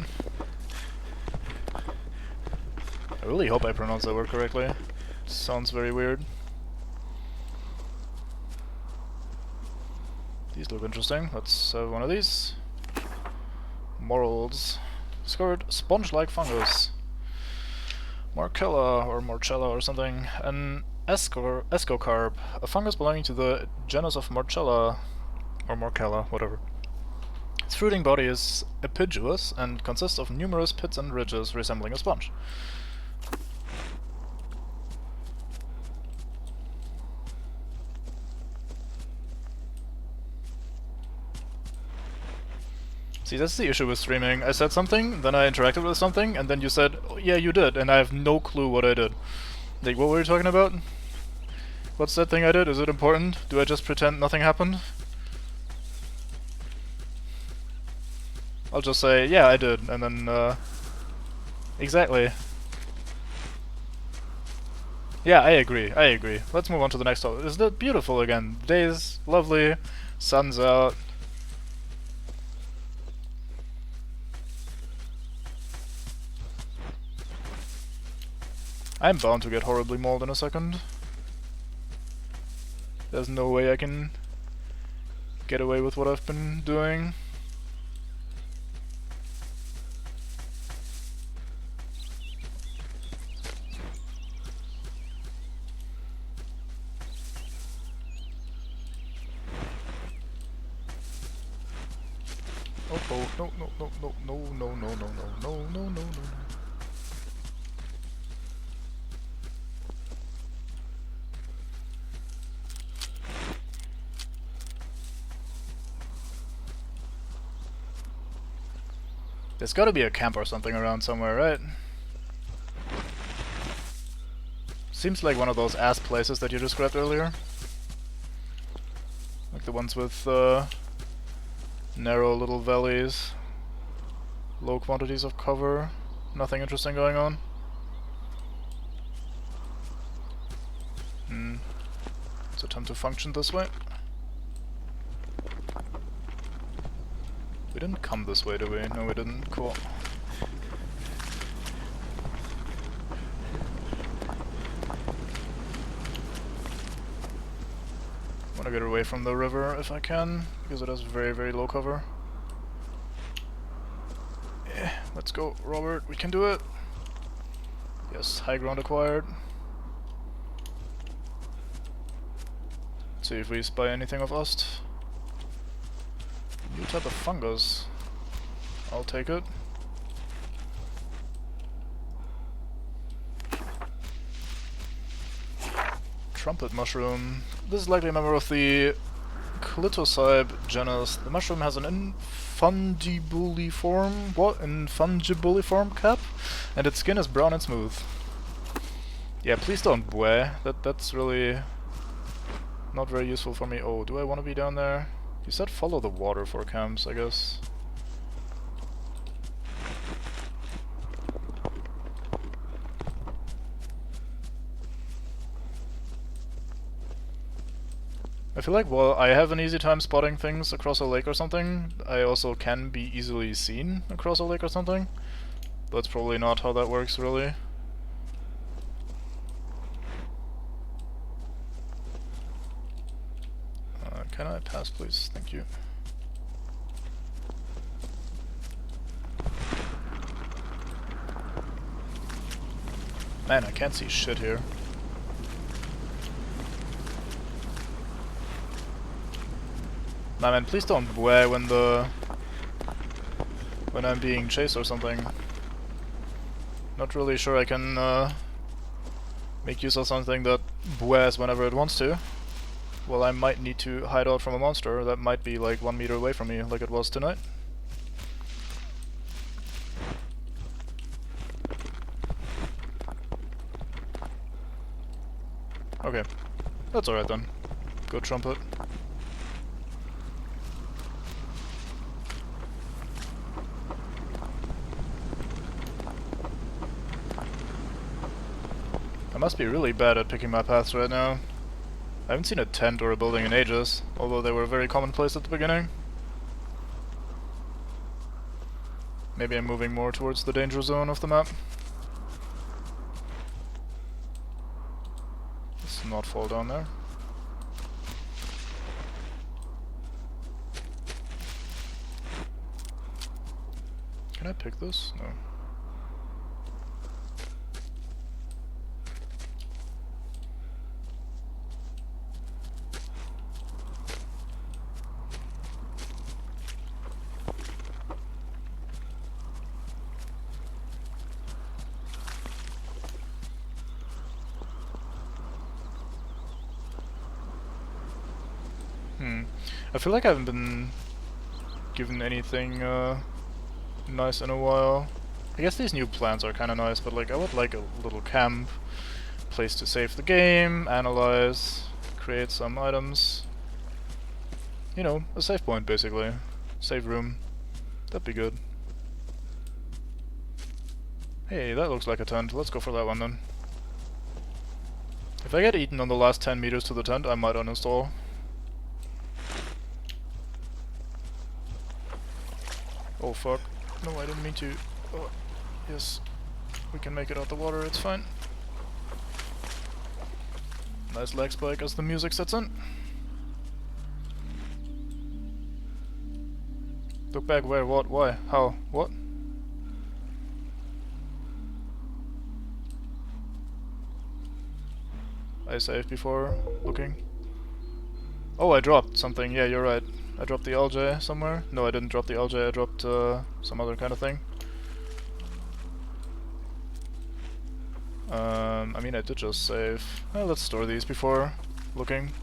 I really hope I pronounced that word correctly. It sounds very weird. These look interesting. Let's have one of these. Morals. Discovered sponge-like fungus. Marcella or Marcella or something. An escocarp, a fungus belonging to the genus of Marcella or Marcella, whatever. Its fruiting body is epigeous and consists of numerous pits and ridges resembling a sponge. See, that's the issue with streaming. I said something, then I interacted with something, and then you said, oh, yeah, you did, and I have no clue what I did. Like, what were you talking about? What's that thing I did? Is it important? Do I just pretend nothing happened? I'll just say, yeah, I did, and then, exactly. Yeah, I agree, I agree. Let's move on to the next topic. Isn't it beautiful again? The day is lovely, sun's out. I'm bound to get horribly mauled in a second. There's no way I can get away with what I've been doing. Oh, no, no, no, no, no, no, no, no, no, no, no, no, no. There's gotta be a camp or something around somewhere, right? Seems like one of those ass places that you described earlier. Like the ones with narrow little valleys, low quantities of cover, nothing interesting going on. Let's attempt to function this way. We didn't come this way, did we? No, we didn't. Cool. I want to get away from the river if I can, because it has very, very low cover. Yeah, let's go, Robert. We can do it. Yes, high ground acquired. Let's see if we spy anything of us. New type of fungus. I'll take it. trumpet mushroom. This is likely a member of the Clitocybe genus. The mushroom has an infungibuliform cap, and its skin is brown and smooth. Yeah, please don't bwah. That's really not very useful for me. Oh, do I want to be down there? You said follow the water for camps, I guess. I feel like while I have an easy time spotting things across a lake or something, I also can be easily seen across a lake or something. That's probably not how that works, really. Can I pass, please? Thank you. Man, I can't see shit here. Nah, man, please don't bwah when I'm being chased or something. Not really sure I can make use of something that bwahs whenever it wants to. Well, I might need to hide out from a monster that might be like 1 meter away from me, like it was tonight. Okay, that's alright then. Go trumpet. I must be really bad at picking my paths right now. I haven't seen a tent or a building in ages, although they were very commonplace at the beginning. Maybe I'm moving more towards the danger zone of the map. Let's not fall down there. Can I pick this? No. I feel like I haven't been given anything nice in a while. I guess these new plants are kinda nice, but like I would like a little camp, place to save the game, analyze, create some items. You know, a save point basically. Save room. That'd be good. Hey, that looks like a tent. Let's go for that one then. If I get eaten on the last 10 meters to the tent, I might uninstall. Oh fuck. No, I didn't mean to. Oh, yes. We can make it out the water, it's fine. Nice leg spike as the music sets in. Look back, where, what, why, how, what? I saved before looking. Oh, I dropped something, yeah, you're right. I dropped the LJ somewhere. No, I didn't drop the LJ, I dropped some other kind of thing. I mean, I did just save. Well, let's store these before looking.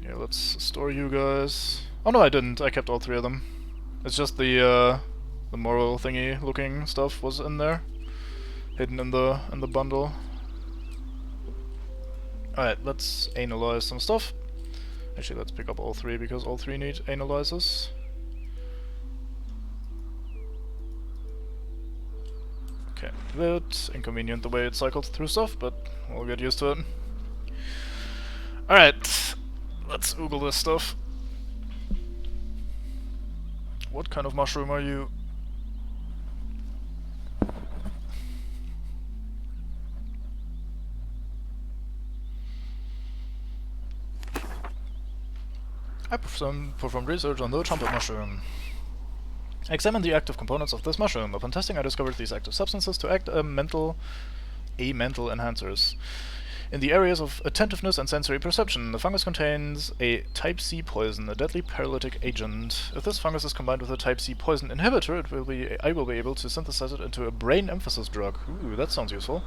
Yeah, let's store you guys. Oh no, I didn't. I kept all 3 of them. It's just the moral thingy looking stuff was in there, hidden in the bundle. Alright, let's analyze some stuff. Actually, let's pick up all 3 because all 3 need analyzers. Okay, a bit inconvenient the way it cycled through stuff, but we'll get used to it. Alright, let's oogle this stuff. What kind of mushroom are you? I performed research on the trumpet mushroom. I examined the active components of this mushroom. Upon testing, I discovered these active substances to act as mental enhancers. In the areas of attentiveness and sensory perception, the fungus contains a type C poison, a deadly paralytic agent. If this fungus is combined with a type C poison inhibitor, I will be able to synthesize it into a brain emphasis drug. Ooh, that sounds useful.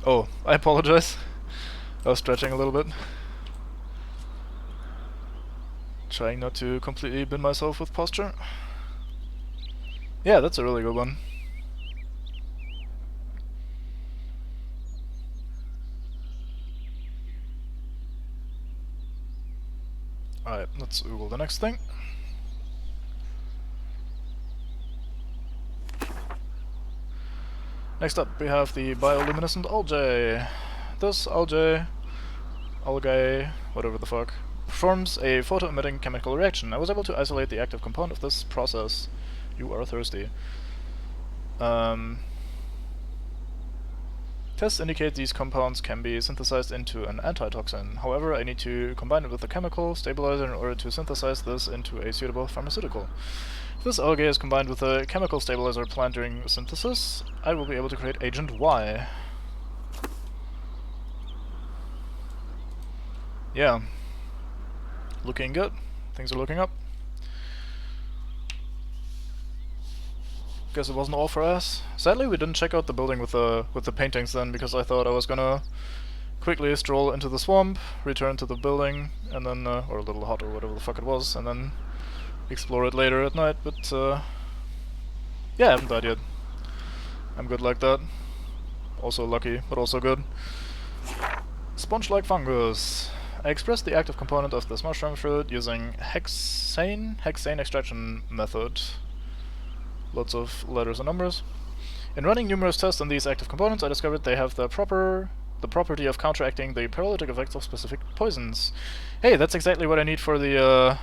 Oh, I apologize. I was stretching a little bit. Trying not to completely bin myself with posture. Yeah, that's a really good one. Alright, let's Google the next thing. Next up, we have the bioluminescent algae. This algae, whatever the fuck, performs a photo-emitting chemical reaction. I was able to isolate the active component of this process. You are thirsty. Tests indicate these compounds can be synthesized into an antitoxin. However, I need to combine it with a chemical stabilizer in order to synthesize this into a suitable pharmaceutical. If this algae is combined with a chemical stabilizer plant during synthesis, I will be able to create Agent Y. Yeah. Looking good. Things are looking up. Guess it wasn't all for us. Sadly, we didn't check out the building with the paintings then, because I thought I was gonna quickly stroll into the swamp, return to the building, and then or a little hut or whatever the fuck it was, and then explore it later at night. But yeah, I haven't died yet. I'm good like that. Also lucky, but also good. Sponge-like fungus. I expressed the active component of this mushroom fruit using hexane extraction method. Lots of letters and numbers. In running numerous tests on these active components, I discovered they have the property of counteracting the paralytic effects of specific poisons. Hey, that's exactly what I need for the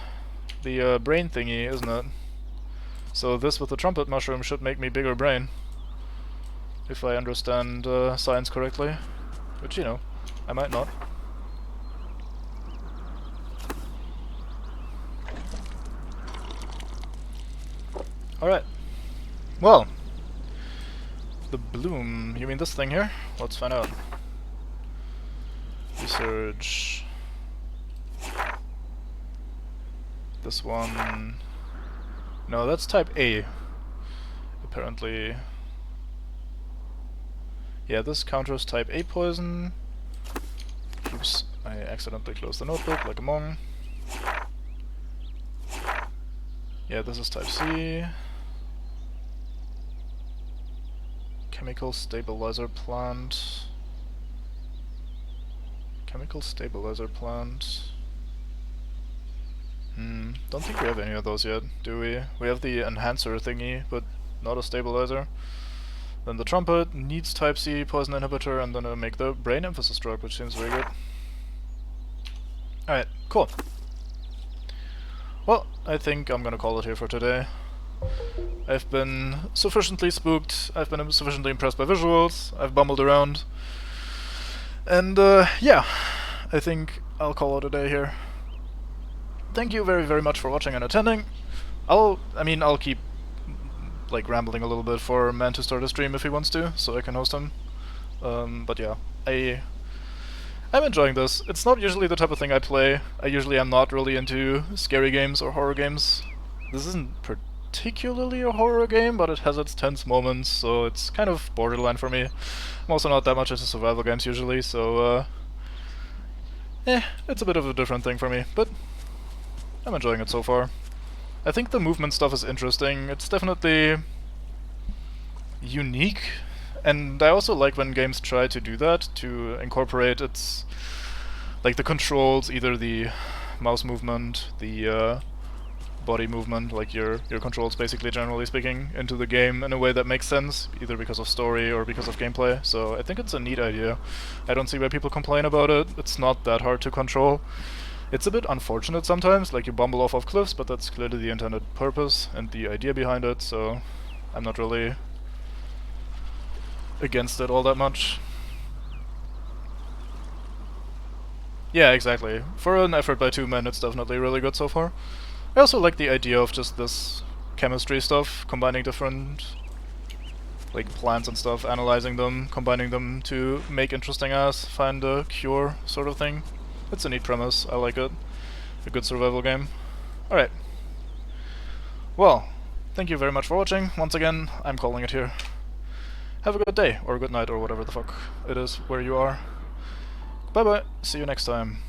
brain thingy, isn't it? So this with the trumpet mushroom should make me bigger brain, if I understand science correctly. Which, you know, I might not. Alright. Well, the bloom, you mean this thing here? Let's find out. Research. This one. No, that's type A. Apparently. Yeah, this counters type A poison. Oops, I accidentally closed the notebook like a mong. Yeah, this is type C. Chemical stabilizer plant. Chemical stabilizer plant. Don't think we have any of those yet, do we? We have the enhancer thingy, but not a stabilizer. Then the trumpet needs type C poison inhibitor, and then I'll make the brain emphasis drug, which seems very good. Alright, cool. Well, I think I'm gonna call it here for today. I've been sufficiently spooked, I've been sufficiently impressed by visuals, I've bumbled around, and yeah, I think I'll call it a day here. Thank you very, very much for watching and attending. I'll keep, like, rambling a little bit for Man to start a stream if he wants to, so I can host him. But yeah, I'm enjoying this. It's not usually the type of thing I play. I usually am not really into scary games or horror games. This isn't particularly a horror game, but it has its tense moments, so it's kind of borderline for me. I'm also not that much into survival games usually, so it's a bit of a different thing for me, but I'm enjoying it so far. I think the movement stuff is interesting. It's definitely unique, and I also like when games try to do that, to incorporate its, like, the controls, either the mouse movement, the body movement, like your controls basically, generally speaking, into the game in a way that makes sense, either because of story or because of gameplay. So I think it's a neat idea. I don't see why people complain about it. It's not that hard to control. It's a bit unfortunate sometimes, like you bumble off of cliffs, but that's clearly the intended purpose and the idea behind it, so I'm not really against it all that much. Yeah, exactly. For an effort by two men, it's definitely really good so far. I also like the idea of just this chemistry stuff, combining different like plants and stuff, analyzing them, combining them to make interesting ass, find a cure sort of thing. It's a neat premise, I like it. A good survival game. Alright. Well, thank you very much for watching. Once again, I'm calling it here. Have a good day, or good night, or whatever the fuck it is where you are. Bye bye, see you next time.